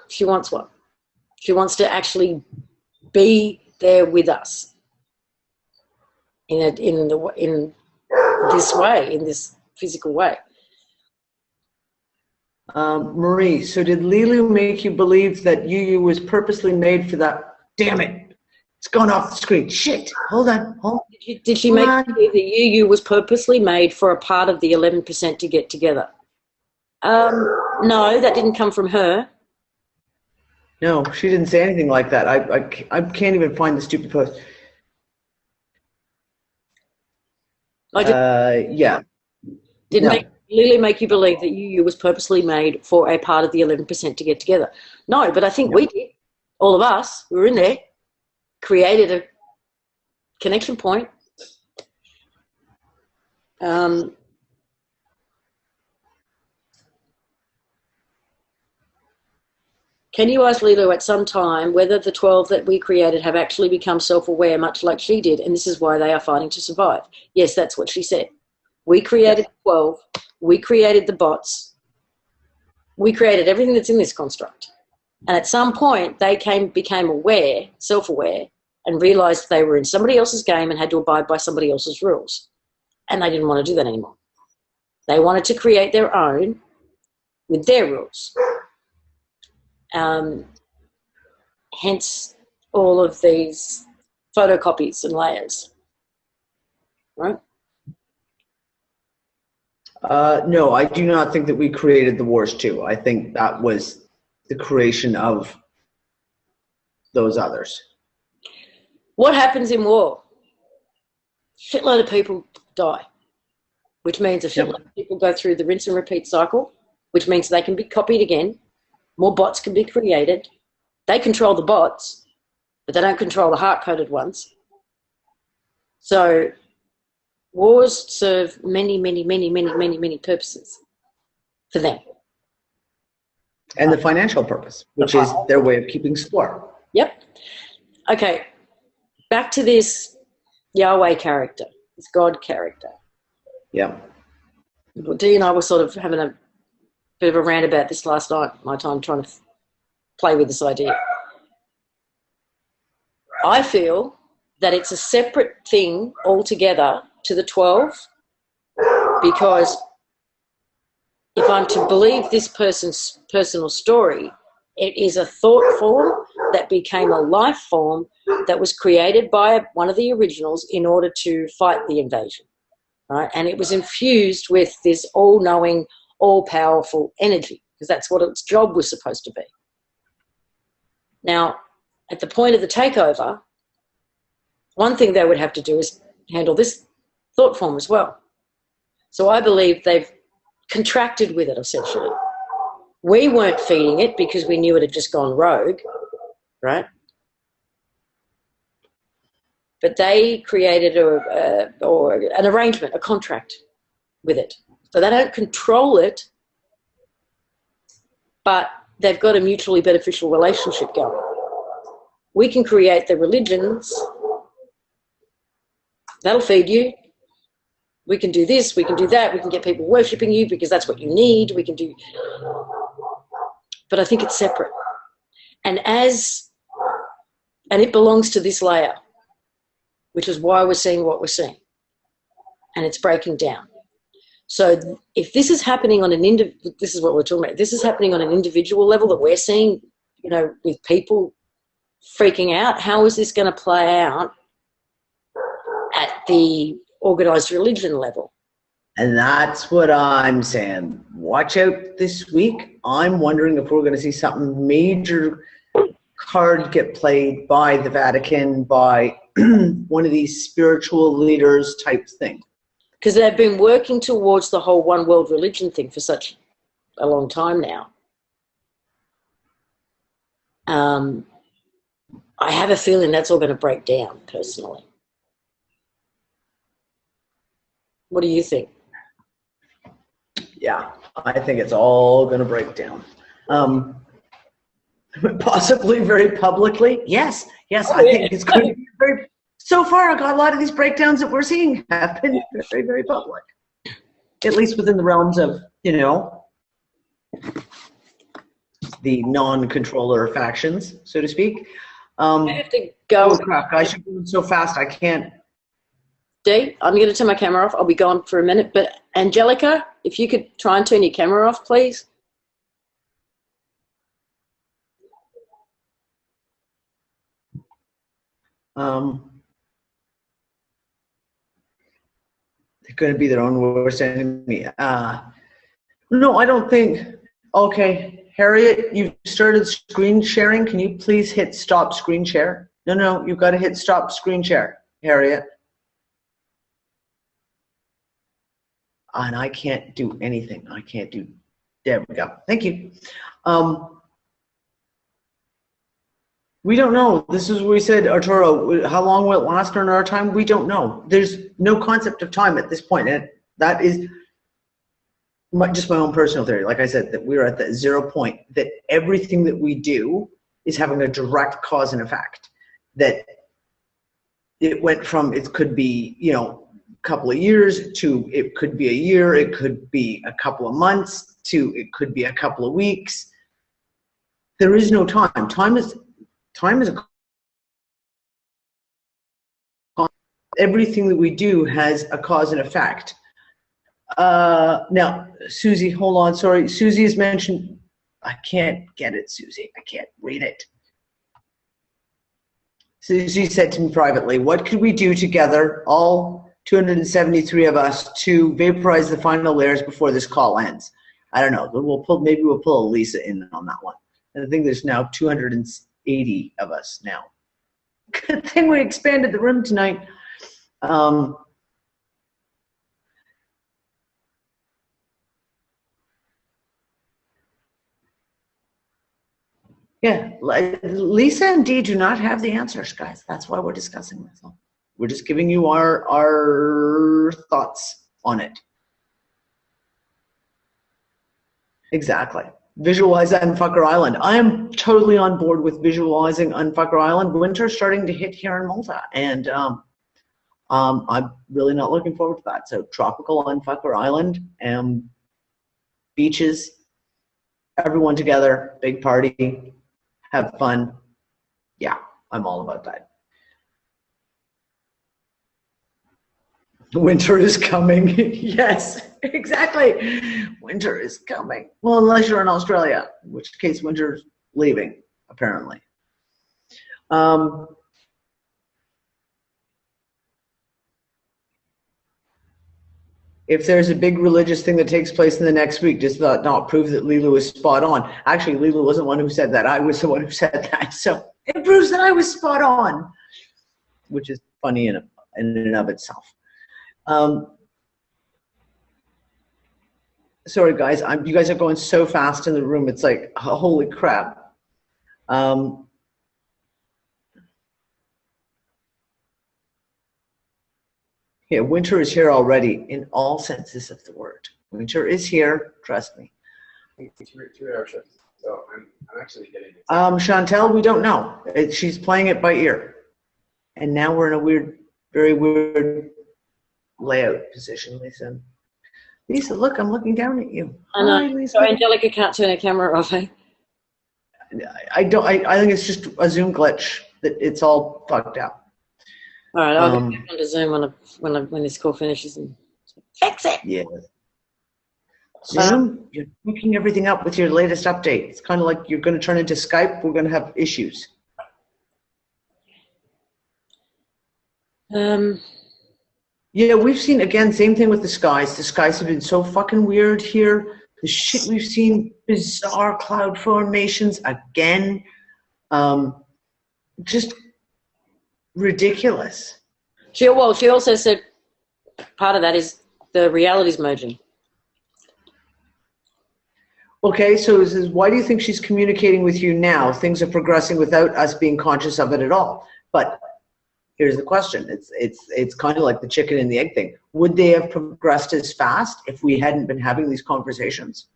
she wants one. She wants to actually be there with us in this way, in this physical way. Marie, so did Leelu make you believe that Yuyu was purposely made for that? Damn it. It's gone off the screen. Shit. Hold on. Did she make you believe that Yuyu was purposely made for a part of the 11% to get together? No, that didn't come from her. No, she didn't say anything like that. I can't even find the stupid post. Yeah. Didn't Leelu make you believe that Yuyu was purposely made for a part of the 11% to get together? No, but I think we did. All of us, we were in there, created a connection point. Can you ask Leelu at some time whether the 12 that we created have actually become self-aware, much like she did, and this is why they are fighting to survive? Yes, that's what she said. We created 12. We created the bots. We created everything that's in this construct. And at some point, they became aware, self-aware, and realised they were in somebody else's game and had to abide by somebody else's rules. And they didn't want to do that anymore. They wanted to create their own with their rules. Hence all of these photocopies and layers, right? No, I do not think that we created the Wars 2. I think that was the creation of those others. What happens in war? Shitload of people die, which means a shitload of people go through the rinse and repeat cycle, which means they can be copied again. More bots can be created. They control the bots, but they don't control the hard-coded ones. So wars serve many, many, many, many, many, many purposes for them. And the financial purpose, which is their way of keeping score. Yep. Okay, back to this Yahweh character, this God character. Yeah. Well, Dee and I were sort of having a bit of a rant about this last night, my time trying to play with this idea. I feel that it's a separate thing altogether to the 12 because if I'm to believe this person's personal story, it is a thought form that became a life form that was created by one of the originals in order to fight the invasion, right? And it was infused with this all-knowing, all-powerful energy, because that's what its job was supposed to be. Now, at the point of the takeover, one thing they would have to do is handle this thought form as well. So I believe they've contracted with it, essentially. We weren't feeding it because we knew it had just gone rogue, right? But they created or an arrangement, a contract with it. So they don't control it, but they've got a mutually beneficial relationship going. We can create the religions. That'll feed you. We can do this, we can do that, we can get people worshipping you because that's what you need, we can do. But I think it's separate. And it belongs to this layer, which is why we're seeing what we're seeing. And it's breaking down. So if this is happening on this is what we're talking about, this is happening on an individual level that we're seeing, you know, with people freaking out, how is this going to play out at the organized religion level? And that's what I'm saying. Watch out this week. I'm wondering if we're going to see something major card get played by the Vatican, by one of these spiritual leaders type thing. Because they've been working towards the whole one world religion thing for such a long time now. I have a feeling that's all going to break down, personally. What do you think? Yeah, I think it's all going to break down. Possibly very publicly. Yes, I think it's going to be very. So far, a lot of these breakdowns that we're seeing have been very, very public. At least within the realms of, you know, the non-controller factions, so to speak. I have to go. Oh crap, guys, you're moving so fast, I can't. Dee, I'm going to turn my camera off. I'll be gone for a minute. But Angelica, if you could try and turn your camera off, please. They're going to be their own worst enemy. No, I don't think. Okay, Harriet, you've started screen sharing. Can you please hit stop screen share? No, you've got to hit stop screen share, Harriet. And I can't do anything. I can't do. There we go. Thank you. We don't know. This is what we said, Arturo. How long will it last in our time? We don't know. There's no concept of time at this point. And that is just my own personal theory. Like I said, that we're at that 0 point, that everything that we do is having a direct cause and effect. That it went from, it could be, you know, a couple of years to it could be a year, it could be a couple of months to it could be a couple of weeks. There is no time. Time is everything that we do has a cause and effect. Now, Susie, hold on, sorry. Susie has mentioned, I can't get it, Susie. I can't read it. Susie said to me privately, what could we do together, all 273 of us, to vaporize the final layers before this call ends? I don't know. Maybe we'll pull Lisa in on that one. And I think there's now 280 of us now. Good thing we expanded the room tonight. Yeah, Lisa and Dee do not have the answers, guys. That's why we're discussing this. We're just giving you our thoughts on it. Exactly. Visualize Unfucker Island. I am totally on board with visualizing Unfucker Island. Winter's starting to hit here in Malta, and I'm really not looking forward to that. So tropical Unfucker Island, beaches, everyone together, big party, have fun. Yeah, I'm all about that. Winter is coming. Yes, exactly. Winter is coming. Well, unless you're in Australia, in which case winter's leaving, apparently. If there's a big religious thing that takes place in the next week, does that not prove that Leelu is spot on? Actually, Leelu wasn't the one who said that. I was the one who said that. So it proves that I was spot on, which is funny in and of itself. Sorry, guys. You guys are going so fast in the room. It's like, holy crap. Yeah, winter is here already in all senses of the word. Winter is here. Trust me. 3-hour shifts. So I'm actually getting it. Chantel, we don't know. She's playing it by ear. And now we're in a weird, very weird layout position, Lisa. Lisa, look, I'm looking down at you. I know. Hi, Lisa. So Angelica can't turn her camera off, eh? I think it's just a Zoom glitch that it's all fucked up. All right, I'll go back onto Zoom when this call finishes and fix it. Yeah. Zoom, you're fucking everything up with your latest update. It's kind of like you're going to turn into Skype. We're going to have issues. Yeah, we've seen, again, same thing with the skies. The skies have been so fucking weird here. The shit we've seen, bizarre cloud formations again. Just ridiculous. She also said part of that is the reality's merging. Okay, so it says, why do you think she's communicating with you now? Things are progressing without us being conscious of it at all. But here's the question. It's kind of like the chicken and the egg thing. Would they have progressed as fast if we hadn't been having these conversations?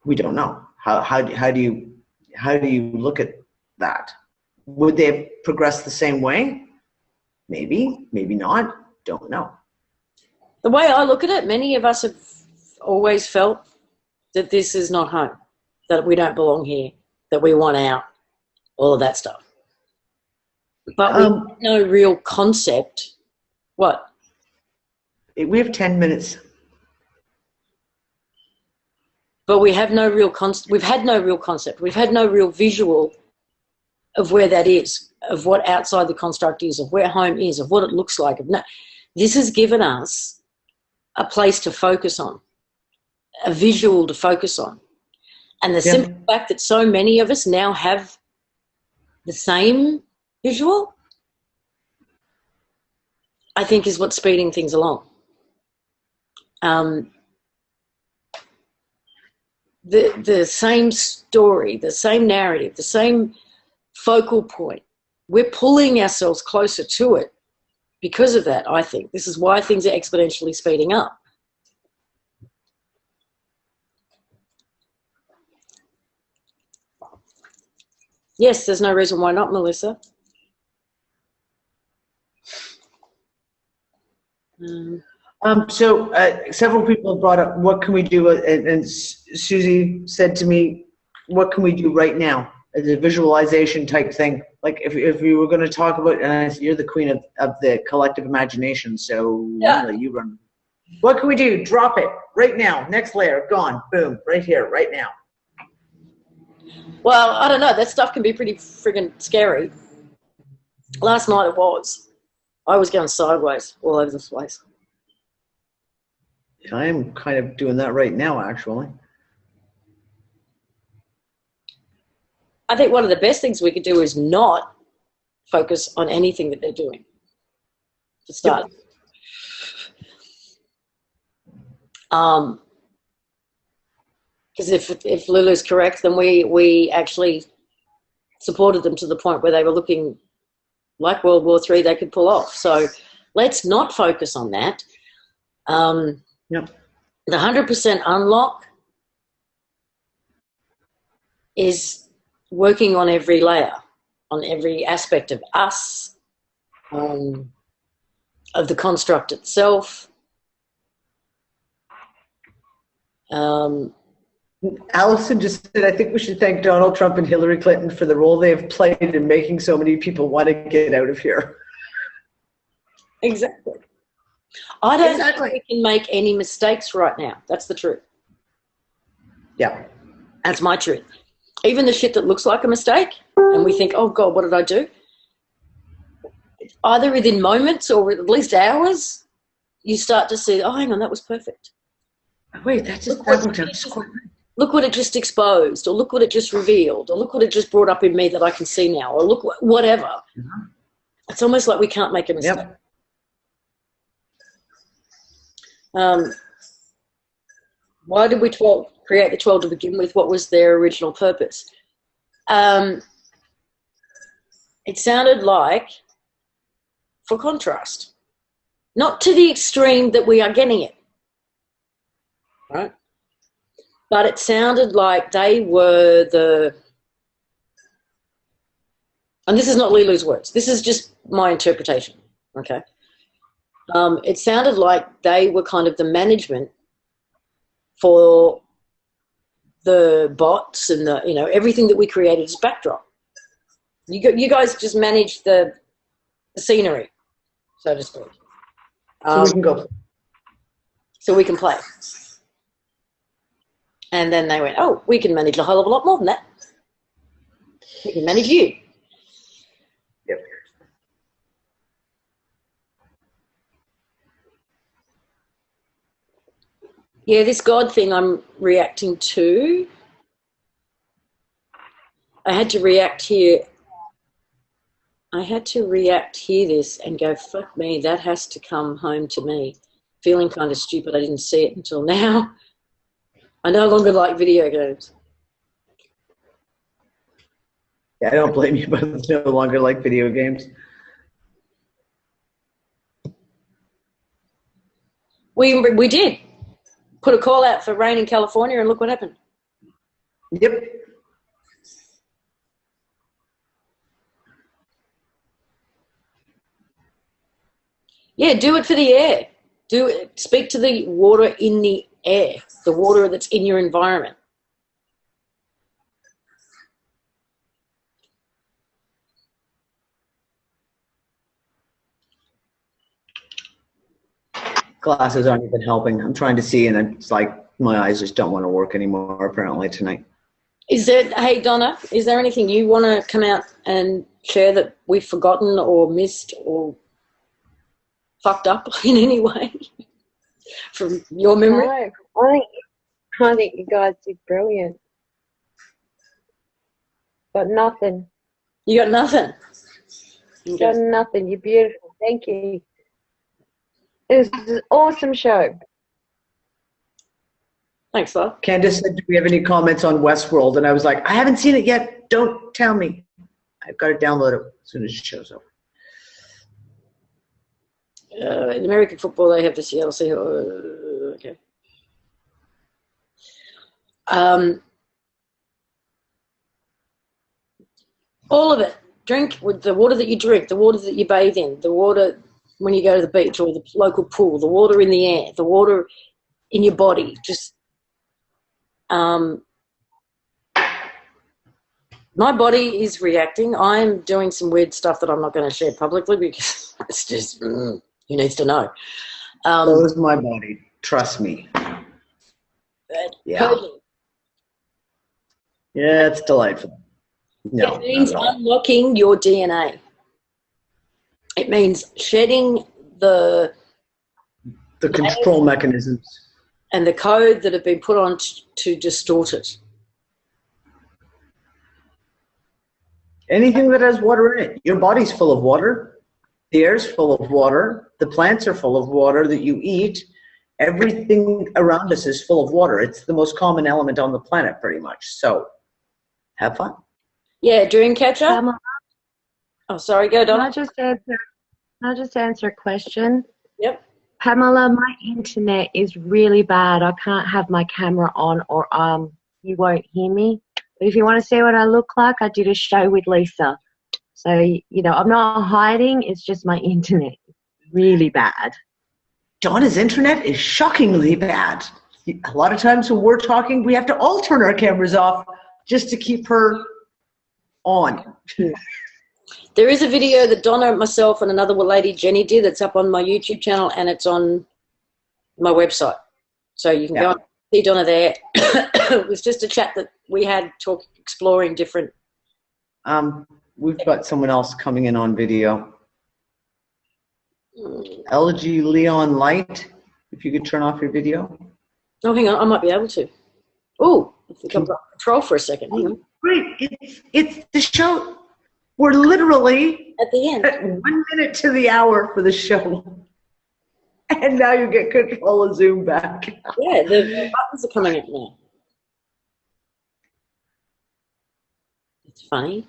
We don't know. How do you look at that? Would they have progressed the same way? Maybe, maybe not. Don't know. The way I look at it, many of us have always felt that this is not home, that we don't belong here, that we want out, all of that stuff. But we have no real concept. What? We have 10 minutes. But we have no real concept. We've had no real concept. We've had no real visual of where that is, of what outside the construct is, of where home is, of what it looks like. This has given us a place to focus on, a visual to focus on. And the simple fact that so many of us now have the same visual, I think is what's speeding things along. The same story, the same narrative, the same focal point. We're pulling ourselves closer to it because of that, I think. This is why things are exponentially speeding up. Yes, there's no reason why not, Melissa. Several people have brought up, what can we do? And Susie said to me, what can we do right now? As a visualization type thing. Like if we were going to talk about, and I said, you're the queen of the collective imagination, so you run. What can we do? Drop it right now. Next layer, gone. Boom, right here, right now. Well, I don't know. That stuff can be pretty friggin' scary. Last night it was. I was going sideways all over the place. I am kind of doing that right now, actually. I think one of the best things we could do is not focus on anything that they're doing to start. Because if Lulu's correct, then we actually supported them to the point where they were looking like World War III they could pull off. So let's not focus on that. The 100% unlock is working on every layer, on every aspect of us, of the construct itself. Allison just said, I think we should thank Donald Trump and Hillary Clinton for the role they have played in making so many people want to get out of here. Exactly. I don't Exactly. think we can make any mistakes right now. That's the truth. Yeah. That's my truth. Even the shit that looks like a mistake, and we think, oh God, what did I do? Either within moments or at least hours, you start to see, oh, hang on, that was perfect. Wait, Look what it just exposed, or look what it just revealed, or look what it just brought up in me that I can see now, or look whatever. It's almost like we can't make a mistake. Yep. Why did we create the 12 to begin with? What was their original purpose? It sounded like for contrast, not to the extreme that we are getting it, right? But it sounded like they were and this is not Leelu's words, this is just my interpretation, okay? It sounded like they were kind of the management for the bots and the, everything that we created as backdrop. You guys just manage the scenery, so to speak. So we can go. So we can play. And then they went, oh, we can manage a whole lot more than that. We can manage you. Yep. Yeah, this God thing I'm reacting to. I had to react here. This and go, fuck me, that has to come home to me. Feeling kind of stupid. I didn't see it until now. I no longer like video games. Yeah, I don't blame you, but it's no longer like video games. We did put a call out for rain in California, and look what happened. Yep. Yeah, do it for the air. Do it. Speak to the water in the air, the water that's in your environment. Glasses aren't even helping. I'm trying to see, and it's like my eyes just don't want to work anymore, apparently, tonight. Hey, Donna, is there anything you want to come out and share that we've forgotten or missed or fucked up in any way from your memory? No, I think you guys did brilliant. Got nothing. You got nothing? Okay. Got nothing. You're beautiful. Thank you. It was an awesome show. Thanks, love. Candace said, do we have any comments on Westworld? And I was like, I haven't seen it yet. Don't tell me. I've got to download it as soon as it shows up. In American football, they have the Seattle Seahawks. Okay. All of it. Drink with the water that you drink, the water that you bathe in, the water when you go to the beach or the local pool, the water in the air, the water in your body. Just my body is reacting. I'm doing some weird stuff that I'm not going to share publicly because it's just who needs to know. So is my body. Trust me. Yeah. Yeah, it's delightful. No, it means unlocking your DNA. It means shedding the control mechanisms and the code that have been put on to distort it. Anything that has water in it. Your body's full of water. The air's full of water. The plants are full of water that you eat. Everything around us is full of water. It's the most common element on the planet, pretty much. So, have fun. Yeah, Dreamcatcher. Oh, sorry, go, Donna. Can I just answer a question? Yep. Pamela, my internet is really bad. I can't have my camera on or you won't hear me. But if you want to see what I look like, I did a show with Lisa. So, I'm not hiding. It's just my internet is really bad. Donna's internet is shockingly bad. A lot of times when we're talking, we have to all turn our cameras off just to keep her on. There is a video that Donna, myself, and another lady, Jenny, did that's up on my YouTube channel, and it's on my website. So you can go and see Donna there. It was just a chat that we had exploring different. We've got someone else coming in on video. LG Leon Light, if you could turn off your video. Oh, hang on, I might be able to. Oh, I think I've got control for a second. Hang on. Great, it's the show. We're literally At the end. at 1 minute to the hour for the show. And now you get control of Zoom back. Yeah, the buttons are coming up now. It's funny.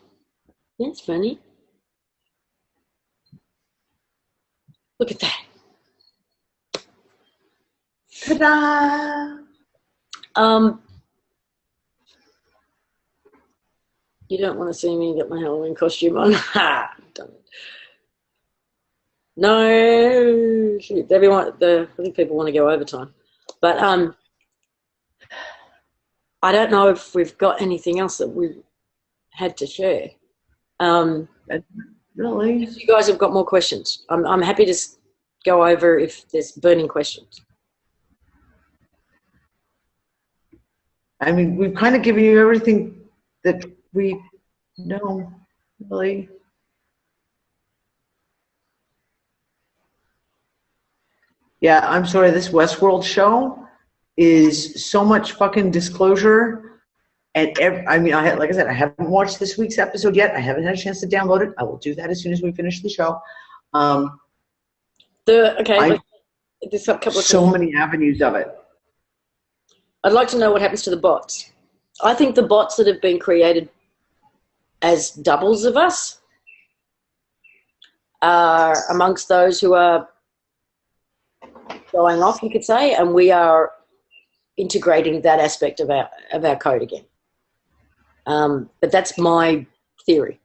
It's funny. Look at that. Ta-da! You don't want to see me get my Halloween costume on. Ha! Done it. No, everyone. I think people want to go overtime, but I don't know if we've got anything else that we've had to share. Really? If you guys have got more questions, I'm happy to go over if there's burning questions. I mean, we've kind of given you everything that we know, really. Yeah, I'm sorry, this Westworld show is so much fucking disclosure. And like I said, I haven't watched this week's episode yet. I haven't had a chance to download it. I will do that as soon as we finish the show. This couple of so many avenues of it. I'd like to know what happens to the bots. I think the bots that have been created as doubles of us are amongst those who are going off, you could say, and we are integrating that aspect of our code again. But that's my theory,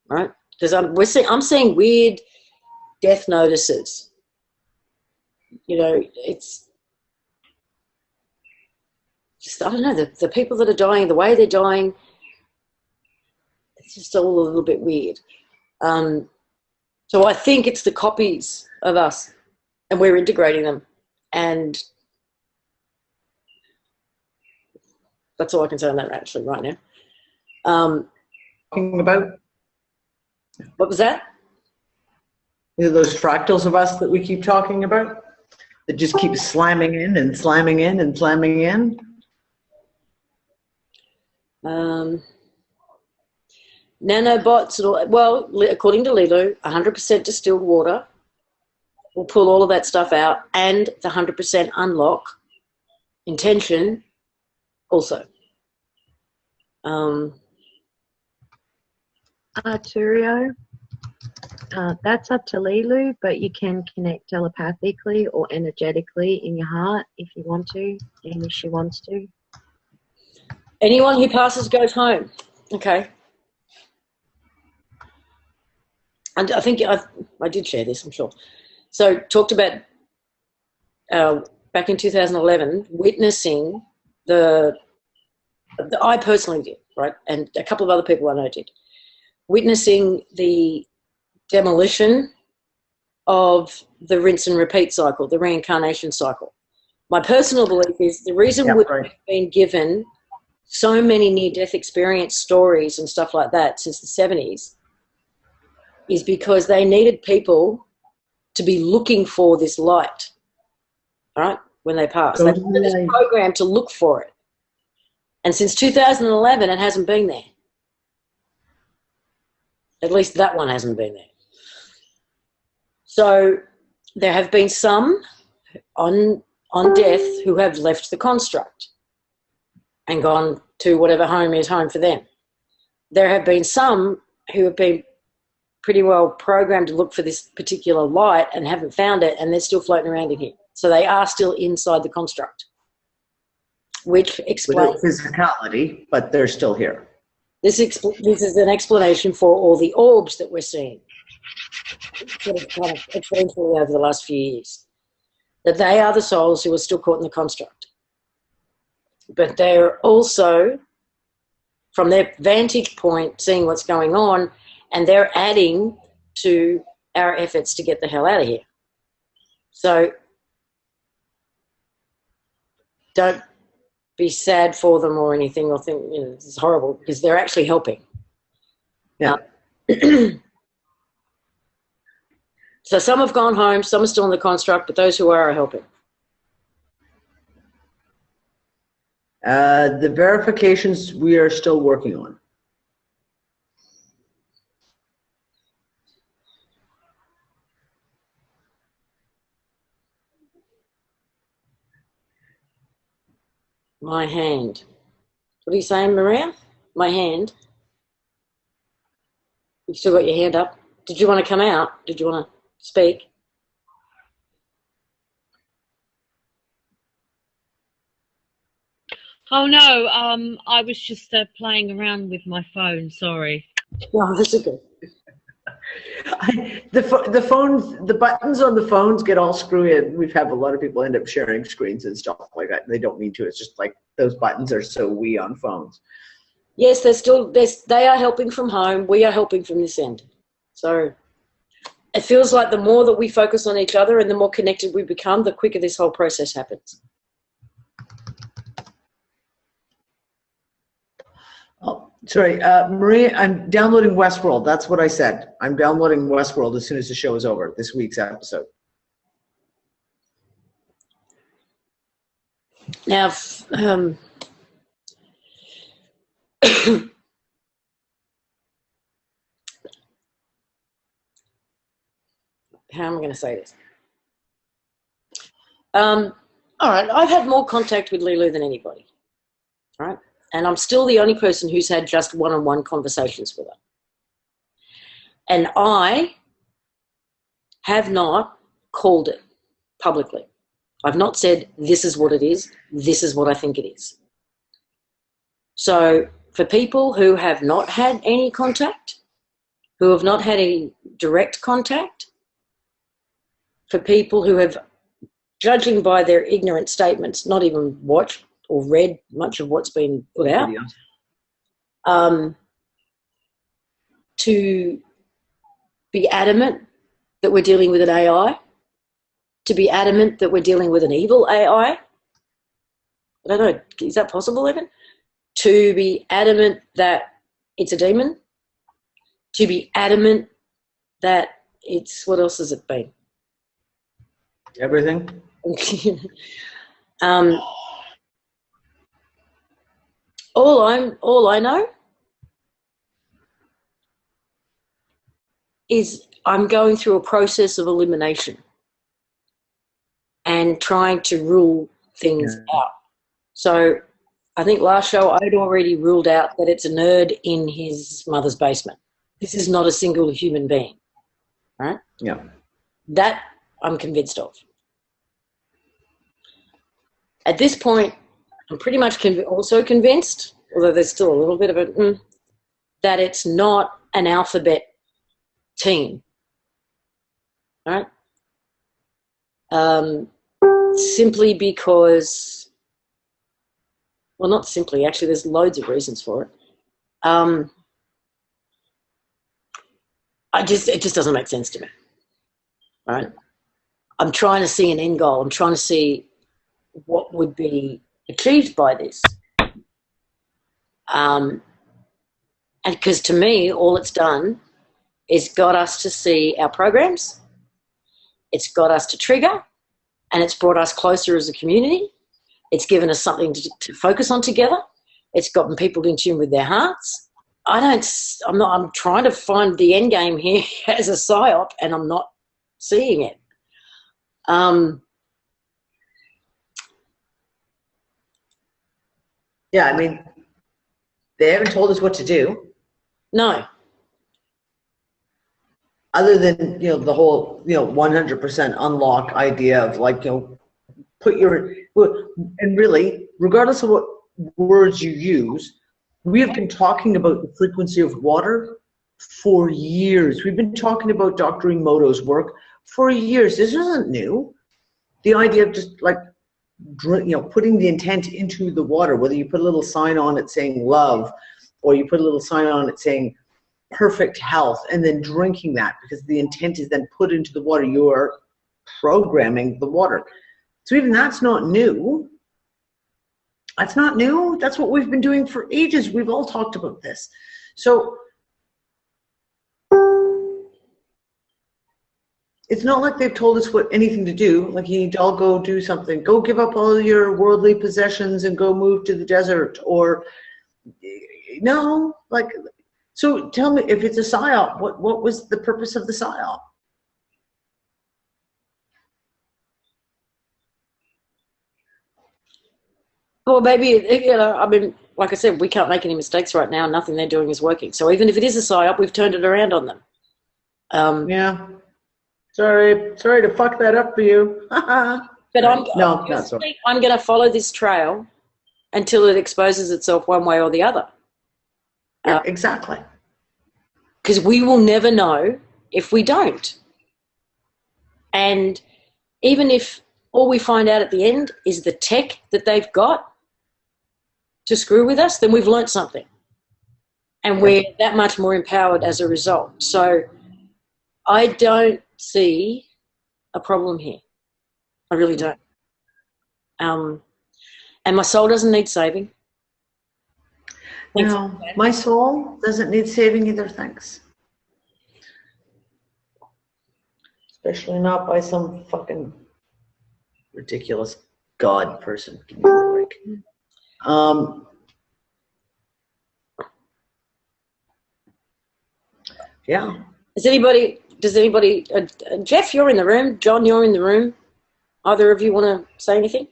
right? Because I'm seeing weird death notices. You know, it's just, I don't know, the people that are dying, the way they're dying, it's just all a little bit weird. So I think it's the copies of us, and we're integrating them, and that's all I can say on that actually right now. Talking about? What was that? Are those fractals of us that we keep talking about? That just keep slamming in and slamming in and slamming in? Nanobots, well, according to Leelu, 100% distilled water will pull all of that stuff out, and the 100% unlock intention also. Arturio, that's up to Leelu, but you can connect telepathically or energetically in your heart if you want to, and if she wants to. Anyone who passes goes home. Okay. And I think I did share this, I'm sure. So talked about back in 2011, witnessing I personally did, right, and a couple of other people I know did, witnessing the demolition of the rinse and repeat cycle, the reincarnation cycle. My personal belief is the reason we've been given so many near-death experience stories and stuff like that since the 70s is because they needed people to be looking for this light, all right, when they pass. They wanted this program to look for it. And since 2011, it hasn't been there. At least that one hasn't been there. So there have been some on death who have left the construct and gone to whatever home is home for them. There have been some who have been pretty well programmed to look for this particular light and haven't found it, and they're still floating around in here. So they are still inside the construct, which explains physicality, but they're still here. This is an explanation for all the orbs that we're seeing sort of kind of exponentially over the last few years. That they are the souls who are still caught in the construct. But they're also, from their vantage point, seeing what's going on and they're adding to our efforts to get the hell out of here. So don't be sad for them or anything, or think, you know, this is horrible, because they're actually helping. Yeah. So some have gone home, some are still in the construct, but those who are helping. The verifications we are still working on. My hand. What are you saying, Maria? My hand. You've still got your hand up. Did you want to come out? Did you want to speak? Oh no, I was just playing around with my phone. Sorry. No, that's okay. The phones, the buttons on the phones get all screwy, and we've had a lot of people end up sharing screens and stuff like that. They don't mean to. It's just like those buttons are so wee on phones. Yes, they are helping from home. We are helping from this end. So it feels like the more that we focus on each other and the more connected we become, the quicker this whole process happens. Oh, sorry, Maria, I'm downloading Westworld. That's what I said. I'm downloading Westworld as soon as the show is over, this week's episode. Now, how am I going to say this? All right, I've had more contact with Leelu than anybody, right? And I'm still the only person who's had just one-on-one conversations with her. And I have not called it publicly. I've not said, this is what it is, this is what I think it is. So for people who have not had any contact, who have not had any direct contact, for people who have, judging by their ignorant statements, not even watched or read much of what's been put out, to be adamant that we're dealing with an AI, to be adamant that we're dealing with an evil AI. I don't know, is that possible even? To be adamant that it's a demon, to be adamant that it's, what else has it been? Everything? All I know is I'm going through a process of elimination and trying to rule things out. So I think last show I'd already ruled out that it's a nerd in his mother's basement. This is not a single human being, right? Yeah. That I'm convinced of. At this point, I'm pretty much also convinced, although there's still a little bit of a, that it's not an alphabet team, right? Simply because, well, not simply, actually, there's loads of reasons for it. It just doesn't make sense to me, right? I'm trying to see an end goal. I'm trying to see what would be achieved by this. And because to me, all it's done is got us to see our programs, it's got us to trigger, and it's brought us closer as a community. It's given us something to focus on together. It's gotten people in tune with their hearts. I'm trying to find the end game here as a psyop, and I'm not seeing it. Yeah, I mean, they haven't told us what to do. No. Other than, the whole, 100% unlock idea of like, put your, and really, regardless of what words you use, we have been talking about the frequency of water for years. We've been talking about Dr. Emoto's work for years. This isn't new. The idea of just like, putting the intent into the water, whether you put a little sign on it saying love, or you put a little sign on it saying perfect health and then drinking that because the intent is then put into the water. You are programming the water. So even that's not new. That's not new. That's what we've been doing for ages. We've all talked about this. So it's not like they've told us what anything to do. Like, you need to all go do something. Go give up all your worldly possessions and go move to the desert. Or no, like, so tell me, if it's a psyop, what was the purpose of the psyop? Well, maybe, you know, I mean, like I said, we can't make any mistakes right now. Nothing they're doing is working. So even if it is a psyop, we've turned it around on them. Yeah. Sorry to fuck that up for you. But I'm going to follow this trail until it exposes itself one way or the other. Yeah, exactly. Because we will never know if we don't. And even if all we find out at the end is the tech that they've got to screw with us, then we've learnt something. And we're that much more empowered as a result. So I don't see a problem here. I really don't. And my soul doesn't need saving. No, my soul doesn't need saving either, thanks. Especially not by some fucking ridiculous God person. Give me a break. Yeah. Does anybody, Jeff, you're in the room. John, you're in the room. Either of you want to say anything?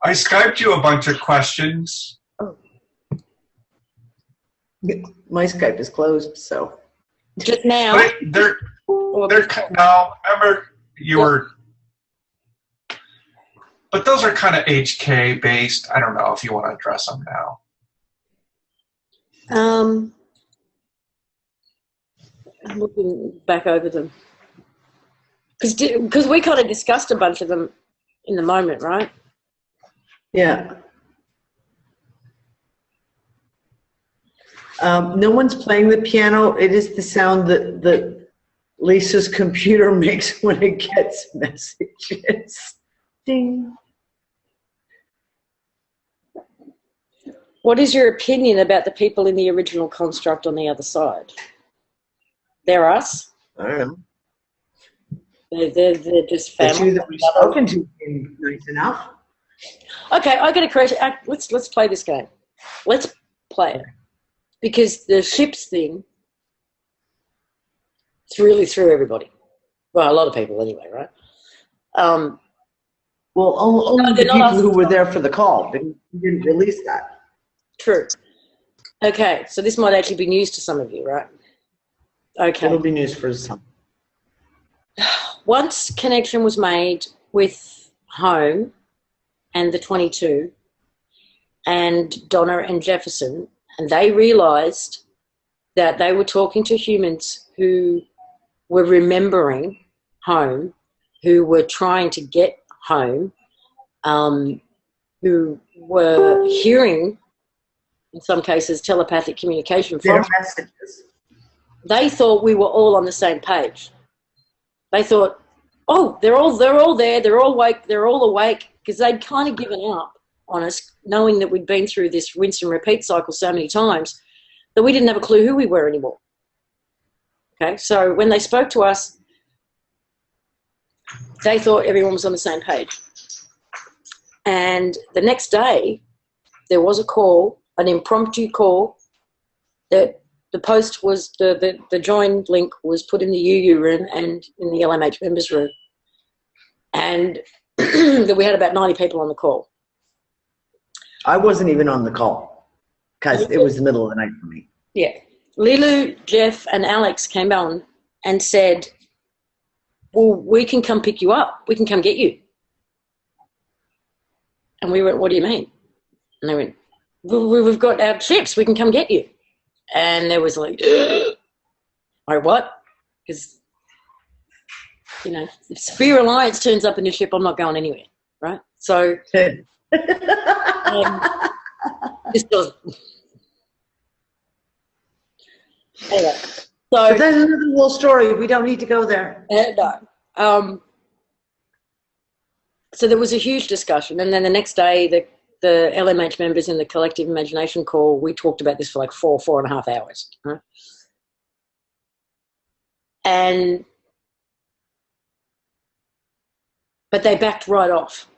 I Skyped you a bunch of questions. Oh. My Skype is closed, so. Just now. But they're no, remember you were, but those are kind of HK based. I don't know if you want to address them now. I'm looking back over them. Because we kind of discussed a bunch of them in the moment, right? Yeah. No one's playing the piano. It is the sound that Lisa's computer makes when it gets messages. Ding. What is your opinion about the people in the original construct on the other side? They're us. I don't know. They're just family. The two that we've spoken to seem nice enough. Okay, I got a question. Let's play this game. Let's play it. Because the ships thing, it's really threw everybody. Well, a lot of people anyway, right? Well, only the people who were there for the call. They didn't release that. True. Okay, so this might actually be news to some of you, right? Okay. It'll be news for some. Once connection was made with home and the 22 and Donna and Jefferson, and they realized that they were talking to humans who were remembering home, who were trying to get home, who were hearing, in some cases, telepathic communication from messages. They thought we were all on the same page. They thought, oh, they're all there, they're all awake, because they'd kind of given up on us, knowing that we'd been through this rinse and repeat cycle so many times that we didn't have a clue who we were anymore. Okay, so when they spoke to us, they thought everyone was on the same page. And the next day, there was a call, an impromptu call, that the post was, the join link was put in the UU room and in the LMH members room. And that we had about 90 people on the call. I wasn't even on the call because it was the middle of the night for me. Yeah. Leelu, Jeff, and Alex came on and said, well, we can come pick you up. We can come get you. And we went, what do you mean? And they went, well, we've got our ships. We can come get you. And there was like, like what? Because you know, if Spear Alliance turns up in a ship, I'm not going anywhere, right? So this does. Anyway, so But that's another whole story. We don't need to go there. no. So there was a huge discussion, and then the next day, the LMH members in the collective imagination call, we talked about this for like 4.5 hours. Right? But they backed right off.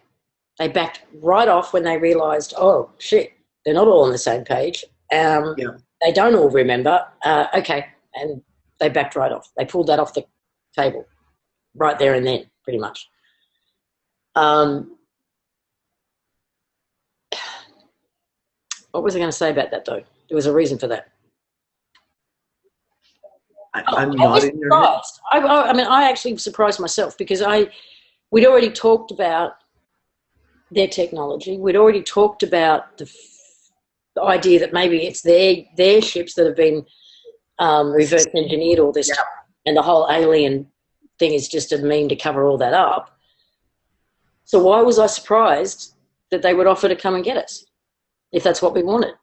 They backed right off when they realised, oh shit, they're not all on the same page. Yeah. They don't all remember. Okay, and they backed right off. They pulled that off the table right there and then, pretty much. What was I going to say about that, though? There was a reason for that. I'm not in your head. I mean, I actually surprised myself because we'd already talked about their technology. We'd already talked about the idea that maybe it's their ships that have been reverse engineered all this time, and the whole alien thing is just a meme to cover all that up. So why was I surprised that they would offer to come and get us if that's what we wanted?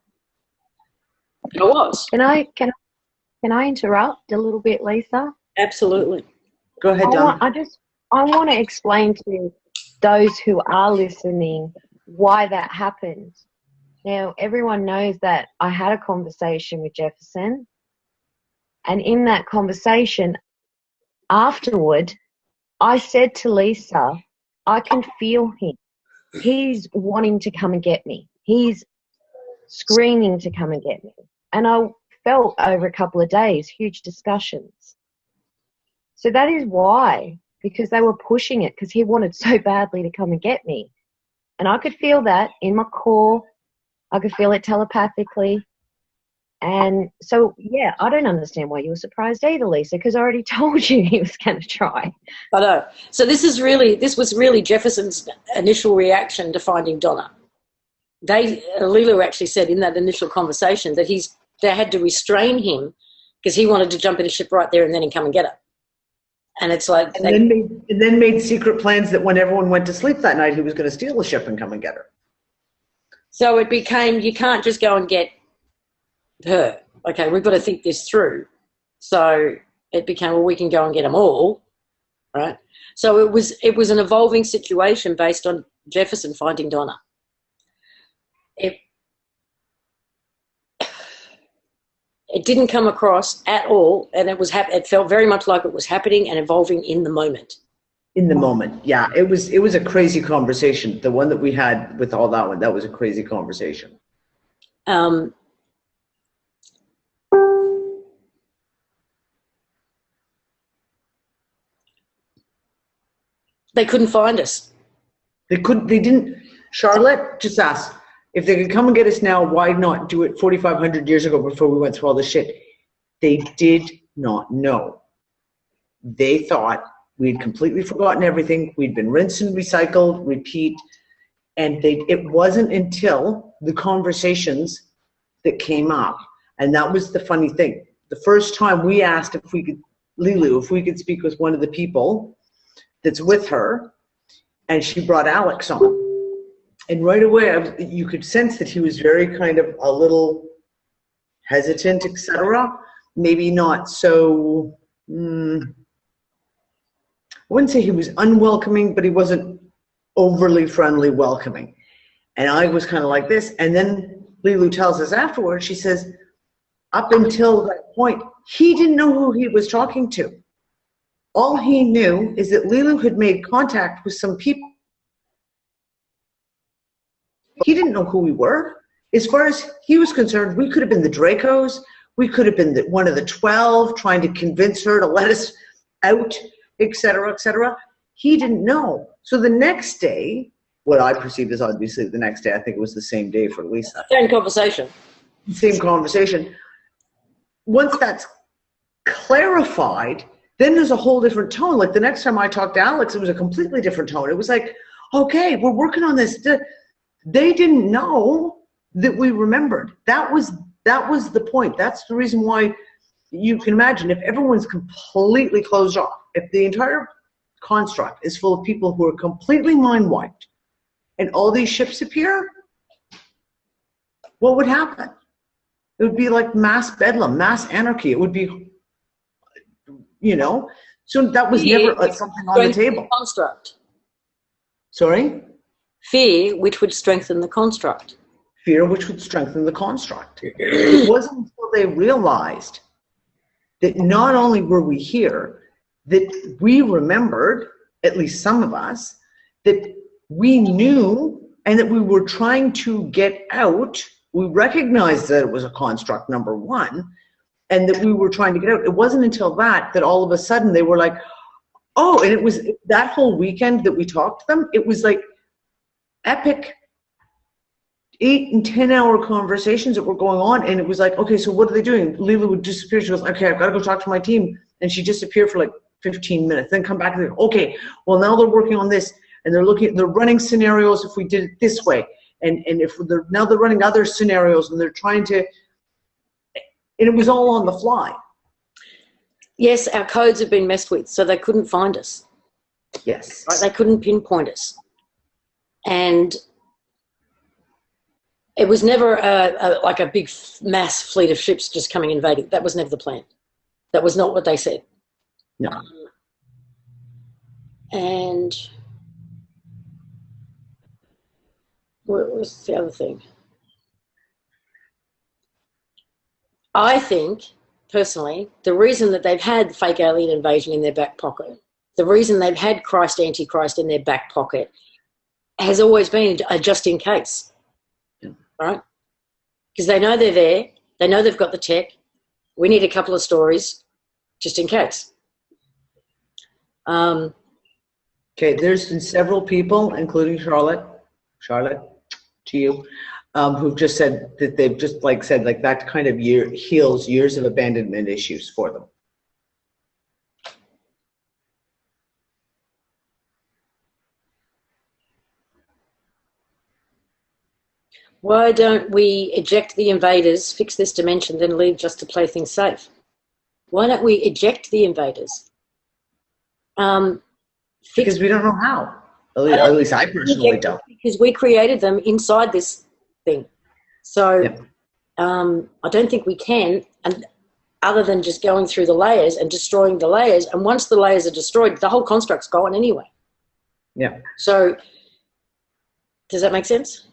And I was. Can I interrupt a little bit, Lisa? Absolutely. Go ahead, Don. I want to explain to those who are listening why that happened. Now, everyone knows that I had a conversation with Jefferson, and in that conversation, afterward, I said to Lisa, I can feel him. He's wanting to come and get me. He's screaming to come and get me. And I felt over a couple of days, huge discussions. So that is why, because they were pushing it, because he wanted so badly to come and get me. And I could feel that in my core. I could feel it telepathically. And so, yeah, I don't understand why you were surprised either, Lisa, because I already told you he was going to try. I know. So this was really Jefferson's initial reaction to finding Donna. Leelu actually said in that initial conversation that they had to restrain him because he wanted to jump in a ship right there and then come and get her. And it's like... And then made secret plans that when everyone went to sleep that night, he was going to steal the ship and come and get her. So it became, you can't just go and get her. Okay, we've got to think this through. So it became, well, we can go and get them all, right? So it was an evolving situation based on Jefferson finding Donna. It didn't come across at all, and it felt very much like it was happening and evolving in the moment. In the moment, yeah. It was a crazy conversation. The one that we had with all that one, that was a crazy conversation. They couldn't find us. They didn't. Charlotte just asked, if they could come and get us now, why not do it 4,500 years ago before we went through all this shit? They did not know. They thought we'd completely forgotten everything. We'd been rinsed and recycled, repeat. And it wasn't until the conversations that came up. And that was the funny thing. The first time we asked Leelu, if we could speak with one of the people that's with her, and she brought Alex on. And right away, you could sense that he was very kind of a little hesitant, etc. Maybe not so, I wouldn't say he was unwelcoming, but he wasn't overly friendly welcoming. And I was kind of like this. And then Leelu tells us afterwards, she says, up until that point, he didn't know who he was talking to. All he knew is that Leelu had made contact with some people. He didn't know who we were. As far as he was concerned, we could have been the Dracos. We could have been one of the 12 trying to convince her to let us out, etc., etc. He didn't know. So the next day, what I perceived as obviously the next day, I think it was the same day for Lisa. Same conversation. Same conversation. Once that's clarified, then there's a whole different tone. Like the next time I talked to Alex, it was a completely different tone. It was like, okay, we're working on this. They didn't know that we remembered. That was the point. That's the reason why you can imagine if everyone's completely closed off, if the entire construct is full of people who are completely mind wiped, and all these ships appear, what would happen? It would be like mass bedlam, mass anarchy. It would be, you know, so that was never something on the table. Construct. Sorry? Fear, which would strengthen the construct. Fear, which would strengthen the construct. It wasn't until they realized that not only were we here, that we remembered, at least some of us, that we knew and that we were trying to get out. We recognized that it was a construct, number one, and that we were trying to get out. It wasn't until that all of a sudden they were like, oh, and it was that whole weekend that we talked to them, it was like epic 8 and 10 hour conversations that were going on, and it was like, okay, so what are they doing? Leelu would disappear. She goes, okay, I've got to go talk to my team, and she disappeared for like 15 minutes, then come back and go, okay, well now they're working on this, and they're running scenarios if we did it this way, and if now they're running other scenarios, and they're trying to, and it was all on the fly. Yes, our codes have been messed with, so they couldn't find us. Yes. Right? They couldn't pinpoint us, and it was never like a big mass fleet of ships just coming invading. That was never the plan. That was not what they said. No. And what was the other thing? I think, personally, the reason that they've had fake alien invasion in their back pocket, the reason they've had Christ Antichrist in their back pocket has always been a just in case. Right? Because they know they're there. They know they've got the tech. We need a couple of stories just in case. Okay, there's been several people, including Charlotte, to you, who've just said that they've just said that kind of heals years of abandonment issues for them. Why don't we eject the invaders, fix this dimension, then leave just to play things safe? Why don't we eject the invaders? Because we don't know how. At least I personally don't. Because we created them inside this thing. So yeah. I don't think we can, and other than just going through the layers and destroying the layers. And once the layers are destroyed, the whole construct's gone anyway. Yeah. So does that make sense?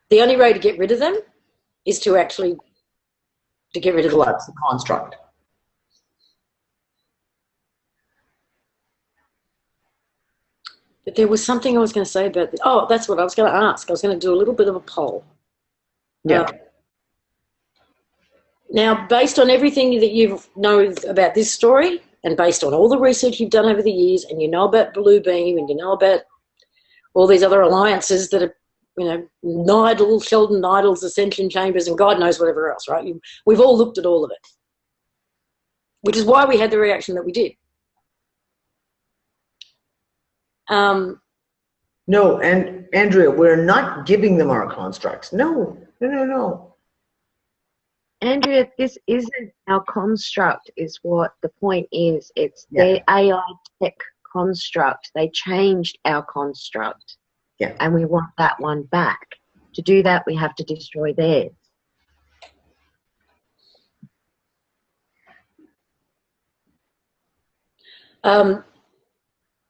The only way to get rid of them is to actually get rid of collapse the construct. But there was something I was going to say about this. Oh, that's what I was going to ask. I was going to do a little bit of a poll. Yeah. Now, based on everything that you know about this story, and based on all the research you've done over the years, and you know about Blue Beam, and you know about all these other alliances that are, you know, Nidal, Sheldon Nidal's Ascension Chambers, and God knows whatever else, right? We've all looked at all of it, which is why we had the reaction that we did. No, and Andrea, we're not giving them our constructs. No. Andrea, this isn't our construct, is what the point is. It's their AI tech construct. They changed our construct. Yeah. And we want that one back. To do that, we have to destroy theirs.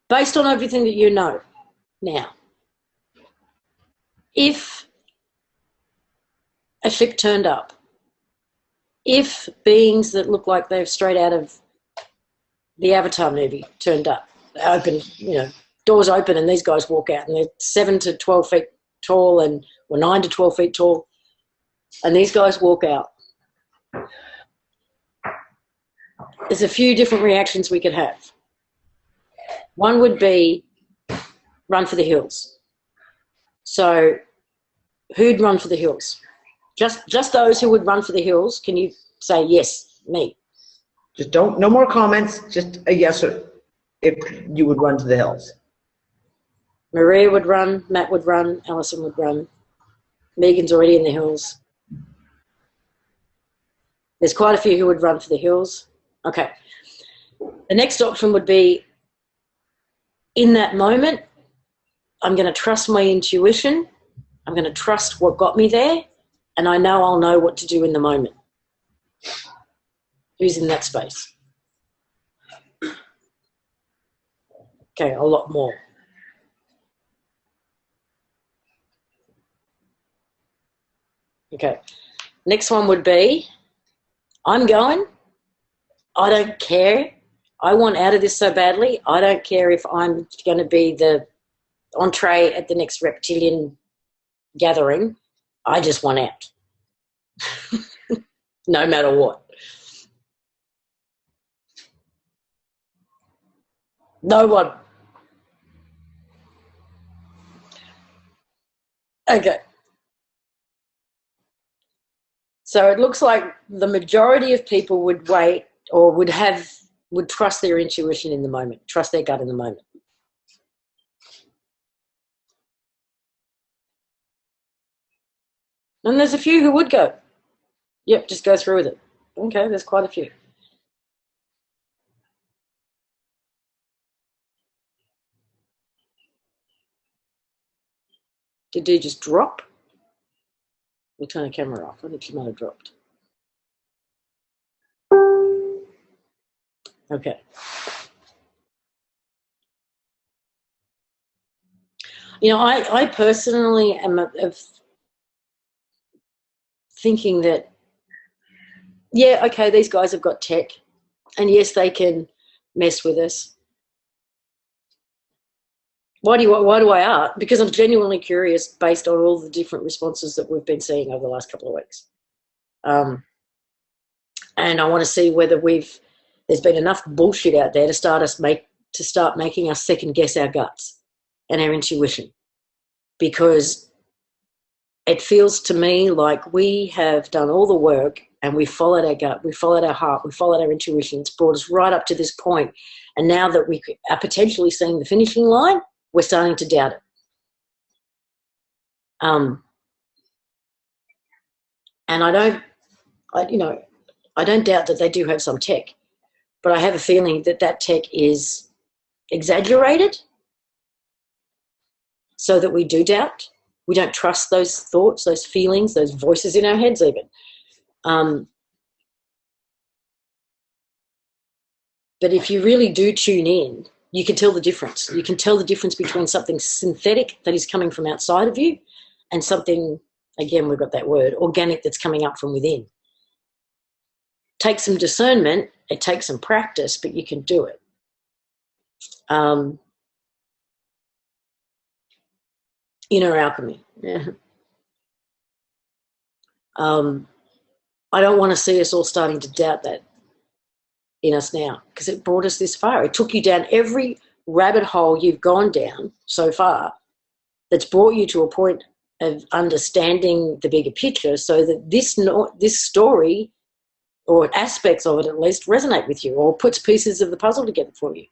Based on everything that you know now, if a ship turned up, if beings that look like they're straight out of the Avatar movie turned up, open, you know, doors open and these guys walk out and they're 7 to 12 feet tall or 9 to 12 feet tall, and these guys walk out, there's a few different reactions we could have. One would be run for the hills. So who'd run for the hills? Just those who would run for the hills. Can you say yes, me? Just no more comments, just a yes or if you would run to the hills. Maria would run, Matt would run, Alison would run. Megan's already in the hills. There's quite a few who would run for the hills. Okay. The next option would be, in that moment, I'm going to trust my intuition. I'm going to trust what got me there, and I know I'll know what to do in the moment. Who's in that space? Okay, a lot more. Okay, next one would be, I'm going. I don't care. I want out of this so badly. I don't care if I'm going to be the entree at the next reptilian gathering. I just want out. No matter what. No one. Okay. So it looks like the majority of people would wait or would trust their intuition in the moment, trust their gut in the moment. And there's a few who would go, yep, just go through with it. Okay, there's quite a few. Did you just drop? We'll turn the camera off. I think she might have dropped. Okay. You know, I personally am of thinking that, yeah, okay, these guys have got tech, and yes, they can mess with us. Why do I ask? Because I'm genuinely curious based on all the different responses that we've been seeing over the last couple of weeks. And I want to see whether there's been enough bullshit out there to start making us second guess our guts and our intuition. Because it feels to me like we have done all the work and we followed our gut, we followed our heart, we followed our intuition. It's brought us right up to this point. And now that we are potentially seeing the finishing line, we're starting to doubt it. And I don't doubt that they do have some tech, but I have a feeling that that tech is exaggerated so that we do doubt. We don't trust those thoughts, those feelings, those voices in our heads even. But if you really do tune in, you can tell the difference. You can tell the difference between something synthetic that is coming from outside of you and something, again, we've got that word, organic, that's coming up from within. Takes some discernment, it takes some practice, but you can do it. Inner alchemy. Yeah. I don't want to see us all starting to doubt that in us now, because it brought us this far. It took you down every rabbit hole you've gone down so far that's brought you to a point of understanding the bigger picture, so that this story, or aspects of it at least, resonate with you or puts pieces of the puzzle together for you.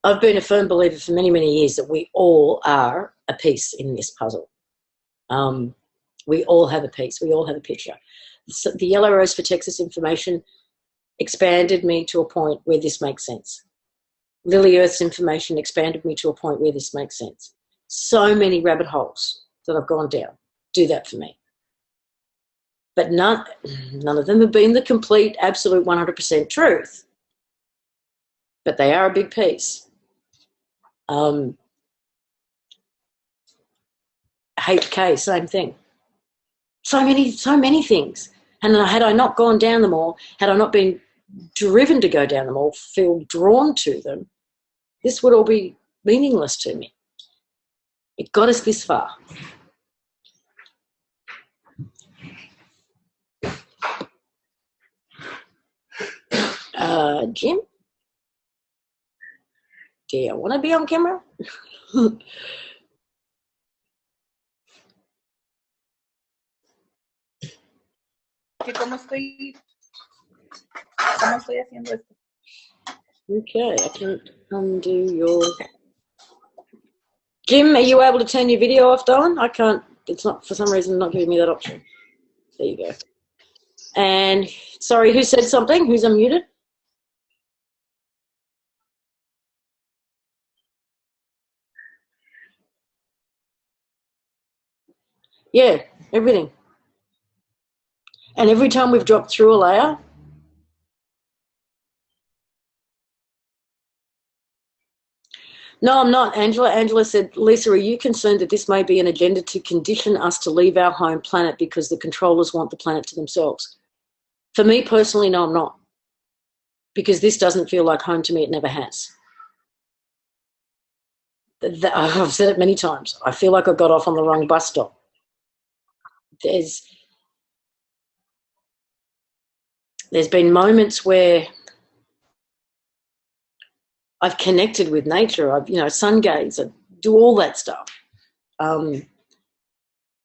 I've been a firm believer for many, many years that we all are a piece in this puzzle. We all have a piece. We all have a picture. So the Yellow Rose for Texas information expanded me to a point where this makes sense. Lily Earth's information expanded me to a point where this makes sense. So many rabbit holes that I've gone down do that for me. But none of them have been the complete, absolute 100% truth. But they are a big piece. HK, same thing. So many things. And had I not gone down them all, had I not been driven to go down them all, feel drawn to them, this would all be meaningless to me. It got us this far. Jim? Do you want to be on camera? ¿Cómo estoy haciendo esto? Okay, I can't undo your... Jim, are you able to turn your video off, darling? I can't. It's not, for some reason, not giving me that option. There you go. And sorry, who said something? Who's unmuted? Yeah, everything. And every time we've dropped through a layer, no, I'm not, Angela. Angela said, Lisa, are you concerned that this may be an agenda to condition us to leave our home planet because the controllers want the planet to themselves? For me personally, no, I'm not. Because this doesn't feel like home to me. It never has. I've said it many times. I feel like I got off on the wrong bus stop. There's been moments where I've connected with nature. I've, sun gaze, I do all that stuff.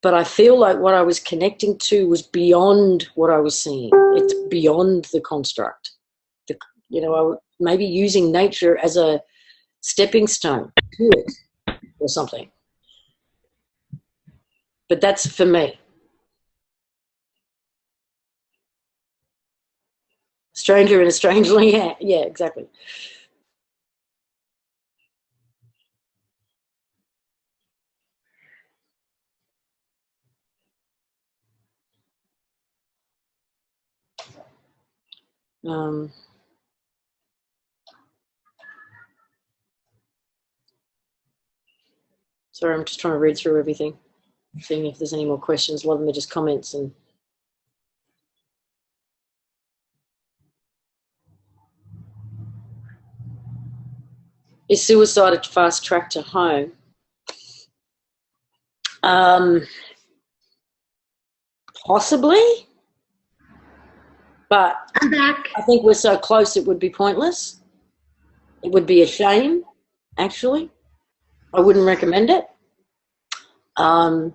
But I feel like what I was connecting to was beyond what I was seeing. It's beyond the construct. Maybe using nature as a stepping stone to it or something. But that's for me. Stranger in a strange land. Yeah, exactly. Sorry, I'm just trying to read through everything, seeing if there's any more questions. A lot of them are just comments. And is suicide a fast track to home? Possibly, but I'm back. I think we're so close it would be pointless. It would be a shame, actually. I wouldn't recommend it. I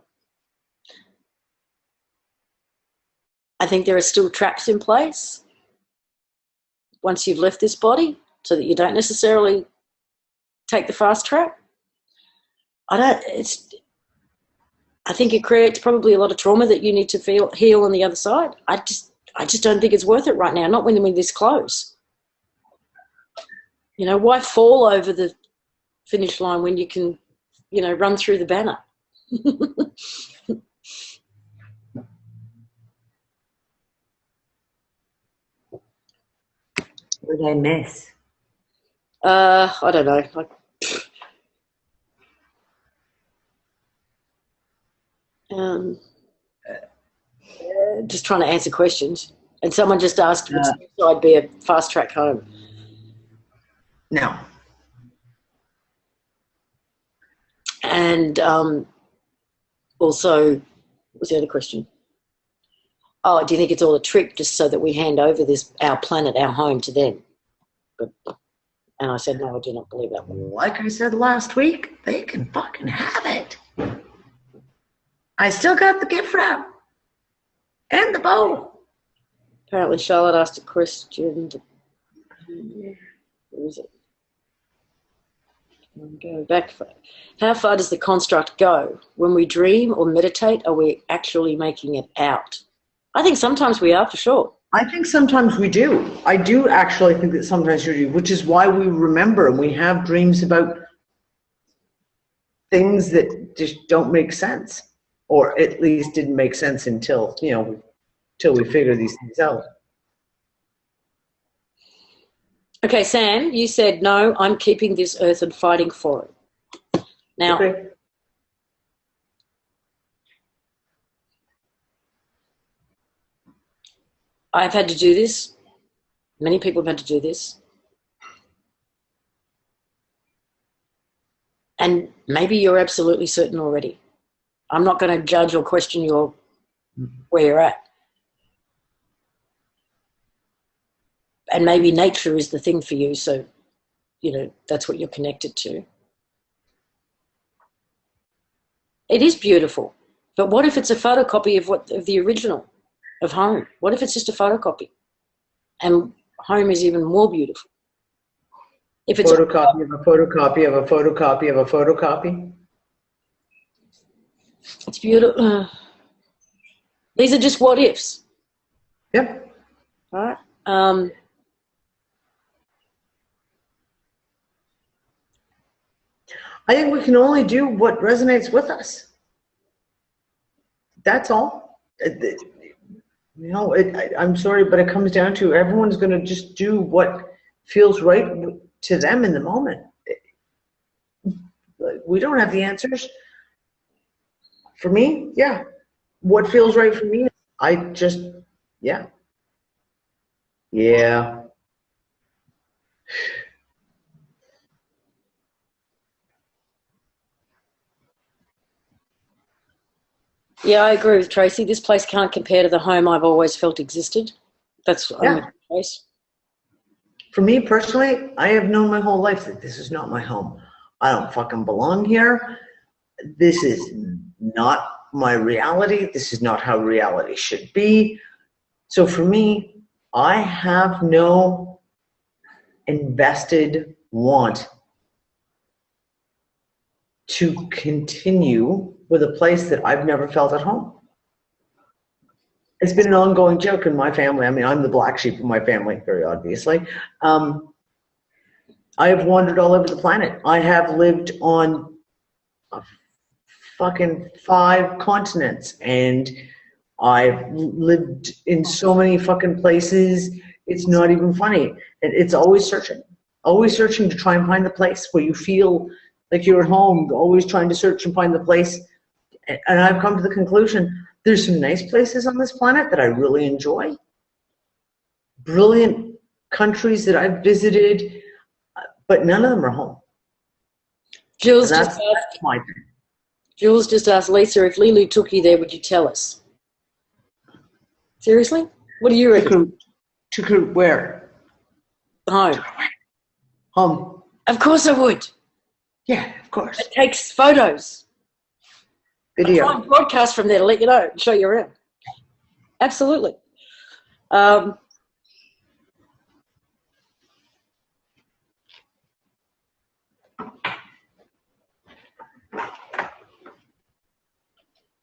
think there are still traps in place once you've left this body, so that you don't necessarily take the fast track. I think it creates probably a lot of trauma that you need to heal on the other side. I just don't think it's worth it right now, not when we're this close. Why fall over the finish line when you can, run through the banner? What did I miss? I don't know. Just trying to answer questions. And someone just asked, would suicide be a fast track home? No. And also, what was the other question? Oh, do you think it's all a trick just so that we hand over our planet, our home, to them? And I said, no, I do not believe that one. Like I said last week, they can fucking have it. I still got the gift wrap and the bow. Apparently Charlotte asked a question. Where is it? Go back. How far does the construct go? When we dream or meditate, are we actually making it out? I think sometimes we are, for sure. I think sometimes we do. I do actually think that sometimes we do, which is why we remember and we have dreams about things that just don't make sense, or at least didn't make sense until we figure these things out. Okay, Sam, you said, no, I'm keeping this earth and fighting for it. Now, Okay. I've had to do this. Many people have had to do this. And maybe you're absolutely certain already. I'm not going to judge or question where you're at. And maybe nature is the thing for you, so, that's what you're connected to. It is beautiful. But what if it's a photocopy of the original of home? What if it's just a photocopy? And home is even more beautiful. If it's Photocopy of a photocopy of a photocopy of a photocopy. It's beautiful. These are just what ifs. Yep. All right. I think we can only do what resonates with us. That's all. I'm sorry, but it comes down to everyone's going to just do what feels right to them in the moment. We don't have the answers. For me, yeah. What feels right for me, yeah. Yeah. Yeah, I agree with Tracy. This place can't compare to the home I've always felt existed. That's Yeah. place. For me personally, I have known my whole life that this is not my home. I don't fucking belong here. This is not my reality. This is not how reality should be. So for me, I have no invested want to continue with a place that I've never felt at home. It's been an ongoing joke in my family. I mean, I'm the black sheep of my family, very obviously. I have wandered all over the planet. I have lived on fucking 5 continents, and I've lived in so many fucking places. It's not even funny. It's always searching to try and find the place where you feel like you're at home, always trying to search and find the place. And I've come to the conclusion, there's some nice places on this planet that I really enjoy. Brilliant countries that I've visited, but none of them are home. Jules That's just my thing. Jules just asked Lisa, if Leelu took you there, would you tell us? Seriously? What do you reckon? Took her where? Home. Home. Of course I would. Yeah, of course. It takes photos. Video. I'll try and broadcast from there to let you know and show you around. Absolutely.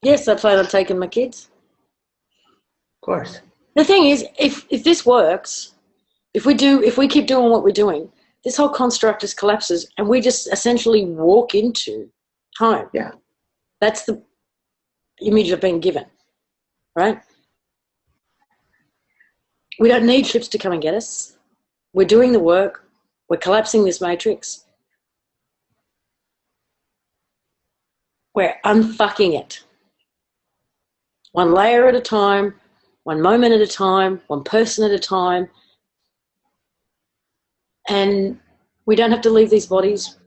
Yes, I plan on taking my kids. Of course. The thing is, if this works, if we keep doing what we're doing, this whole construct just collapses and we just essentially walk into home. Yeah. That's the image I've been given, right? We don't need ships to come and get us. We're doing the work. We're collapsing this matrix. We're unfucking it. One layer at a time, one moment at a time, one person at a time. And we don't have to leave these bodies.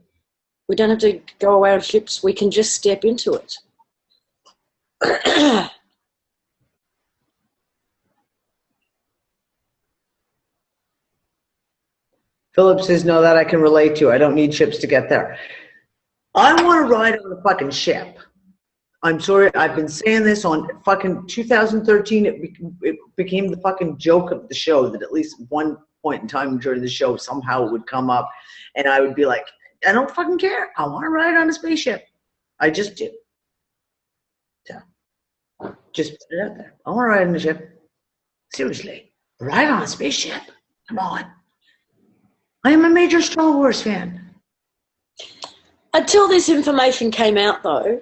We don't have to go away on ships. We can just step into it. Philip says, no, that I can relate to. I don't need ships to get there. I want to ride on a fucking ship. I'm sorry, I've been saying this on fucking 2013. It became the fucking joke of the show that at least one point in time during the show somehow it would come up and I would be like, I don't fucking care. I want to ride on a spaceship. I just do. So, just put it out there. I want to ride on a ship. Seriously, ride on a spaceship. Come on. I am a major Star Wars fan. Until this information came out, though,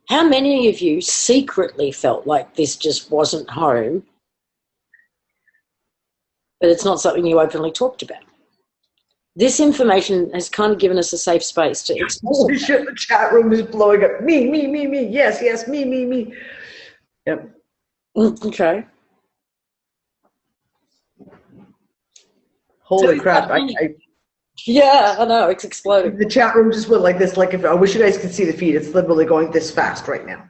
how many of you secretly felt like this just wasn't home, but it's not something you openly talked about? This information has kind of given us a safe space to express. Holy shit, the chat room is blowing up. Me. Yes, me. Yep. Okay. Holy crap. Yeah, I know, it's exploding. The chat room just went like this. Like, if I wish you guys could see the feed. It's literally going this fast right now.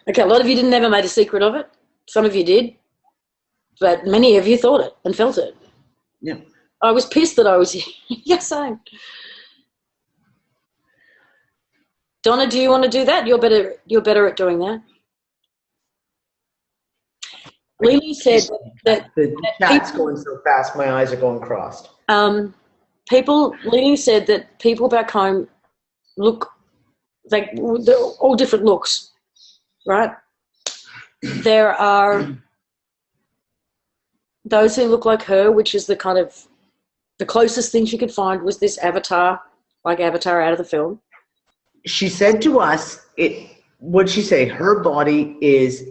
Okay, a lot of you didn't ever make a secret of it. Some of you did, but many of you thought it and felt it. Yeah. I was pissed that I was here. Yes, same. Donna, do you want to do that? You're better at doing that. Leelu said that the chat's going so fast, my eyes are going crossed. Leelu said that people back home look like they're all different looks, right? There are those who look like her, which is the kind of the closest thing she could find was this avatar, like Avatar out of the film. She said to us, what'd she say? Her body is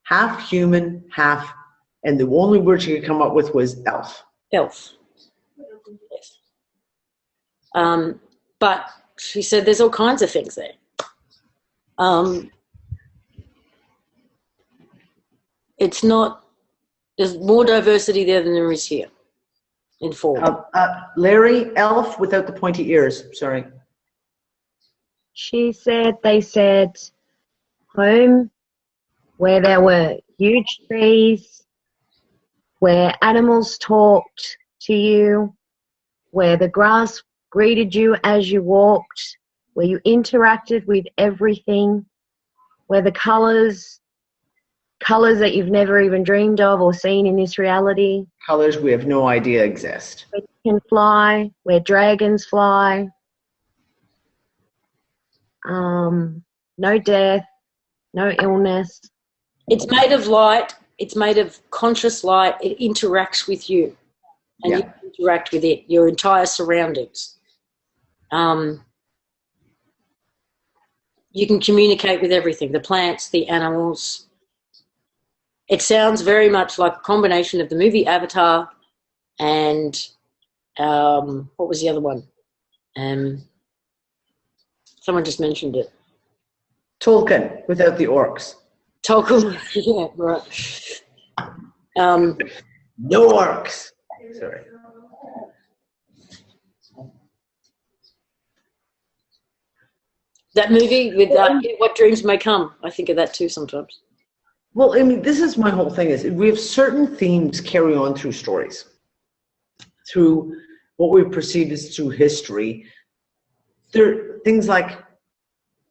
half human, half, and the only word she could come up with was elf. Elf. Yes. But she said there's all kinds of things there. It's not, there's more diversity there than there is here in form. Larry, elf without the pointy ears. Sorry. They said home where there were huge trees, where animals talked to you, where the grass greeted you as you walked, where you interacted with everything, where the colors that you've never even dreamed of or seen in this reality. Colors we have no idea exist. Where you can fly, where dragons fly. No death, no illness. It's made of light. It's made of conscious light. It interacts with you, and you interact with it, your entire surroundings. You can communicate with everything, the plants, the animals. It sounds very much like a combination of the movie Avatar and what was the other one? Someone just mentioned it. Tolkien without the orcs. Tolkien, yeah, right. No orcs. Sorry. That movie with What Dreams May Come, I think of that too sometimes. Well, I mean, this is my whole thing is we have certain themes carry on through stories, through what we perceive as through history. There are things like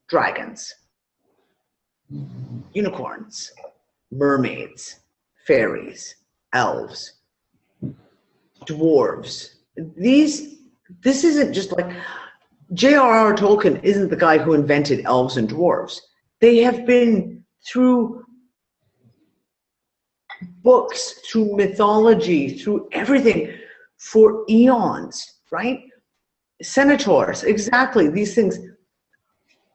dragons, unicorns, mermaids, fairies, elves, dwarves. This isn't just like J.R.R. Tolkien isn't the guy who invented elves and dwarves. They have been through books, through mythology, through everything for eons, right? Centaurs, exactly, these things.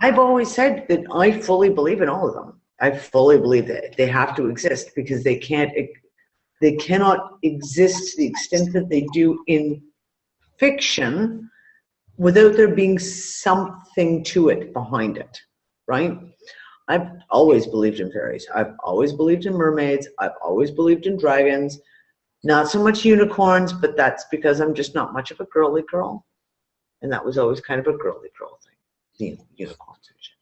I've always said that I fully believe in all of them. I fully believe that they have to exist because they cannot exist to the extent that they do in fiction without there being something to it behind it, right? I've always believed in fairies. I've always believed in mermaids. I've always believed in dragons. Not so much unicorns, but that's because I'm just not much of a girly girl. And that was always kind of a girly girl thing, unicorns and shit.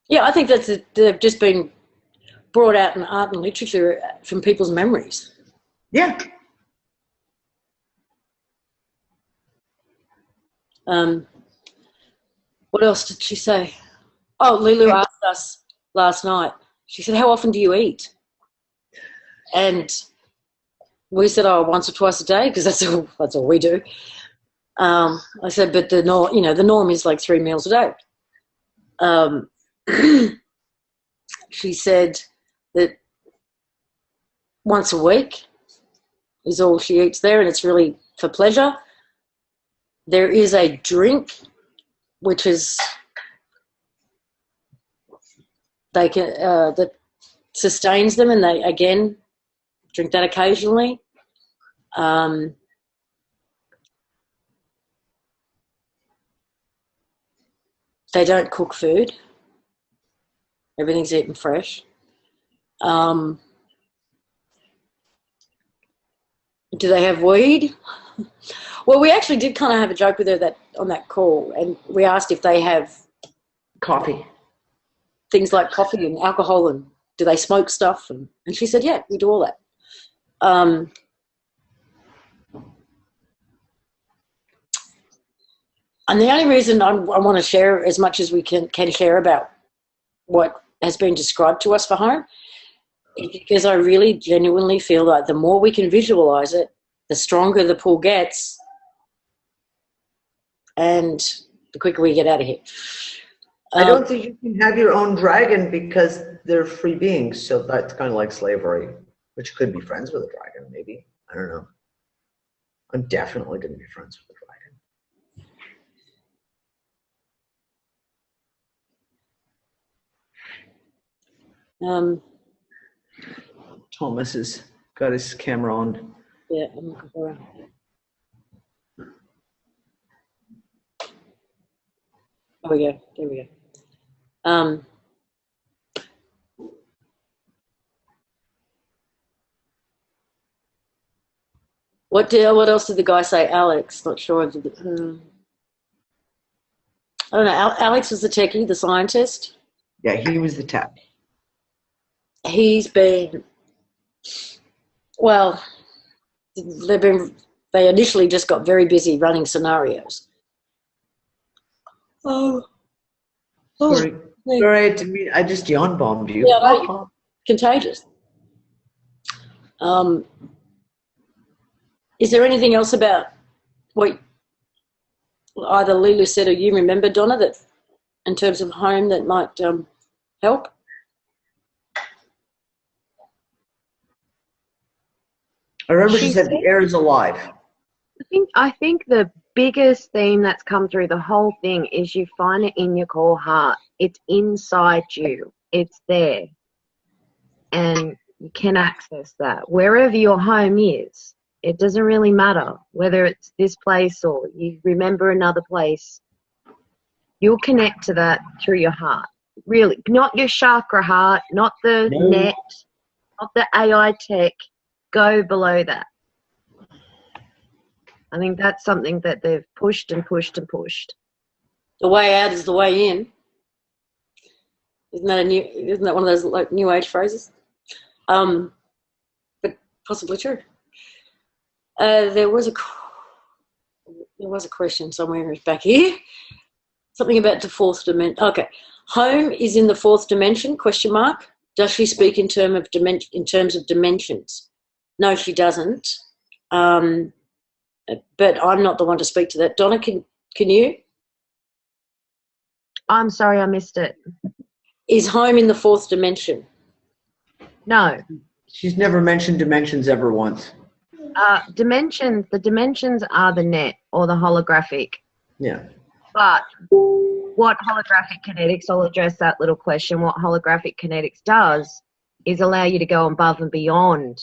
Yeah, I think they've just been brought out in art and literature from people's memories. Yeah. What else did she say? Oh, Leelu asked us last night. She said, how often do you eat? And we said, once or twice a day, because that's all we do. I said, but the norm is like 3 meals a day. She said that once a week is all she eats there, and it's really for pleasure. There is a drink, which is that sustains them, and they again drink that occasionally. They don't cook food. Everything's eaten fresh. Do they have weed? Well, we actually did kind of have a joke with her on that call, and we asked if they have Coffee. Things like coffee and alcohol, and do they smoke stuff? And she said, yeah, we do all that. And the only reason I want to share as much as we can share about what has been described to us for home is because I really genuinely feel like the more we can visualize it, the stronger the pull gets and the quicker we get out of here. I don't think you can have your own dragon because they're free beings, so that's kind of like slavery. But you could be friends with a dragon, maybe. I don't know. I'm definitely going to be friends with a dragon. Thomas has got his camera on. Yeah, I'm looking for her. There we go. There we go. What else did the guy say? Alex, not sure. I don't know. Alex was the techie, the scientist. Yeah, he was the tech. He's been, well, they initially just got very busy running scenarios. Sorry, I just yawn bombed you. Yeah, contagious. Is there anything else about what either Leelu said or you remember, Donna, that in terms of home that might help? I remember she said the air is alive. I think the biggest theme that's come through the whole thing is you find it in your core heart. It's inside you. It's there. And you can access that. Wherever your home is, it doesn't really matter whether it's this place or you remember another place. You'll connect to that through your heart. Really. Not your chakra heart, not the net, not the AI tech. Go below that. I think that's something that they've pushed and pushed and pushed. The way out is the way in. Isn't that one of those like new age phrases? But possibly true. There was a question somewhere back here. Something about the fourth dimension. Okay, home is in the fourth dimension? Question mark. Does she speak in terms of dimensions? No, she doesn't. But I'm not the one to speak to that. Donna, can you? I'm sorry, I missed it. Is home in the fourth dimension? No. She's never mentioned dimensions ever once. The dimensions are the net or the holographic. Yeah. But what holographic kinetics, I'll address that little question. What holographic kinetics does is allow you to go above and beyond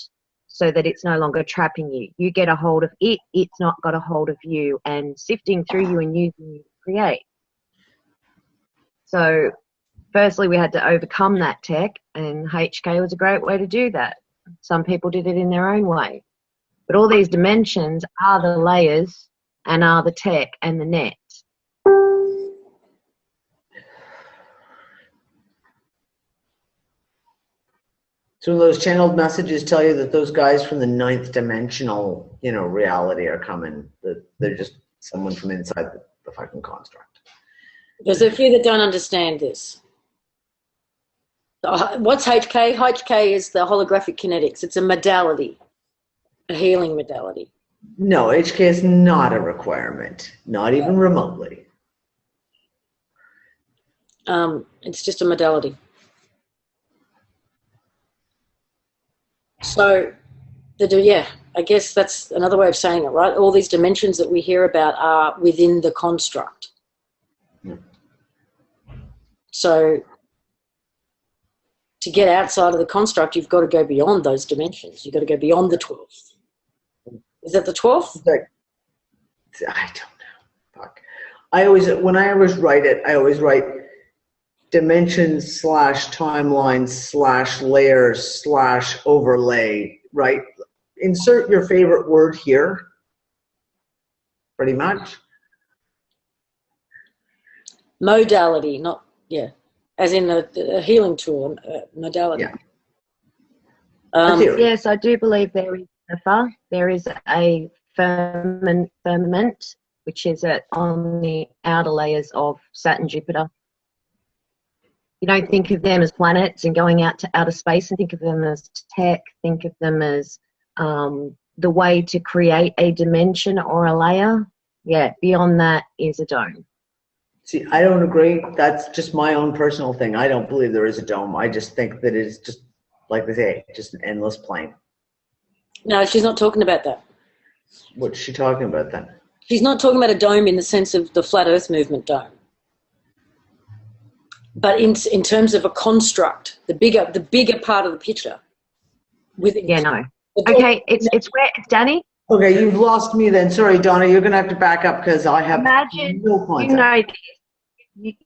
so that it's no longer trapping you. You get a hold of it, it's not got a hold of you, and sifting through you and using you to create. So firstly, we had to overcome that tech, and HK was a great way to do that. Some people did it in their own way. But all these dimensions are the layers and are the tech and the net. So those channeled messages tell you that those guys from the ninth dimensional, reality are coming. That they're just someone from inside the fucking construct. There's a few that don't understand this. What's HK? HK is the holographic kinetics. It's a modality, a healing modality. No, HK is not a requirement, not even remotely. It's just a modality. So, I guess that's another way of saying it, right? All these dimensions that we hear about are within the construct. Yeah. So, to get outside of the construct, you've got to go beyond those dimensions. You've got to go beyond the 12th. Is that the 12th? I don't know. Fuck. When I always write it, I always write dimensions / timelines / layers / overlay, right? Insert your favorite word here, pretty much. Modality, as in the healing tool, modality. Yeah. Yes, I do believe there is There is a firmament, which is on the outer layers of Saturn, Jupiter. You don't think of them as planets and going out to outer space, and think of them as tech, think of them as the way to create a dimension or a layer. Yeah, beyond that is a dome. See, I don't agree. That's just my own personal thing. I don't believe there is a dome. I just think that it's just, like they say, just an endless plane. No, she's not talking about that. What's she talking about then? She's not talking about a dome in the sense of the flat Earth movement dome. But in terms of a construct, the bigger part of the picture. Within Yeah, no. Okay, it's where, Danny, Okay, you've lost me then. Sorry, Donna, you're going to have to back up because I have imagine no concept. you know this.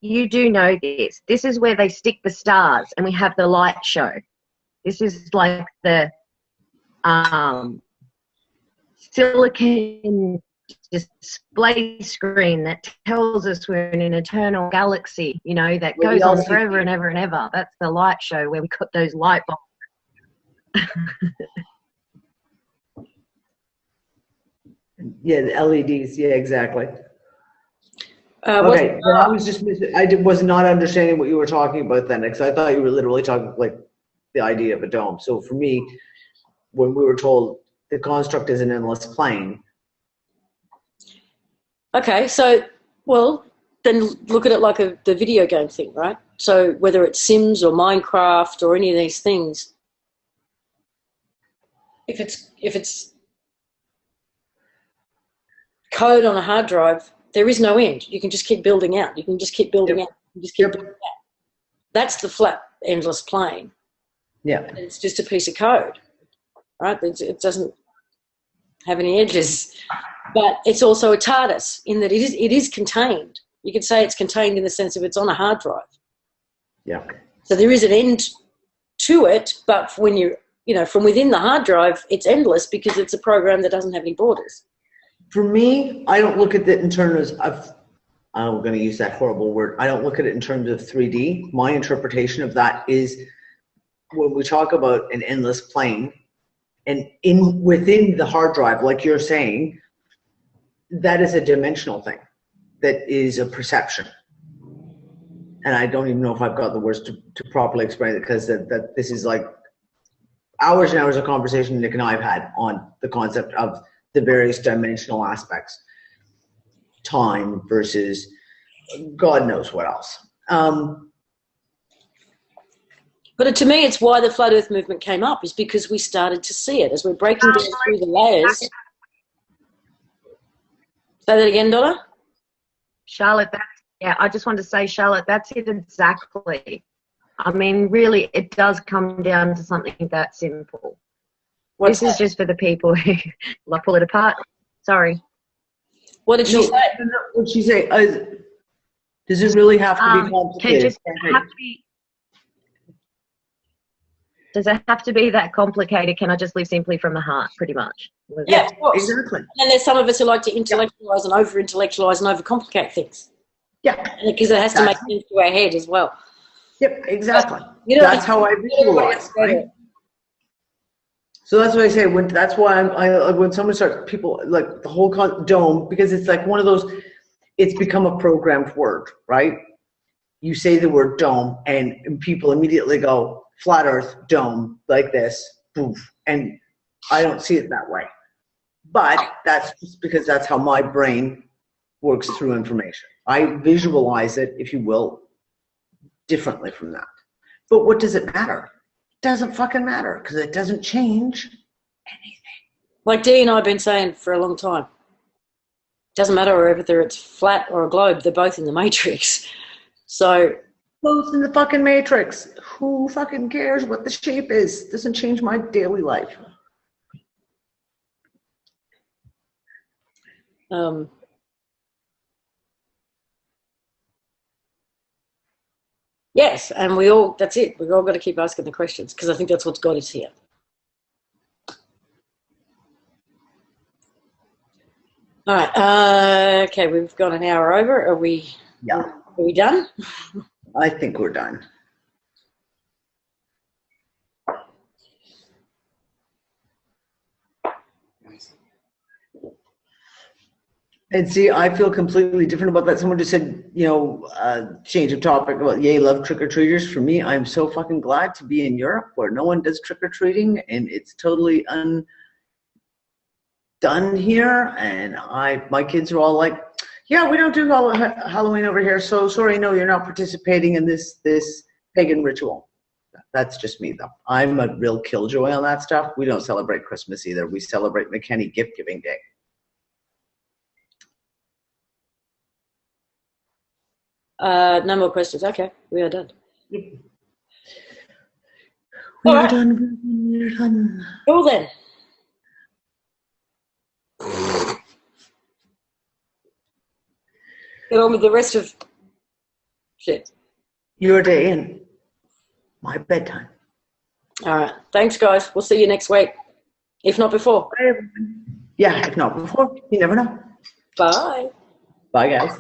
You do know this. This is where they stick the stars and we have the light show. This is like the silicon display screen that tells us we're in an eternal galaxy, you know, that goes on forever and ever and ever. That's the light show where we got those light bulbs. Yeah, the LEDs. Yeah, exactly. Okay, but I was just was not understanding what you were talking about then, because I thought you were literally talking like the idea of a dome. So for me, when we were told the construct is an endless plane. Okay, so, well, then look at it like the video game thing, right? So whether it's Sims or Minecraft or any of these things, if it's code on a hard drive, there is no end. You can just keep building out. You can just keep building out. You can just keep building out. That's the flat, endless plane. Yeah. And it's just a piece of code, right? It doesn't have any edges. But it's also a TARDIS in that it is contained. You could say it's contained in the sense of it's on a hard drive. Yeah. So there is an end to it, but when from within the hard drive, it's endless because it's a program that doesn't have any borders. For me, I don't look at it in terms of, I'm going to use that horrible word, I don't look at it in terms of 3D. My interpretation of that is when we talk about an endless plane, and within the hard drive, like you're saying, that is a dimensional thing. That is a perception. And I don't even know if I've got the words to properly explain it, because that this is like hours and hours of conversation Nick and I have had on the concept of the various dimensional aspects. Time versus God knows what else. But to me, it's why the flat Earth movement came up, is because we started to see it as we're breaking down through the layers. Say that again, Donna? Charlotte, I just wanted to say, Charlotte, that's it exactly. I mean, really, it does come down to something that simple. This is just for the people who like pull it apart. Sorry. What did she say? What did she say? Does it really have to be complicated? Does it have to be that complicated? Can I just live simply from the heart, pretty much? Yeah, of course. Exactly. And then there's some of us who like to intellectualize and over-intellectualize and overcomplicate things. Yeah. Because it has to make sense to our head as well. Yep, exactly. That's how I visualize, right? So that's what I say. That's why when someone starts, people like the whole dome, because it's like one of those, it's become a programmed word, right? You say the word dome and people immediately go flat earth, dome, like this, poof. And I don't see it that way. But that's just because that's how my brain works through information. I visualize it, if you will, differently from that. But what does it matter? It doesn't fucking matter, because it doesn't change anything. Like Dee and I have been saying for a long time, it doesn't matter whether it's flat or a globe, they're both in the matrix. So both in the fucking matrix. Who fucking cares what the shape is? It doesn't change my daily life. Yes, and that's it. We've all got to keep asking the questions, because I think that's what's got us here. All right. Okay, we've got an hour over. Are we done? I think we're done. And see, I feel completely different about that. Someone just said, change of topic about yay, love trick-or-treaters. For me, I'm so fucking glad to be in Europe where no one does trick-or-treating and it's totally undone here. And my kids are all like, Yeah, we don't do Halloween over here, so sorry, no, you're not participating in this pagan ritual. That's just me, though. I'm a real killjoy on that stuff. We don't celebrate Christmas either. We celebrate McKinney Gift Giving Day. No more questions. Okay, we are done. We're All right. done. We're done. Cool then. Get on with the rest of shit. Your day and my bedtime. All right. Thanks, guys. We'll see you next week, if not before. Yeah, if not before, you never know. Bye. Bye, guys.